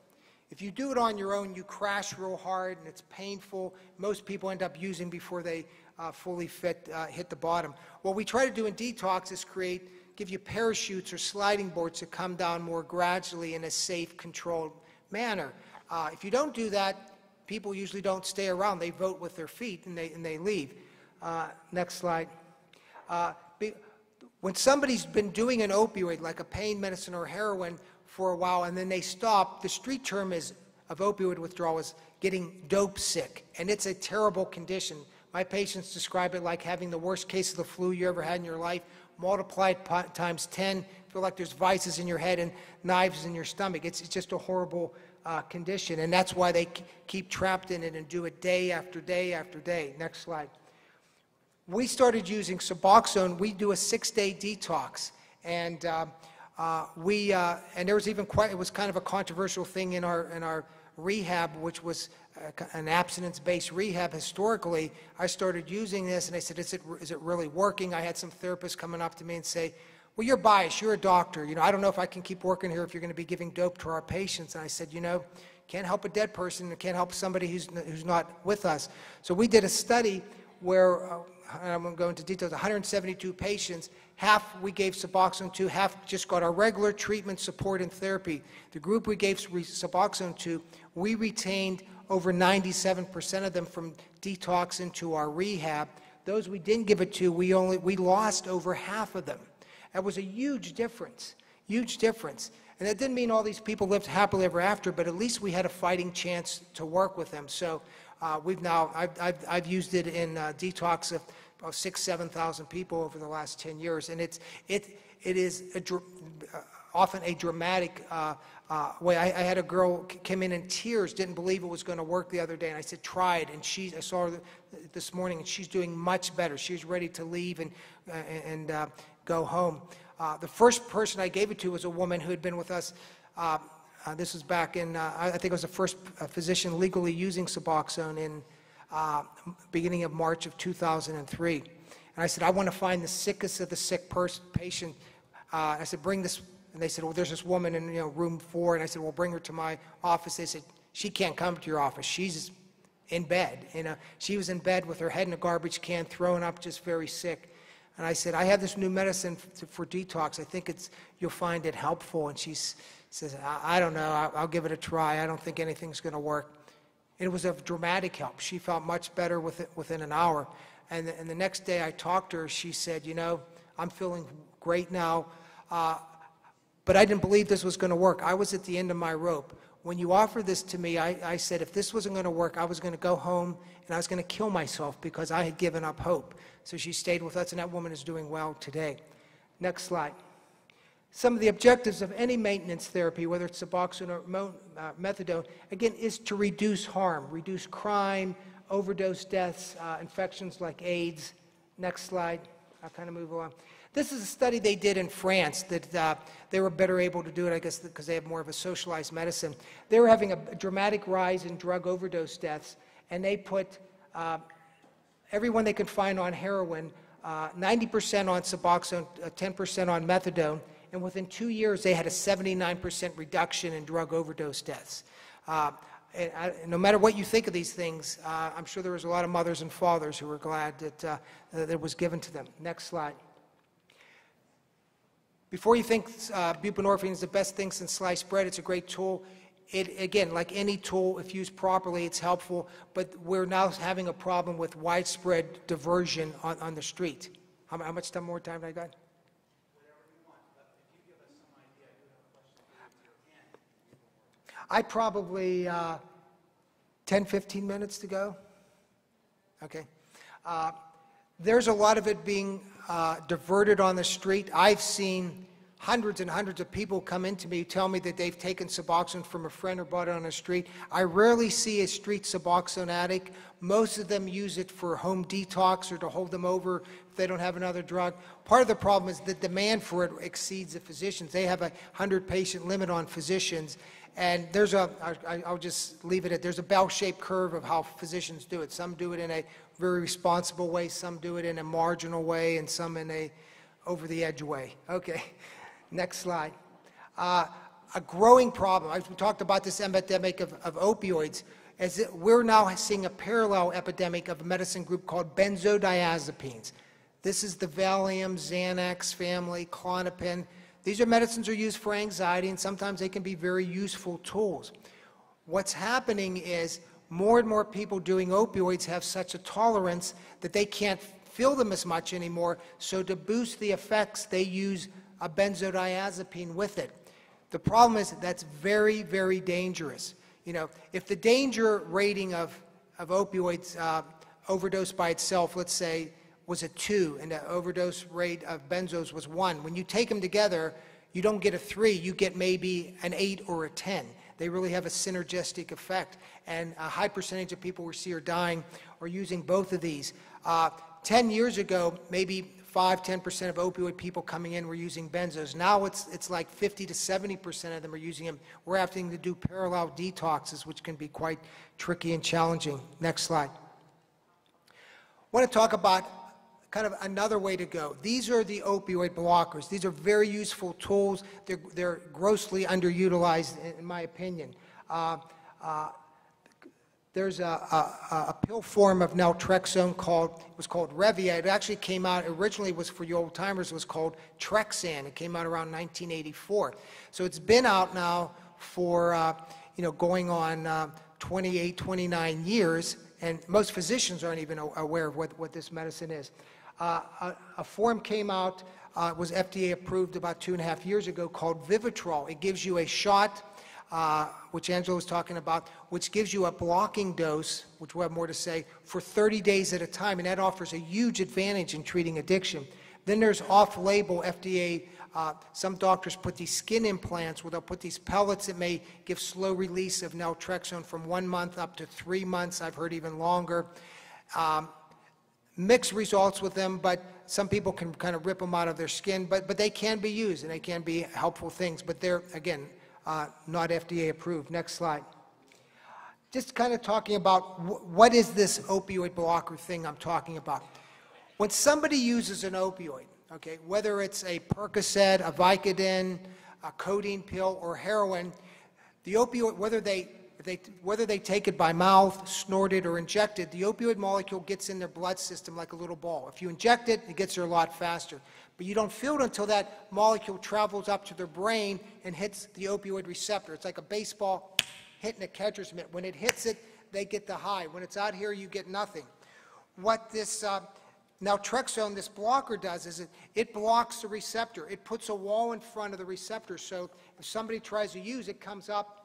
If you do it on your own, you crash real hard and it's painful. Most people end up using before they fully hit the bottom. What we try to do in detox is give you parachutes or sliding boards to come down more gradually in a safe, controlled manner. If you don't do that, people usually don't stay around. They vote with their feet and they leave. Next slide. When somebody's been doing an opioid, like a pain medicine or heroin, for a while and then they stop, the street term of opioid withdrawal is getting dope sick, and it's a terrible condition. My patients describe it like having the worst case of the flu you ever had in your life, multiplied times 10, feel like there's vices in your head and knives in your stomach. It's just a horrible condition, and that's why they keep trapped in it and do it day after day after day. Next slide. We started using Suboxone. We do a 6-day detox, and there was even it was kind of a controversial thing in our rehab, which was an abstinence-based rehab. Historically, I started using this, and I said, is it really working? I had some therapists coming up to me and say, well, you're biased, you're a doctor. I don't know if I can keep working here if you're going to be giving dope to our patients. And I said, can't help a dead person, and can't help somebody who's not with us. So we did a study where, and I'm going to go into details, 172 patients, half we gave Suboxone to, half just got our regular treatment, support, and therapy. The group we gave Suboxone to, we retained over 97% of them from detox into our rehab. Those we didn't give it to, we lost over half of them. That was a huge difference, huge difference. And that didn't mean all these people lived happily ever after, but at least we had a fighting chance to work with them. So I've used it in detox of 6,000 to 7,000 people over the last 10 years, and it is often a dramatic way. I had a girl came in tears, didn't believe it was going to work the other day, and I said, try it. And I saw her this morning, and she's doing much better. She's ready to leave and go home. The first person I gave it to was a woman who had been with us. This was back in, I think it was the first physician legally using Suboxone in beginning of March of 2003. And I said, I want to find the sickest of the sick patient. I said, bring this. And they said, well, there's this woman in room 4. And I said, well, bring her to my office. They said, she can't come to your office. She's in bed. She was in bed with her head in a garbage can, thrown up, just very sick. And I said, I have this new medicine for detox. I think you'll find it helpful. And she says, I don't know. I'll give it a try. I don't think anything's going to work. And it was a dramatic help. She felt much better within an hour. And the next day I talked to her. She said, I'm feeling great now. But I didn't believe this was going to work. I was at the end of my rope. when you offered this to me, I said if this wasn't going to work, I was going to go home and I was going to kill myself because I had given up hope. So she stayed with us, and that woman is doing well today. Next slide. Some of the objectives of any maintenance therapy, whether it's Suboxone or methadone, again, is to reduce harm, reduce crime, overdose deaths, infections like AIDS. Next slide. I'll kind of move along. This is a study they did in France that they were better able to do it, I guess, because they have more of a socialized medicine. They were having a dramatic rise in drug overdose deaths, and they put everyone they could find on heroin, 90% on Suboxone, 10% on methadone, and within 2 years they had a 79% reduction in drug overdose deaths. No matter what you think of these things, I'm sure there was a lot of mothers and fathers who were glad that it was given to them. Next slide. Before you think buprenorphine is the best thing since sliced bread, it's a great tool. Again, like any tool, if used properly, it's helpful, but we're now having a problem with widespread diversion on the street. How much more time have I got? I probably 10, 15 minutes to go. Okay. There's a lot of it being diverted on the street. I've seen hundreds and hundreds of people come into me, tell me that they've taken Suboxone from a friend or bought it on the street. I rarely see a street Suboxone addict. Most of them use it for home detox or to hold them over if they don't have another drug. Part of the problem is the demand for it exceeds the physicians. They have a 100-patient limit on physicians. And there's I'll just leave it at, there's a bell-shaped curve of how physicians do it. Some do it in a very responsible way, some do it in a marginal way, and some in a over-the-edge way. Okay, next slide. A growing problem, I've talked about this epidemic of opioids, as we're now seeing a parallel epidemic of a medicine group called benzodiazepines. This is the Valium, Xanax family, Klonopin. These are medicines that are used for anxiety, and sometimes they can be very useful tools. What's happening is more and more people doing opioids have such a tolerance that they can't feel them as much anymore, so to boost the effects, they use a benzodiazepine with it. The problem is that's very, very dangerous. You know, if the danger rating of opioids overdose by itself, let's say, was a 2, and the overdose rate of benzos was 1. When you take them together, you don't get a 3, you get maybe an 8 or a 10. They really have a synergistic effect, and a high percentage of people we see are dying or using both of these. 10 years ago, maybe 5–10% of opioid people coming in were using benzos. Now it's like 50 to 70% of them are using them. We're having to do parallel detoxes, which can be quite tricky and challenging. Next slide. I want to talk about kind of another way to go. These are the opioid blockers. These are very useful tools. They're grossly underutilized, in my opinion. There's a pill form of naltrexone was called Revia. It actually came out, originally was for you old timers, it was called Trexan. It came out around 1984. So it's been out now for, going on 28, 29 years, and most physicians aren't even aware of what this medicine is. A form came out, was FDA approved about 2.5 years ago, called Vivitrol. It gives you a shot, which Angela was talking about, which gives you a blocking dose, which we'll have more to say, for 30 days at a time, and that offers a huge advantage in treating addiction. Then there's off-label FDA. Some doctors put these skin implants where they'll put these pellets that may give slow release of naltrexone from 1 month up to 3 months. I've heard even longer. Mixed results with them, but some people can kind of rip them out of their skin, but they can be used, and they can be helpful things, but they're, again, not FDA approved. Next slide. Just kind of talking about what is this opioid blocker thing I'm talking about. When somebody uses an opioid, okay, whether it's a Percocet, a Vicodin, a codeine pill, or heroin, the opioid, whether they take it by mouth, snort it, or inject it, the opioid molecule gets in their blood system like a little ball. If you inject it, it gets there a lot faster. But you don't feel it until that molecule travels up to their brain and hits the opioid receptor. It's like a baseball hitting a catcher's mitt. When it hits it, they get the high. When it's out here, you get nothing. What this naltrexone, this blocker, does is it blocks the receptor. It puts a wall in front of the receptor, so if somebody tries to use it, comes up,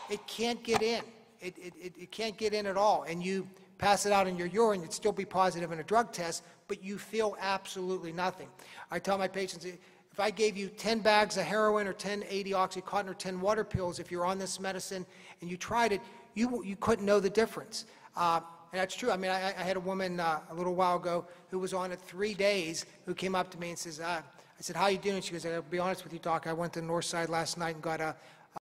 it can't get in. It can't get in at all. And you pass it out in your urine, it'd still be positive in a drug test, but you feel absolutely nothing. I tell my patients, if I gave you 10 bags of heroin or 10 80 Oxycontin or 10 water pills, if you're on this medicine and you tried it, you couldn't know the difference. And that's true. I mean, I had a woman a little while ago who was on it 3 days who came up to me and says, I said, how you doing? She goes, I'll be honest with you, Doc, I went to the north side last night and got a